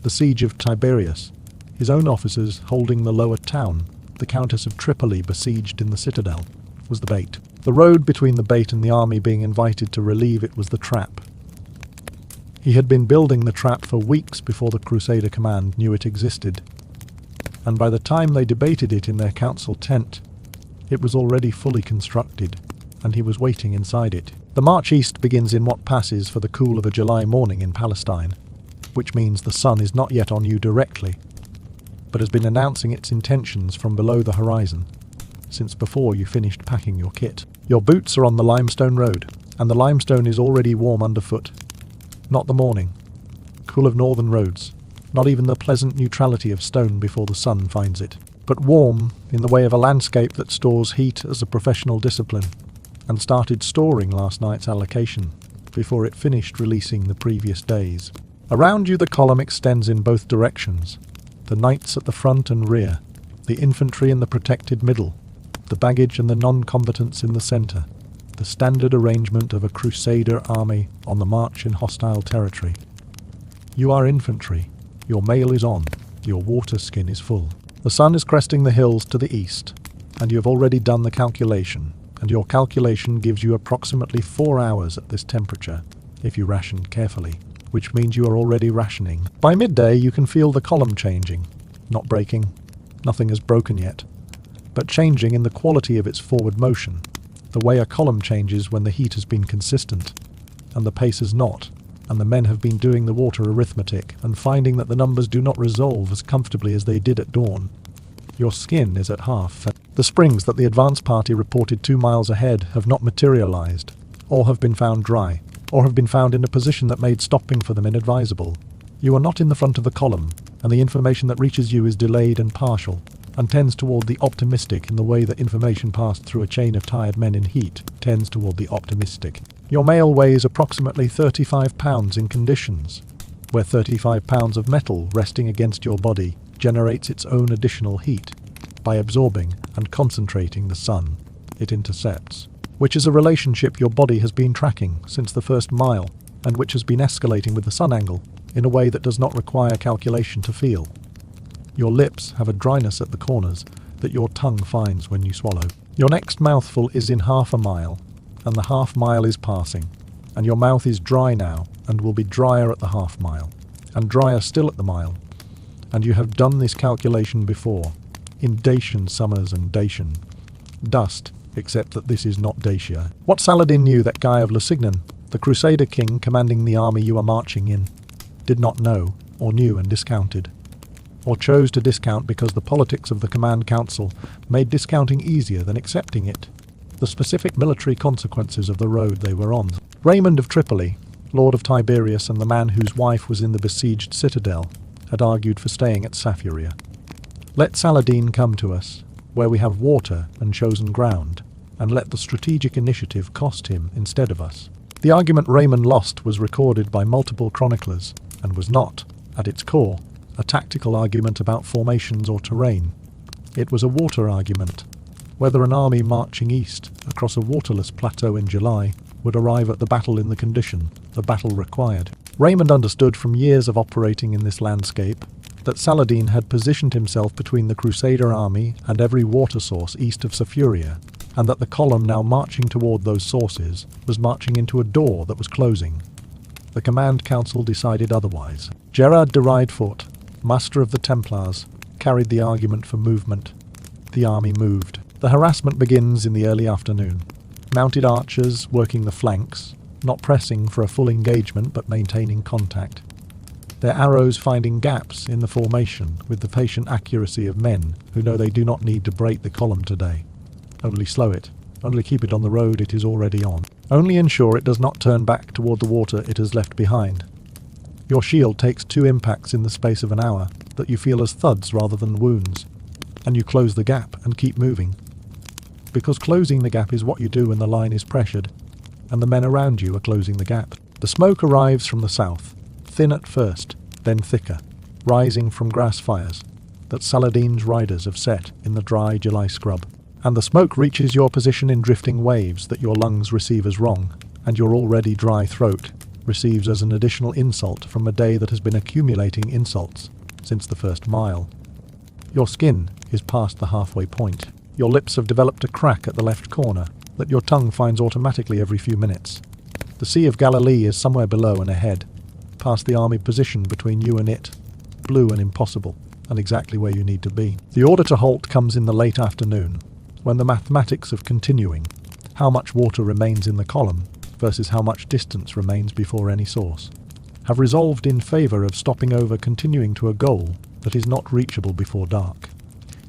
The siege of Tiberias, his own officers holding the lower town, the Countess of Tripoli besieged in the citadel, was the bait. The road between the bait and the army being invited to relieve it was the trap. He had been building the trap for weeks before the Crusader command knew it existed, and by the time they debated it in their council tent, it was already fully constructed, and he was waiting inside it. The march east begins in what passes for the cool of a July morning in Palestine, which means the sun is not yet on you directly, but has been announcing its intentions from below the horizon, since before you finished packing your kit. Your boots are on the limestone road, and the limestone is already warm underfoot. Not the morning, cool of northern roads, not even the pleasant neutrality of stone before the sun finds it, but warm in the way of a landscape that stores heat as a professional discipline, and started storing last night's allocation before it finished releasing the previous days. Around you the column extends in both directions, the knights at the front and rear, the infantry in the protected middle, the baggage and the non-combatants in the centre, the standard arrangement of a Crusader army on the march in hostile territory. You are infantry. Your mail is on, your water skin is full. The sun is cresting the hills to the east, and you have already done the calculation, and your calculation gives you approximately 4 hours at this temperature, if you ration carefully, which means you are already rationing. By midday you can feel the column changing, not breaking, nothing has broken yet, but changing in the quality of its forward motion, the way a column changes when the heat has been consistent, and the pace has not, and the men have been doing the water arithmetic and finding that the numbers do not resolve as comfortably as they did at dawn. Your skin is at half. The springs that the advance party reported 2 miles ahead have not materialized, or have been found dry, or have been found in a position that made stopping for them inadvisable. You are not in the front of the column, and the information that reaches you is delayed and partial, and tends toward the optimistic in the way that information passed through a chain of tired men in heat tends toward the optimistic. Your mail weighs approximately 35 pounds in conditions, where 35 pounds of metal resting against your body generates its own additional heat by absorbing and concentrating the sun it intercepts, which is a relationship your body has been tracking since the first mile, and which has been escalating with the sun angle in a way that does not require calculation to feel. Your lips have a dryness at the corners that your tongue finds when you swallow. Your next mouthful is in half a mile, and the half mile is passing, and your mouth is dry now and will be drier at the half mile, and drier still at the mile, and you have done this calculation before, in Dacian summers and Dacian dust, except that this is not Dacia. What Saladin knew that Guy of Lusignan, the Crusader king commanding the army you are marching in, did not know, or knew and discounted, or chose to discount because the politics of the command council made discounting easier than accepting it, the specific military consequences of the road they were on. Raymond of Tripoli, lord of Tiberias and the man whose wife was in the besieged citadel, had argued for staying at Saphuria. Let Saladin come to us, where we have water and chosen ground, and let the strategic initiative cost him instead of us. The argument Raymond lost was recorded by multiple chroniclers, and was not, at its core, a tactical argument about formations or terrain. It was a water argument, whether an army marching east across a waterless plateau in July would arrive at the battle in the condition the battle required. Raymond understood from years of operating in this landscape that Saladin had positioned himself between the Crusader army and every water source east of Saphuria, and that the column now marching toward those sources was marching into a door that was closing. The command council decided otherwise. Gerard de Ridefoot, master of the Templars, carried the argument for movement. The army moved. The harassment begins in the early afternoon. Mounted archers working the flanks, not pressing for a full engagement but maintaining contact. Their arrows finding gaps in the formation with the patient accuracy of men who know they do not need to break the column today, only slow it, Only keep it on the road it is already on. Only ensure it does not turn back toward the water it has left behind. Your shield takes 2 impacts in the space of an hour that you feel as thuds rather than wounds, and you close the gap and keep moving. Because closing the gap is what you do when the line is pressured, and the men around you are closing the gap. The smoke arrives from the south, thin at first, then thicker, rising from grass fires that Saladin's riders have set in the dry July scrub. And the smoke reaches your position in drifting waves that your lungs receive as wrong, and your already dry throat receives as an additional insult from a day that has been accumulating insults since the first mile. Your skin is past the halfway point. Your lips have developed a crack at the left corner that your tongue finds automatically every few minutes. The Sea of Galilee is somewhere below and ahead, past the army position between you and it, blue and impossible, and exactly where you need to be. The order to halt comes in the late afternoon, when the mathematics of continuing, how much water remains in the column versus how much distance remains before any source, have resolved in favour of stopping over continuing to a goal that is not reachable before dark.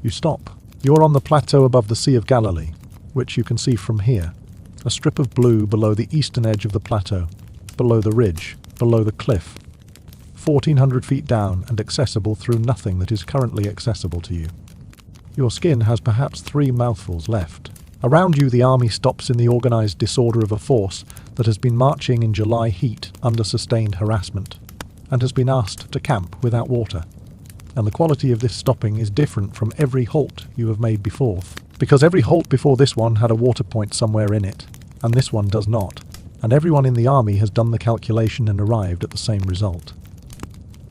You stop. You are on the plateau above the Sea of Galilee, which you can see from here, a strip of blue below the eastern edge of the plateau, below the ridge, below the cliff, 1,400 feet down and accessible through nothing that is currently accessible to you. Your skin has perhaps 3 mouthfuls left. Around you the army stops in the organised disorder of a force that has been marching in July heat under sustained harassment, and has been asked to camp without water. And the quality of this stopping is different from every halt you have made before, because every halt before this one had a water point somewhere in it, and this one does not, and everyone in the army has done the calculation and arrived at the same result.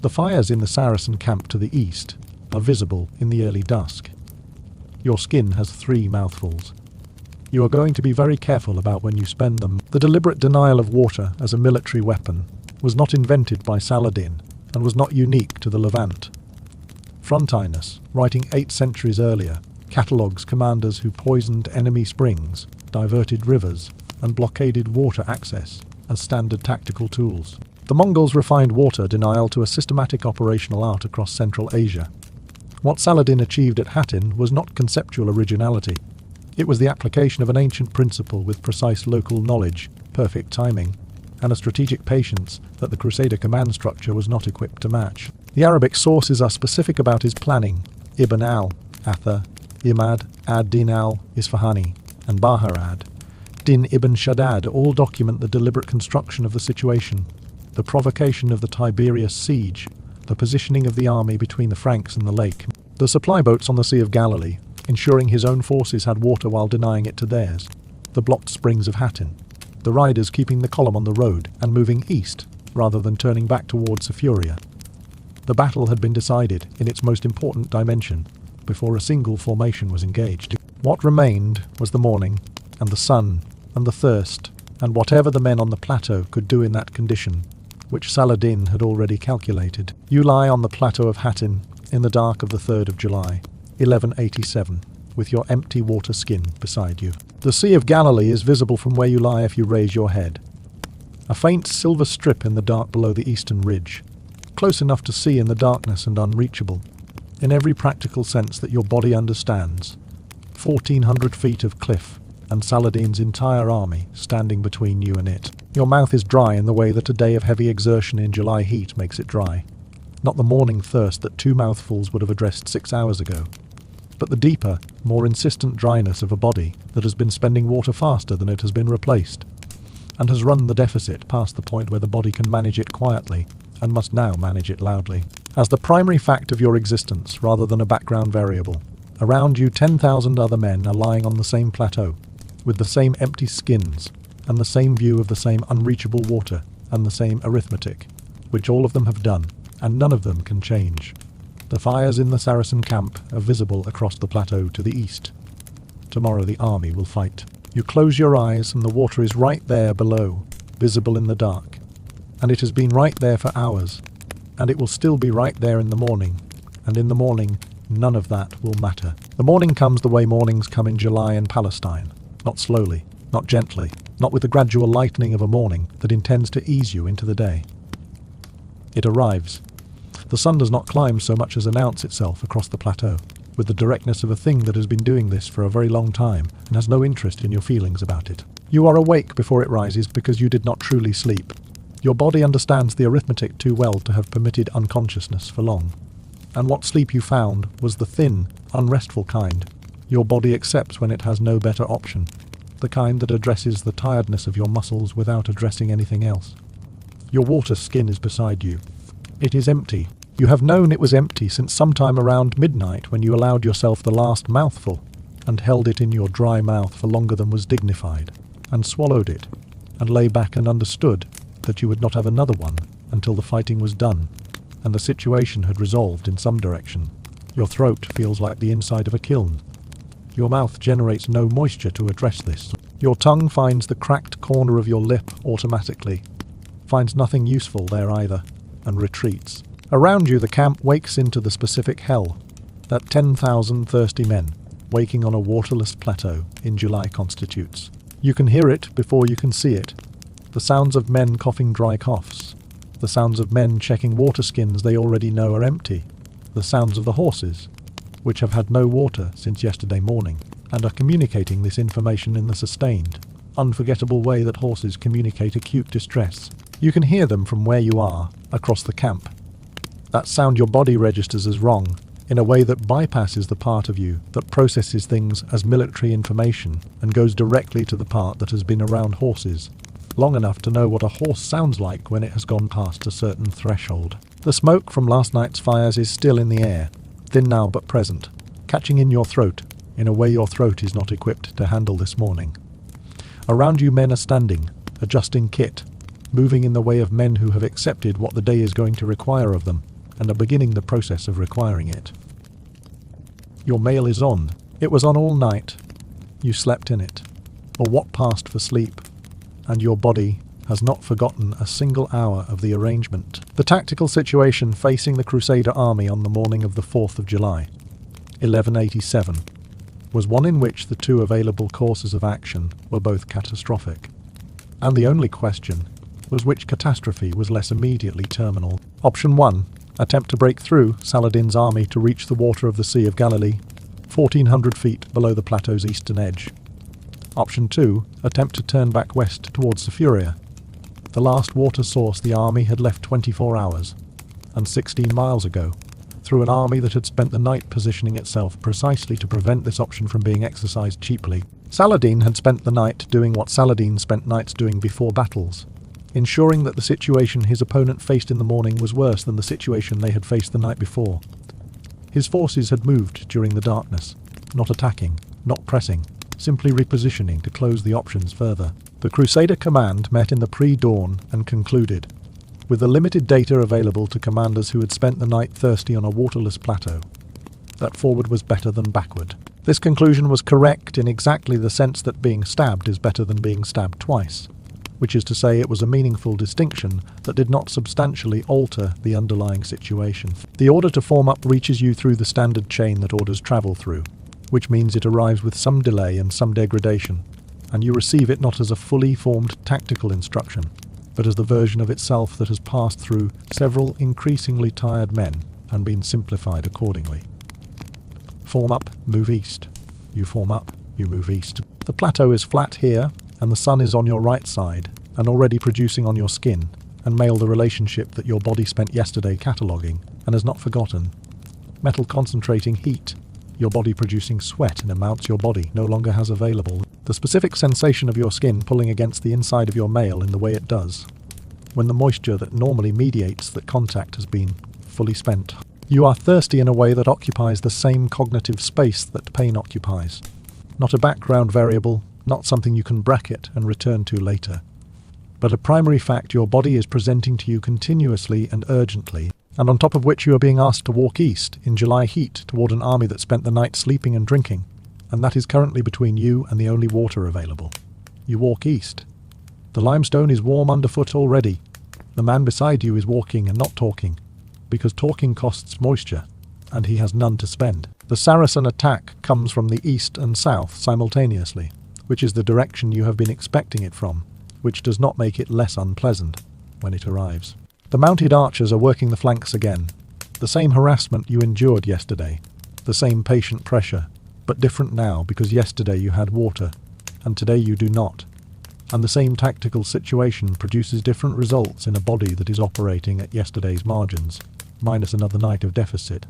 The fires in the Saracen camp to the east are visible in the early dusk. Your skin has 3 mouthfuls. You are going to be very careful about when you spend them. The deliberate denial of water as a military weapon was not invented by Saladin and was not unique to the Levant. Frontinus, writing 8 centuries earlier, catalogues commanders who poisoned enemy springs, diverted rivers, and blockaded water access as standard tactical tools. The Mongols refined water denial to a systematic operational art across Central Asia. What Saladin achieved at Hattin was not conceptual originality. It was the application of an ancient principle with precise local knowledge, perfect timing, and a strategic patience that the Crusader command structure was not equipped to match. The Arabic sources are specific about his planning. Ibn al-Athar, Imad ad-Din al-Isfahani, and Baharad, Din ibn Shaddad all document the deliberate construction of the situation, the provocation of the Tiberias siege, the positioning of the army between the Franks and the lake, the supply boats on the Sea of Galilee, ensuring his own forces had water while denying it to theirs, the blocked springs of Hattin, the riders keeping the column on the road and moving east rather than turning back towards Sefuria. The battle had been decided in its most important dimension before a single formation was engaged. What remained was the morning, and the sun, and the thirst, and whatever the men on the plateau could do in that condition, which Saladin had already calculated. You lie on the plateau of Hattin in the dark of the 3rd of July, 1187, with your empty water skin beside you. The Sea of Galilee is visible from where you lie if you raise your head. A faint silver strip in the dark below the eastern ridge, close enough to see in the darkness and unreachable, in every practical sense that your body understands. 1,400 feet of cliff, and Saladin's entire army standing between you and it. Your mouth is dry in the way that a day of heavy exertion in July heat makes it dry. Not the morning thirst that 2 mouthfuls would have addressed 6 hours ago, but the deeper, more insistent dryness of a body that has been spending water faster than it has been replaced, and has run the deficit past the point where the body can manage it quietly, and must now manage it loudly, as the primary fact of your existence rather than a background variable. Around you 10,000 other men are lying on the same plateau, with the same empty skins, and the same view of the same unreachable water, and the same arithmetic, which all of them have done, and none of them can change. The fires in the Saracen camp are visible across the plateau to the east. Tomorrow the army will fight. You close your eyes and the water is right there below, visible in the dark. And it has been right there for hours, and it will still be right there in the morning, and in the morning none of that will matter. The morning comes the way mornings come in July in Palestine, not slowly, not gently, not with the gradual lightening of a morning that intends to ease you into the day. It arrives. The sun does not climb so much as announce itself across the plateau. with the directness of a thing that has been doing this for a very long time and has no interest in your feelings about it. You are awake before it rises because you did not truly sleep. Your body understands the arithmetic too well to have permitted unconsciousness for long. And what sleep you found was the thin, unrestful kind. Your body accepts when it has no better option, the kind that addresses the tiredness of your muscles without addressing anything else. Your water skin is beside you. It is empty. You have known it was empty since sometime around midnight when you allowed yourself the last mouthful and held it in your dry mouth for longer than was dignified, and swallowed it, and lay back and understood that you would not have another one until the fighting was done and the situation had resolved in some direction. Your throat feels like the inside of a kiln. Your mouth generates no moisture to address this. Your tongue finds the cracked corner of your lip automatically, finds nothing useful there either, and retreats. Around you the camp wakes into the specific hell that 10,000 thirsty men waking on a waterless plateau in July constitutes. You can hear it before you can see it. The sounds of men coughing dry coughs. The sounds of men checking water skins they already know are empty. The sounds of the horses, which have had no water since yesterday morning, and are communicating this information in the sustained, unforgettable way that horses communicate acute distress. You can hear them from where you are, across the camp. That sound your body registers as wrong, in a way that bypasses the part of you that processes things as military information and goes directly to the part that has been around horses long enough to know what a horse sounds like when it has gone past a certain threshold. The smoke from last night's fires is still in the air, thin now but present, catching in your throat, in a way your throat is not equipped to handle this morning. Around you men are standing, adjusting kit, moving in the way of men who have accepted what the day is going to require of them, and are beginning the process of requiring it. Your mail is on. It was on all night. You slept in it, or what passed for sleep, and your body has not forgotten a single hour of the arrangement. The tactical situation facing the Crusader army on the morning of the 4th of July, 1187, was one in which the two available courses of action were both catastrophic. And the only question was which catastrophe was less immediately terminal. Option 1, attempt to break through Saladin's army to reach the water of the Sea of Galilee, 1,400 feet below the plateau's eastern edge. Option 2, attempt to turn back west towards Saphuria, the last water source the army had left 24 hours, and 16 miles ago, through an army that had spent the night positioning itself precisely to prevent this option from being exercised cheaply. Saladin had spent the night doing what Saladin spent nights doing before battles, ensuring that the situation his opponent faced in the morning was worse than the situation they had faced the night before. His forces had moved during the darkness, not attacking, not pressing, simply repositioning to close the options further. The Crusader command met in the pre-dawn and concluded, with the limited data available to commanders who had spent the night thirsty on a waterless plateau, that forward was better than backward. This conclusion was correct in exactly the sense that being stabbed is better than being stabbed twice, which is to say it was a meaningful distinction that did not substantially alter the underlying situation. The order to form up reaches you through the standard chain that orders travel through, which means it arrives with some delay and some degradation, and you receive it not as a fully formed tactical instruction, but as the version of itself that has passed through several increasingly tired men and been simplified accordingly. Form up, move east. You form up, you move east. The plateau is flat here, and the sun is on your right side, and already producing on your skin, and mail the relationship that your body spent yesterday cataloguing, and has not forgotten. Metal concentrating heat, your body producing sweat in amounts your body no longer has available. The specific sensation of your skin pulling against the inside of your mail in the way it does, when the moisture that normally mediates that contact has been fully spent. You are thirsty in a way that occupies the same cognitive space that pain occupies. Not a background variable, not something you can bracket and return to later, but a primary fact your body is presenting to you continuously and urgently, and on top of which you are being asked to walk east in July heat toward an army that spent the night sleeping and drinking, and that is currently between you and the only water available. You walk east. The limestone is warm underfoot already. The man beside you is walking and not talking, because talking costs moisture, and he has none to spend. The Saracen attack comes from the east and south simultaneously, which is the direction you have been expecting it from, which does not make it less unpleasant when it arrives. The mounted archers are working the flanks again, the same harassment you endured yesterday, The same patient pressure, but different now because yesterday you had water, and today you do not. And the same tactical situation produces different results in a body that is operating at yesterday's margins, minus another night of deficit.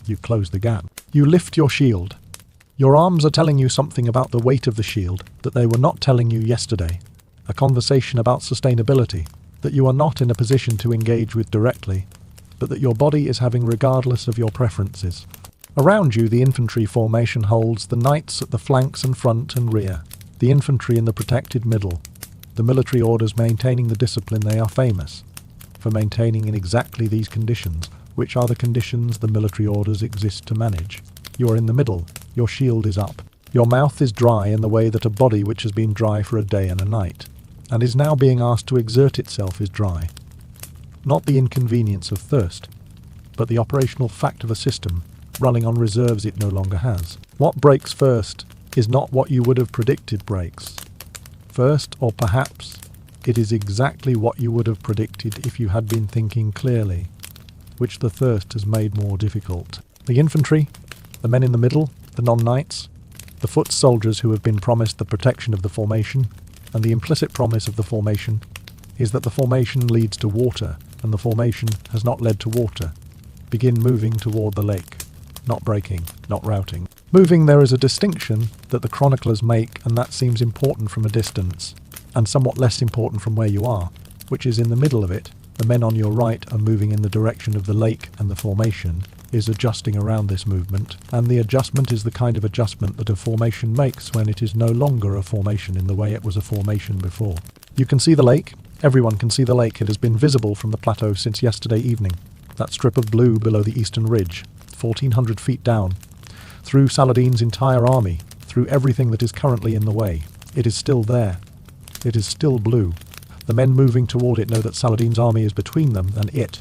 You close the gap. You lift your shield. Your arms are telling you something about the weight of the shield that they were not telling you yesterday. A conversation about sustainability that you are not in a position to engage with directly, but that your body is having regardless of your preferences. Around you, the infantry formation holds the knights at the flanks and front and rear, the infantry in the protected middle, the military orders maintaining the discipline they are famous for maintaining in exactly these conditions, which are the conditions the military orders exist to manage. You are in the middle, your shield is up, your mouth is dry in the way that a body which has been dry for a day and a night, and is now being asked to exert itself is dry. Not the inconvenience of thirst, but the operational fact of a system running on reserves it no longer has. What breaks first is not what you would have predicted breaks. First, or perhaps, it is exactly what you would have predicted if you had been thinking clearly, which the thirst has made more difficult. The infantry, the men in the middle, the non-knights, the foot soldiers who have been promised the protection of the formation, and the implicit promise of the formation is that the formation leads to water, and the formation has not led to water. Begin moving toward the lake. Not breaking, not routing. Moving, there is a distinction that the chroniclers make, and that seems important from a distance, and somewhat less important from where you are, which is in the middle of it. The men on your right are moving in the direction of the lake, and the formation is adjusting around this movement, and the adjustment is the kind of adjustment that a formation makes when it is no longer a formation in the way it was a formation before. You can see the lake. Everyone can see the lake. It has been visible from the plateau since yesterday evening. That strip of blue below the eastern ridge, 1,400 feet down, through Saladin's entire army, through everything that is currently in the way. It is still there. It is still blue. The men moving toward it know that Saladin's army is between them and it.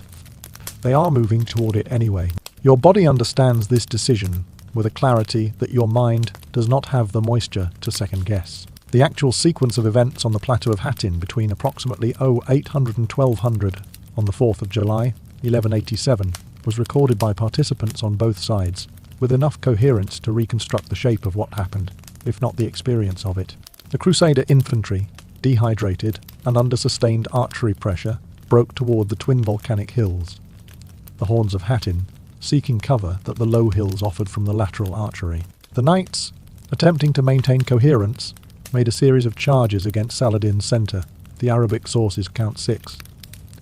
They are moving toward it anyway. Your body understands this decision with a clarity that your mind does not have the moisture to second guess. The actual sequence of events on the plateau of Hattin between approximately 0800 and 1200 on the 4th of July, 1187, was recorded by participants on both sides, with enough coherence to reconstruct the shape of what happened, if not the experience of it. The Crusader infantry, dehydrated and under sustained archery pressure, broke toward the twin volcanic hills, the horns of Hattin, seeking cover that the low hills offered from the lateral archery. The knights, attempting to maintain coherence, made a series of charges against Saladin's centre. The Arabic sources count 6.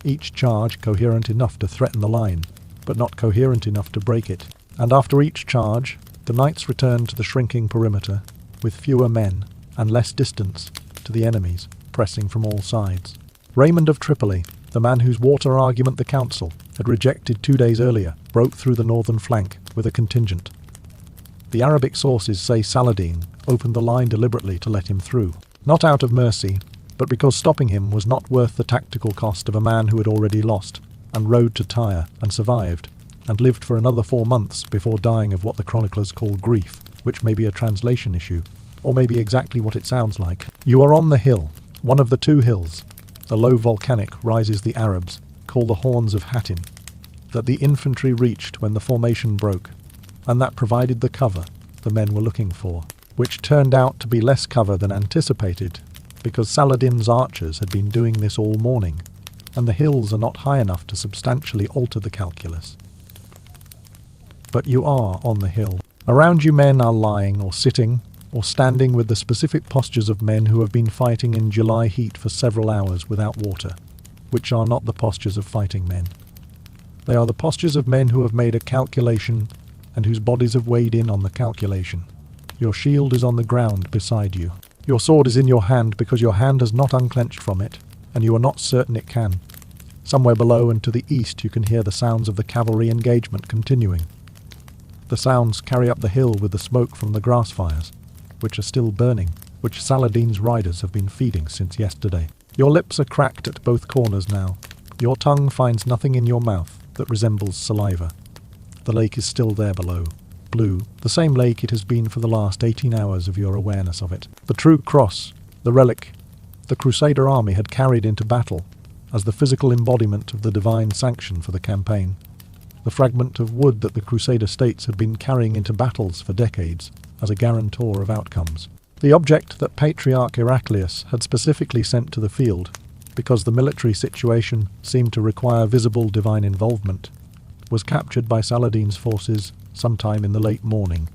Each charge coherent enough to threaten the line, but not coherent enough to break it. And after each charge, the knights returned to the shrinking perimeter, with fewer men and less distance to the enemies, pressing from all sides. Raymond of Tripoli, the man whose water argument the council had rejected 2 days earlier, broke through the northern flank with a contingent. The Arabic sources say Saladin opened the line deliberately to let him through, not out of mercy, but because stopping him was not worth the tactical cost of a man who had already lost, and rode to Tyre, and survived, and lived for another 4 months before dying of what the chroniclers call grief, which may be a translation issue, or maybe exactly what it sounds like. You are on the hill, one of the 2 hills. The low volcanic rises the Arabs call the horns of Hattin, that the infantry reached when the formation broke, and that provided the cover the men were looking for, which turned out to be less cover than anticipated, because Saladin's archers had been doing this all morning, and the hills are not high enough to substantially alter the calculus. But you are on the hill. Around you men are lying or sitting or standing with the specific postures of men who have been fighting in July heat for several hours without water, which are not the postures of fighting men. They are the postures of men who have made a calculation and whose bodies have weighed in on the calculation. Your shield is on the ground beside you. Your sword is in your hand because your hand has not unclenched from it, and you are not certain it can. Somewhere below and to the east you can hear the sounds of the cavalry engagement continuing. The sounds carry up the hill with the smoke from the grass fires, which are still burning, which Saladin's riders have been feeding since yesterday. Your lips are cracked at both corners now. Your tongue finds nothing in your mouth that resembles saliva. The lake is still there below, blue, the same lake it has been for the last 18 hours of your awareness of it. The true cross, the relic, the Crusader army had carried into battle as the physical embodiment of the divine sanction for the campaign. the fragment of wood that the Crusader states had been carrying into battles for decades as a guarantor of outcomes. The object that Patriarch Heraclius had specifically sent to the field, because the military situation seemed to require visible divine involvement, was captured by Saladin's forces sometime in the late morning,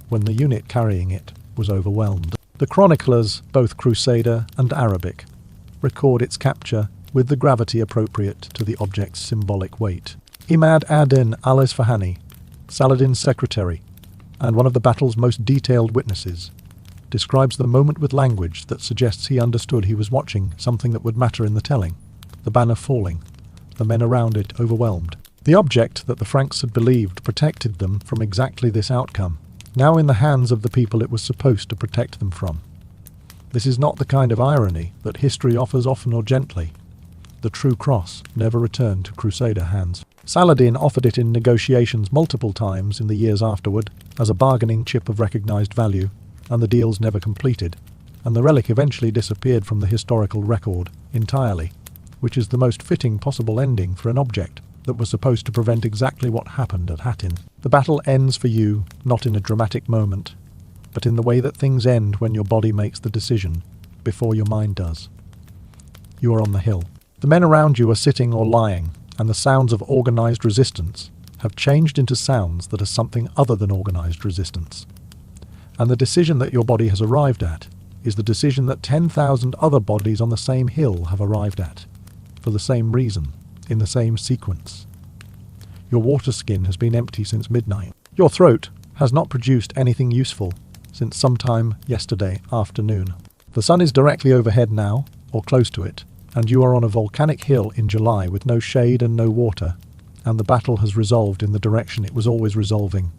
when the unit carrying it was overwhelmed. The chroniclers, both Crusader and Arabic, record its capture with the gravity appropriate to the object's symbolic weight. Imad ad-Din al-Isfahani, Saladin's secretary, and one of the battle's most detailed witnesses, describes the moment with language that suggests he understood he was watching something that would matter in the telling: the banner falling, the men around it overwhelmed. The object that the Franks had believed protected them from exactly this outcome, now in the hands of the people it was supposed to protect them from. This is not the kind of irony that history offers often or gently. The true cross never returned to Crusader hands. Saladin offered it in negotiations multiple times in the years afterward as a bargaining chip of recognized value, and the deals never completed, and the relic eventually disappeared from the historical record entirely, which is the most fitting possible ending for an object that was supposed to prevent exactly what happened at Hattin. The battle ends for you not in a dramatic moment, but in the way that things end when your body makes the decision before your mind does. You are on the hill. The men around you are sitting or lying, and the sounds of organized resistance have changed into sounds that are something other than organized resistance. And the decision that your body has arrived at is the decision that 10,000 other bodies on the same hill have arrived at, for the same reason, in the same sequence. Your water skin has been empty since midnight. Your throat has not produced anything useful since sometime yesterday afternoon. The sun is directly overhead now, or close to it, and you are on a volcanic hill in July with no shade and no water, and the battle has resolved in the direction it was always resolving,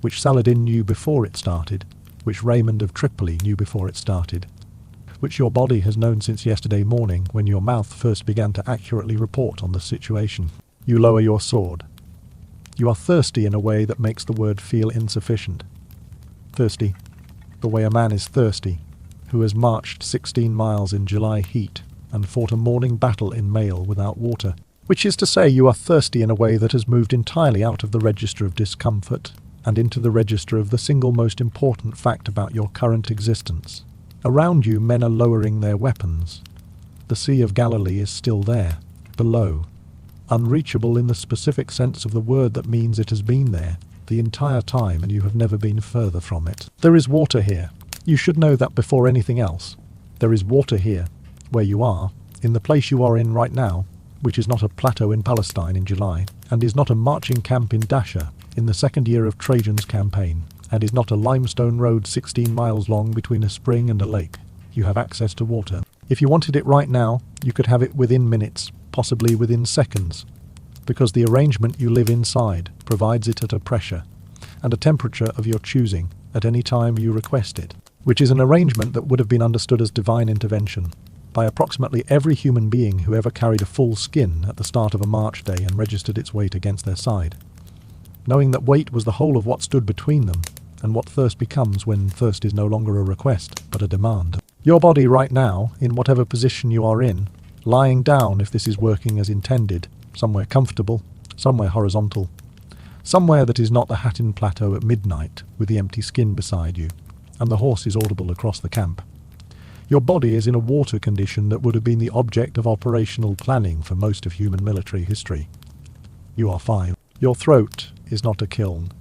which Saladin knew before it started, which Raymond of Tripoli knew before it started, which your body has known since yesterday morning when your mouth first began to accurately report on the situation. You lower your sword. You are thirsty in a way that makes the word feel insufficient. Thirsty, the way a man is thirsty, who has marched 16 miles in July heat and fought a morning battle in mail without water. Which is to say, you are thirsty in a way that has moved entirely out of the register of discomfort and into the register of the single most important fact about your current existence. Around you, men are lowering their weapons. The Sea of Galilee is still there, below, unreachable in the specific sense of the word that means it has been there the entire time and you have never been further from it. There is water here. You should know that before anything else. There is water here, where you are, in the place you are in right now, which is not a plateau in Palestine in July, and is not a marching camp in Dasha in the second year of Trajan's campaign, and is not a limestone road 16 miles long between a spring and a lake. You have access to water. If you wanted it right now, you could have it within minutes, possibly within seconds, because the arrangement you live inside provides it at a pressure and a temperature of your choosing at any time you request it, which is an arrangement that would have been understood as divine intervention by approximately every human being who ever carried a full skin at the start of a March day and registered its weight against their side, knowing that weight was the whole of what stood between them and what thirst becomes when thirst is no longer a request but a demand. Your body right now, in whatever position you are in, lying down if this is working as intended, somewhere comfortable, somewhere horizontal, somewhere that is not the Hattin Plateau at midnight with the empty skin beside you, and the horse is audible across the camp. Your body is in a water condition that would have been the object of operational planning for most of human military history. You are fine. Your throat is not a kiln.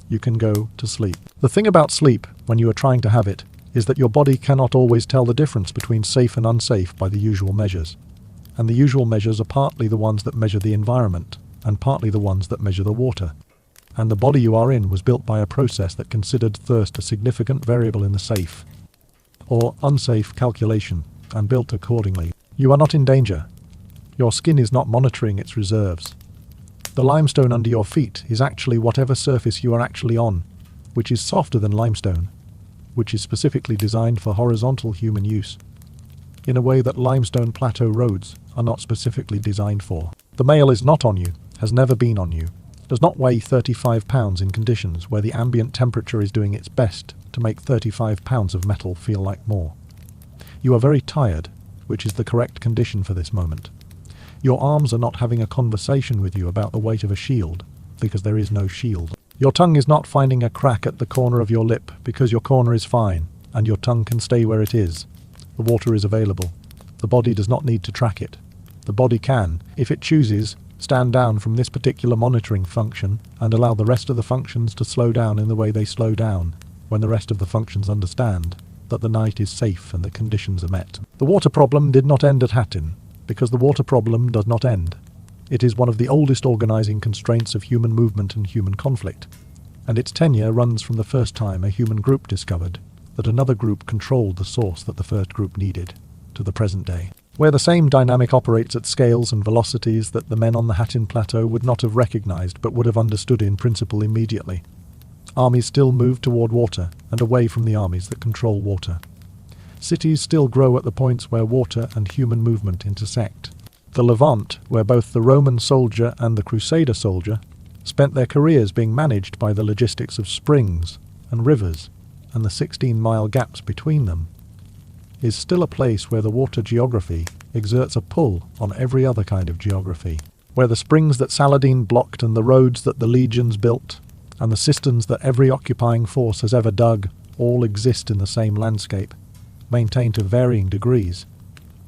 You can go to sleep. The thing about sleep, when you are trying to have it, is that your body cannot always tell the difference between safe and unsafe by the usual measures. And the usual measures are partly the ones that measure the environment, and partly the ones that measure the water. And the body you are in was built by a process that considered thirst a significant variable in the safe or unsafe calculation, and built accordingly. You are not in danger. Your skin is not monitoring its reserves. The limestone under your feet is actually whatever surface you are actually on, which is softer than limestone, which is specifically designed for horizontal human use, in a way that limestone plateau roads are not specifically designed for. The mail is not on you, has never been on you, does not weigh 35 pounds in conditions where the ambient temperature is doing its best to make 35 pounds of metal feel like more. You are very tired, which is the correct condition for this moment. Your arms are not having a conversation with you about the weight of a shield, because there is no shield. Your tongue is not finding a crack at the corner of your lip, because your corner is fine, and your tongue can stay where it is. The water is available. The body does not need to track it. The body can, if it chooses, stand down from this particular monitoring function and allow the rest of the functions to slow down in the way they slow down, when the rest of the functions understand that the night is safe and the conditions are met. The water problem did not end at Hattin, because the water problem does not end. It is one of the oldest organizing constraints of human movement and human conflict, and its tenure runs from the first time a human group discovered that another group controlled the source that the first group needed, to the present day, where the same dynamic operates at scales and velocities that the men on the Hattin Plateau would not have recognized but would have understood in principle immediately. Armies still move toward water and away from the armies that control water. Cities still grow at the points where water and human movement intersect. The Levant, where both the Roman soldier and the Crusader soldier spent their careers being managed by the logistics of springs and rivers and the 16-mile gaps between them, is still a place where the water geography exerts a pull on every other kind of geography, where the springs that Saladin blocked and the roads that the legions built and the cisterns that every occupying force has ever dug all exist in the same landscape, maintained to varying degrees,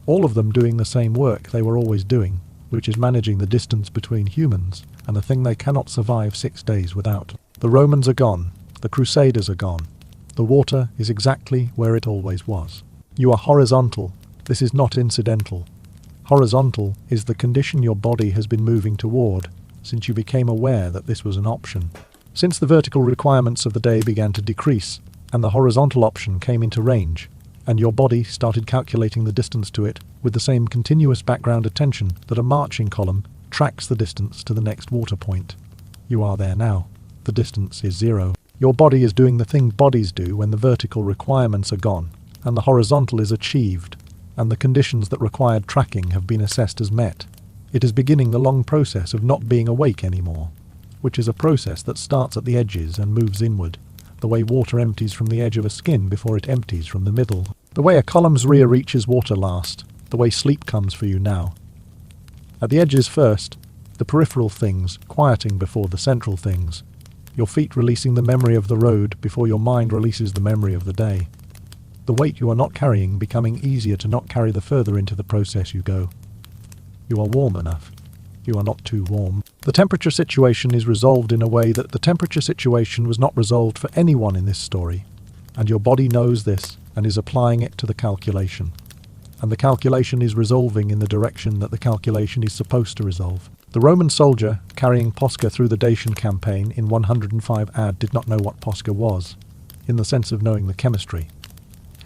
all of them doing the same work they were always doing, which is managing the distance between humans and the thing they cannot survive 6 days without. The Romans are gone, the Crusaders are gone. The water is exactly where it always was. You are horizontal. This is not incidental. Horizontal is the condition your body has been moving toward since you became aware that this was an option. Since the vertical requirements of the day began to decrease and the horizontal option came into range, and your body started calculating the distance to it with the same continuous background attention that a marching column tracks the distance to the next water point. You are there now. The distance is 0. Your body is doing the thing bodies do when the vertical requirements are gone, and the horizontal is achieved, and the conditions that required tracking have been assessed as met. It is beginning the long process of not being awake anymore, which is a process that starts at the edges and moves inward, the way water empties from the edge of a skin before it empties from the middle, the way a column's rear reaches water last, the way sleep comes for you now. At the edges first, the peripheral things quieting before the central things, your feet releasing the memory of the road before your mind releases the memory of the day. The weight you are not carrying becoming easier to not carry the further into the process you go. You are warm enough. You are not too warm. The temperature situation is resolved in a way that the temperature situation was not resolved for anyone in this story, and your body knows this and is applying it to the calculation. And the calculation is resolving in the direction that the calculation is supposed to resolve. The Roman soldier carrying Posca through the Dacian campaign in 105 AD did not know what Posca was, in the sense of knowing the chemistry.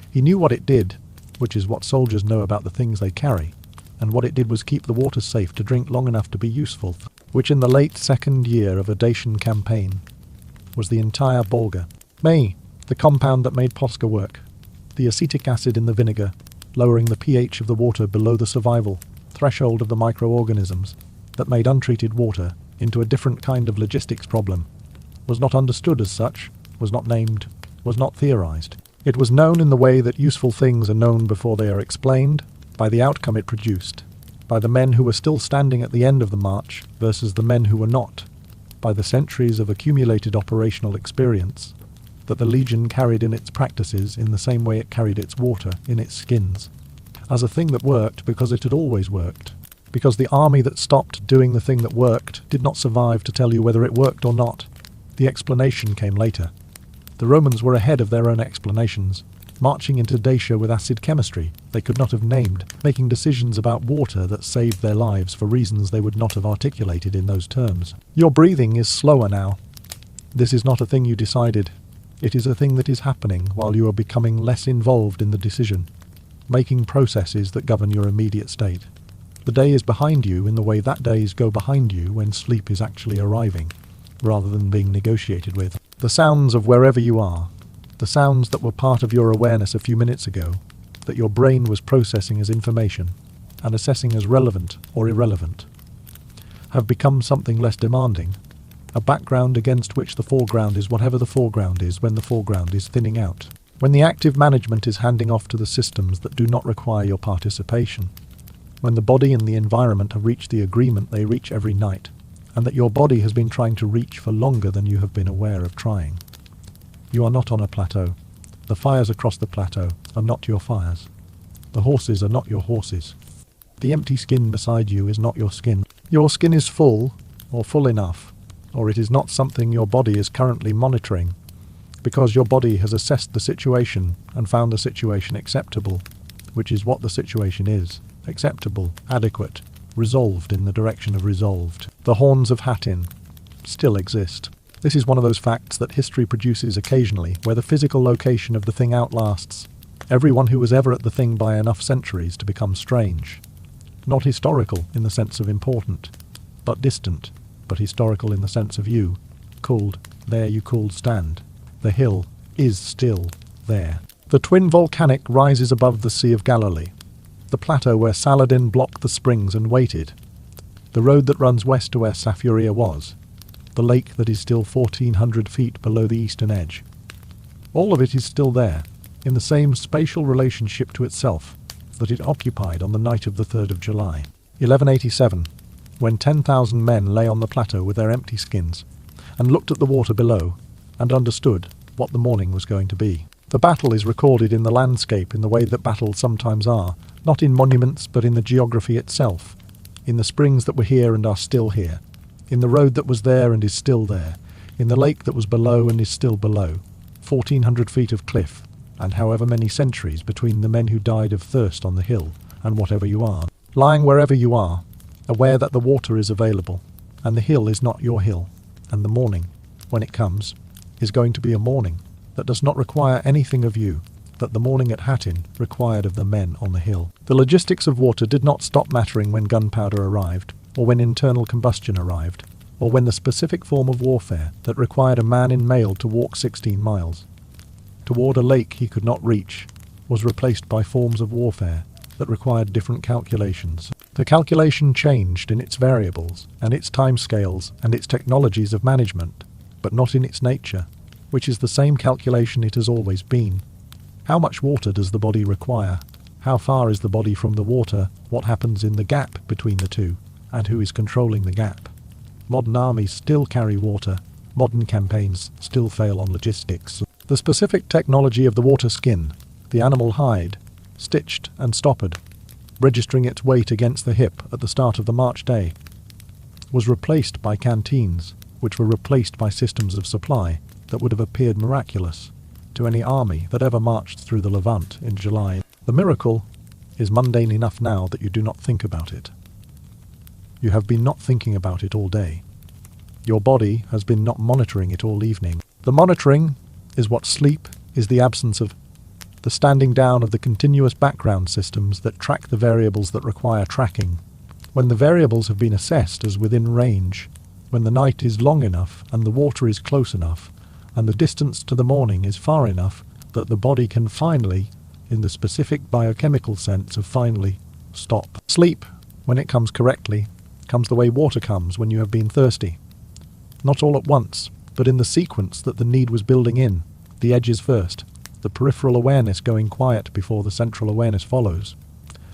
He knew what it did, which is what soldiers know about the things they carry, and what it did was keep the water safe to drink long enough to be useful, which in the late second year of a Dacian campaign was the entire Bolga. May, the compound that made Posca work, the acetic acid in the vinegar, lowering the pH of the water below the survival threshold of the microorganisms that made untreated water into a different kind of logistics problem, was not understood as such, was not named, was not theorized. It was known in the way that useful things are known before they are explained, by the outcome it produced, by the men who were still standing at the end of the march versus the men who were not, by the centuries of accumulated operational experience that the Legion carried in its practices in the same way it carried its water in its skins, as a thing that worked because it had always worked, because the army that stopped doing the thing that worked did not survive to tell you whether it worked or not. The explanation came later. The Romans were ahead of their own explanations, marching into Dacia with acid chemistry they could not have named, making decisions about water that saved their lives for reasons they would not have articulated in those terms. Your breathing is slower now. This is not a thing you decided. It is a thing that is happening while you are becoming less involved in the decision, making processes that govern your immediate state. The day is behind you in the way that days go behind you when sleep is actually arriving, rather than being negotiated with. The sounds of wherever you are, the sounds that were part of your awareness a few minutes ago, that your brain was processing as information and assessing as relevant or irrelevant, have become something less demanding, a background against which the foreground is whatever the foreground is when the foreground is thinning out, when the active management is handing off to the systems that do not require your participation. when the body and the environment have reached the agreement they reach every night, and that your body has been trying to reach for longer than you have been aware of trying. You are not on a plateau. The fires across the plateau are not your fires. The horses are not your horses. The empty skin beside you is not your skin. Your skin is full, or full enough, or it is not something your body is currently monitoring, because your body has assessed the situation and found the situation acceptable, which is what the situation is. Acceptable, adequate, resolved in the direction of resolved. The horns of Hattin still exist. This is one of those facts that history produces occasionally, where the physical location of the thing outlasts everyone who was ever at the thing by enough centuries to become strange. Not historical in the sense of important, but distant, but historical in the sense of you, cooled, there you cooled stand. The hill is still there. The twin volcanic rises above the Sea of Galilee, the plateau where Saladin blocked the springs and waited, the road that runs west to where Safuria was, the lake that is still 1,400 feet below the eastern edge. All of it is still there, in the same spatial relationship to itself that it occupied on the night of the 3rd of July, 1187, when 10,000 men lay on the plateau with their empty skins, and looked at the water below, and understood what the morning was going to be. The battle is recorded in the landscape in the way that battles sometimes are, not in monuments but in the geography itself, in the springs that were here and are still here, in the road that was there and is still there, in the lake that was below and is still below, 1,400 feet of cliff, and however many centuries between the men who died of thirst on the hill and whatever you are, lying wherever you are, aware that the water is available, and the hill is not your hill, and the morning, when it comes, is going to be a morning that does not require anything of you that the morning at Hattin required of the men on the hill. The logistics of water did not stop mattering when gunpowder arrived, or when internal combustion arrived, or when the specific form of warfare that required a man in mail to walk 16 miles toward a lake he could not reach was replaced by forms of warfare that required different calculations. The calculation changed in its variables and its timescales and its technologies of management, but not in its nature, which is the same calculation it has always been. How much water does the body require? How far is the body from the water? What happens in the gap between the two? And who is controlling the gap? Modern armies still carry water. Modern campaigns still fail on logistics. The specific technology of the water skin, the animal hide, stitched and stoppered, registering its weight against the hip at the start of the March day, was replaced by canteens, which were replaced by systems of supply that would have appeared miraculous to any army that ever marched through the Levant in July. The miracle is mundane enough now that you do not think about it. You have been not thinking about it all day. Your body has been not monitoring it all evening. The monitoring is what sleep is, the absence of, the standing down of the continuous background systems that track the variables that require tracking. When the variables have been assessed as within range, when the night is long enough and the water is close enough, and the distance to the morning is far enough that the body can finally, in the specific biochemical sense of finally, stop. Sleep, when it comes correctly, comes the way water comes when you have been thirsty. Not all at once, but in the sequence that the need was building in, the edges first, the peripheral awareness going quiet before the central awareness follows,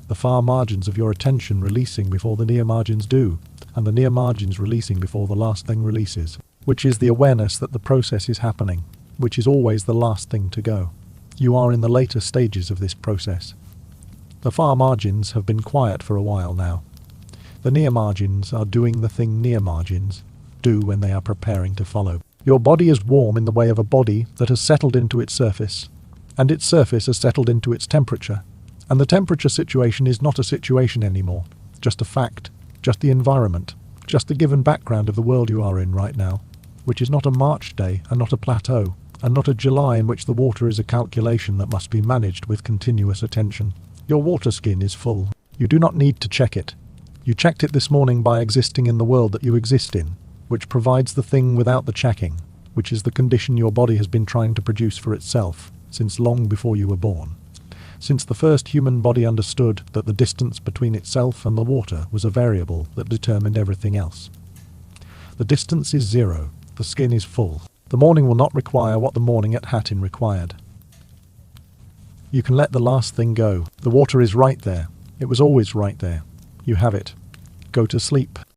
the far margins of your attention releasing before the near margins do, and the near margins releasing before the last thing releases, which is the awareness that the process is happening, which is always the last thing to go. You are in the later stages of this process. The far margins have been quiet for a while now. The near margins are doing the thing near margins do when they are preparing to follow. Your body is warm in the way of a body that has settled into its surface, and its surface has settled into its temperature, and the temperature situation is not a situation anymore, just a fact, just the environment, just the given background of the world you are in right now, which is not a March day and not a plateau, and not a July in which the water is a calculation that must be managed with continuous attention. Your water skin is full. You do not need to check it. You checked it this morning by existing in the world that you exist in, which provides the thing without the checking, which is the condition your body has been trying to produce for itself since long before you were born. Since the first human body understood that the distance between itself and the water was a variable that determined everything else. The distance is zero, the skin is full. The morning will not require what the morning at Hattin required. You can let the last thing go. The water is right there. It was always right there. you have it. Go to sleep.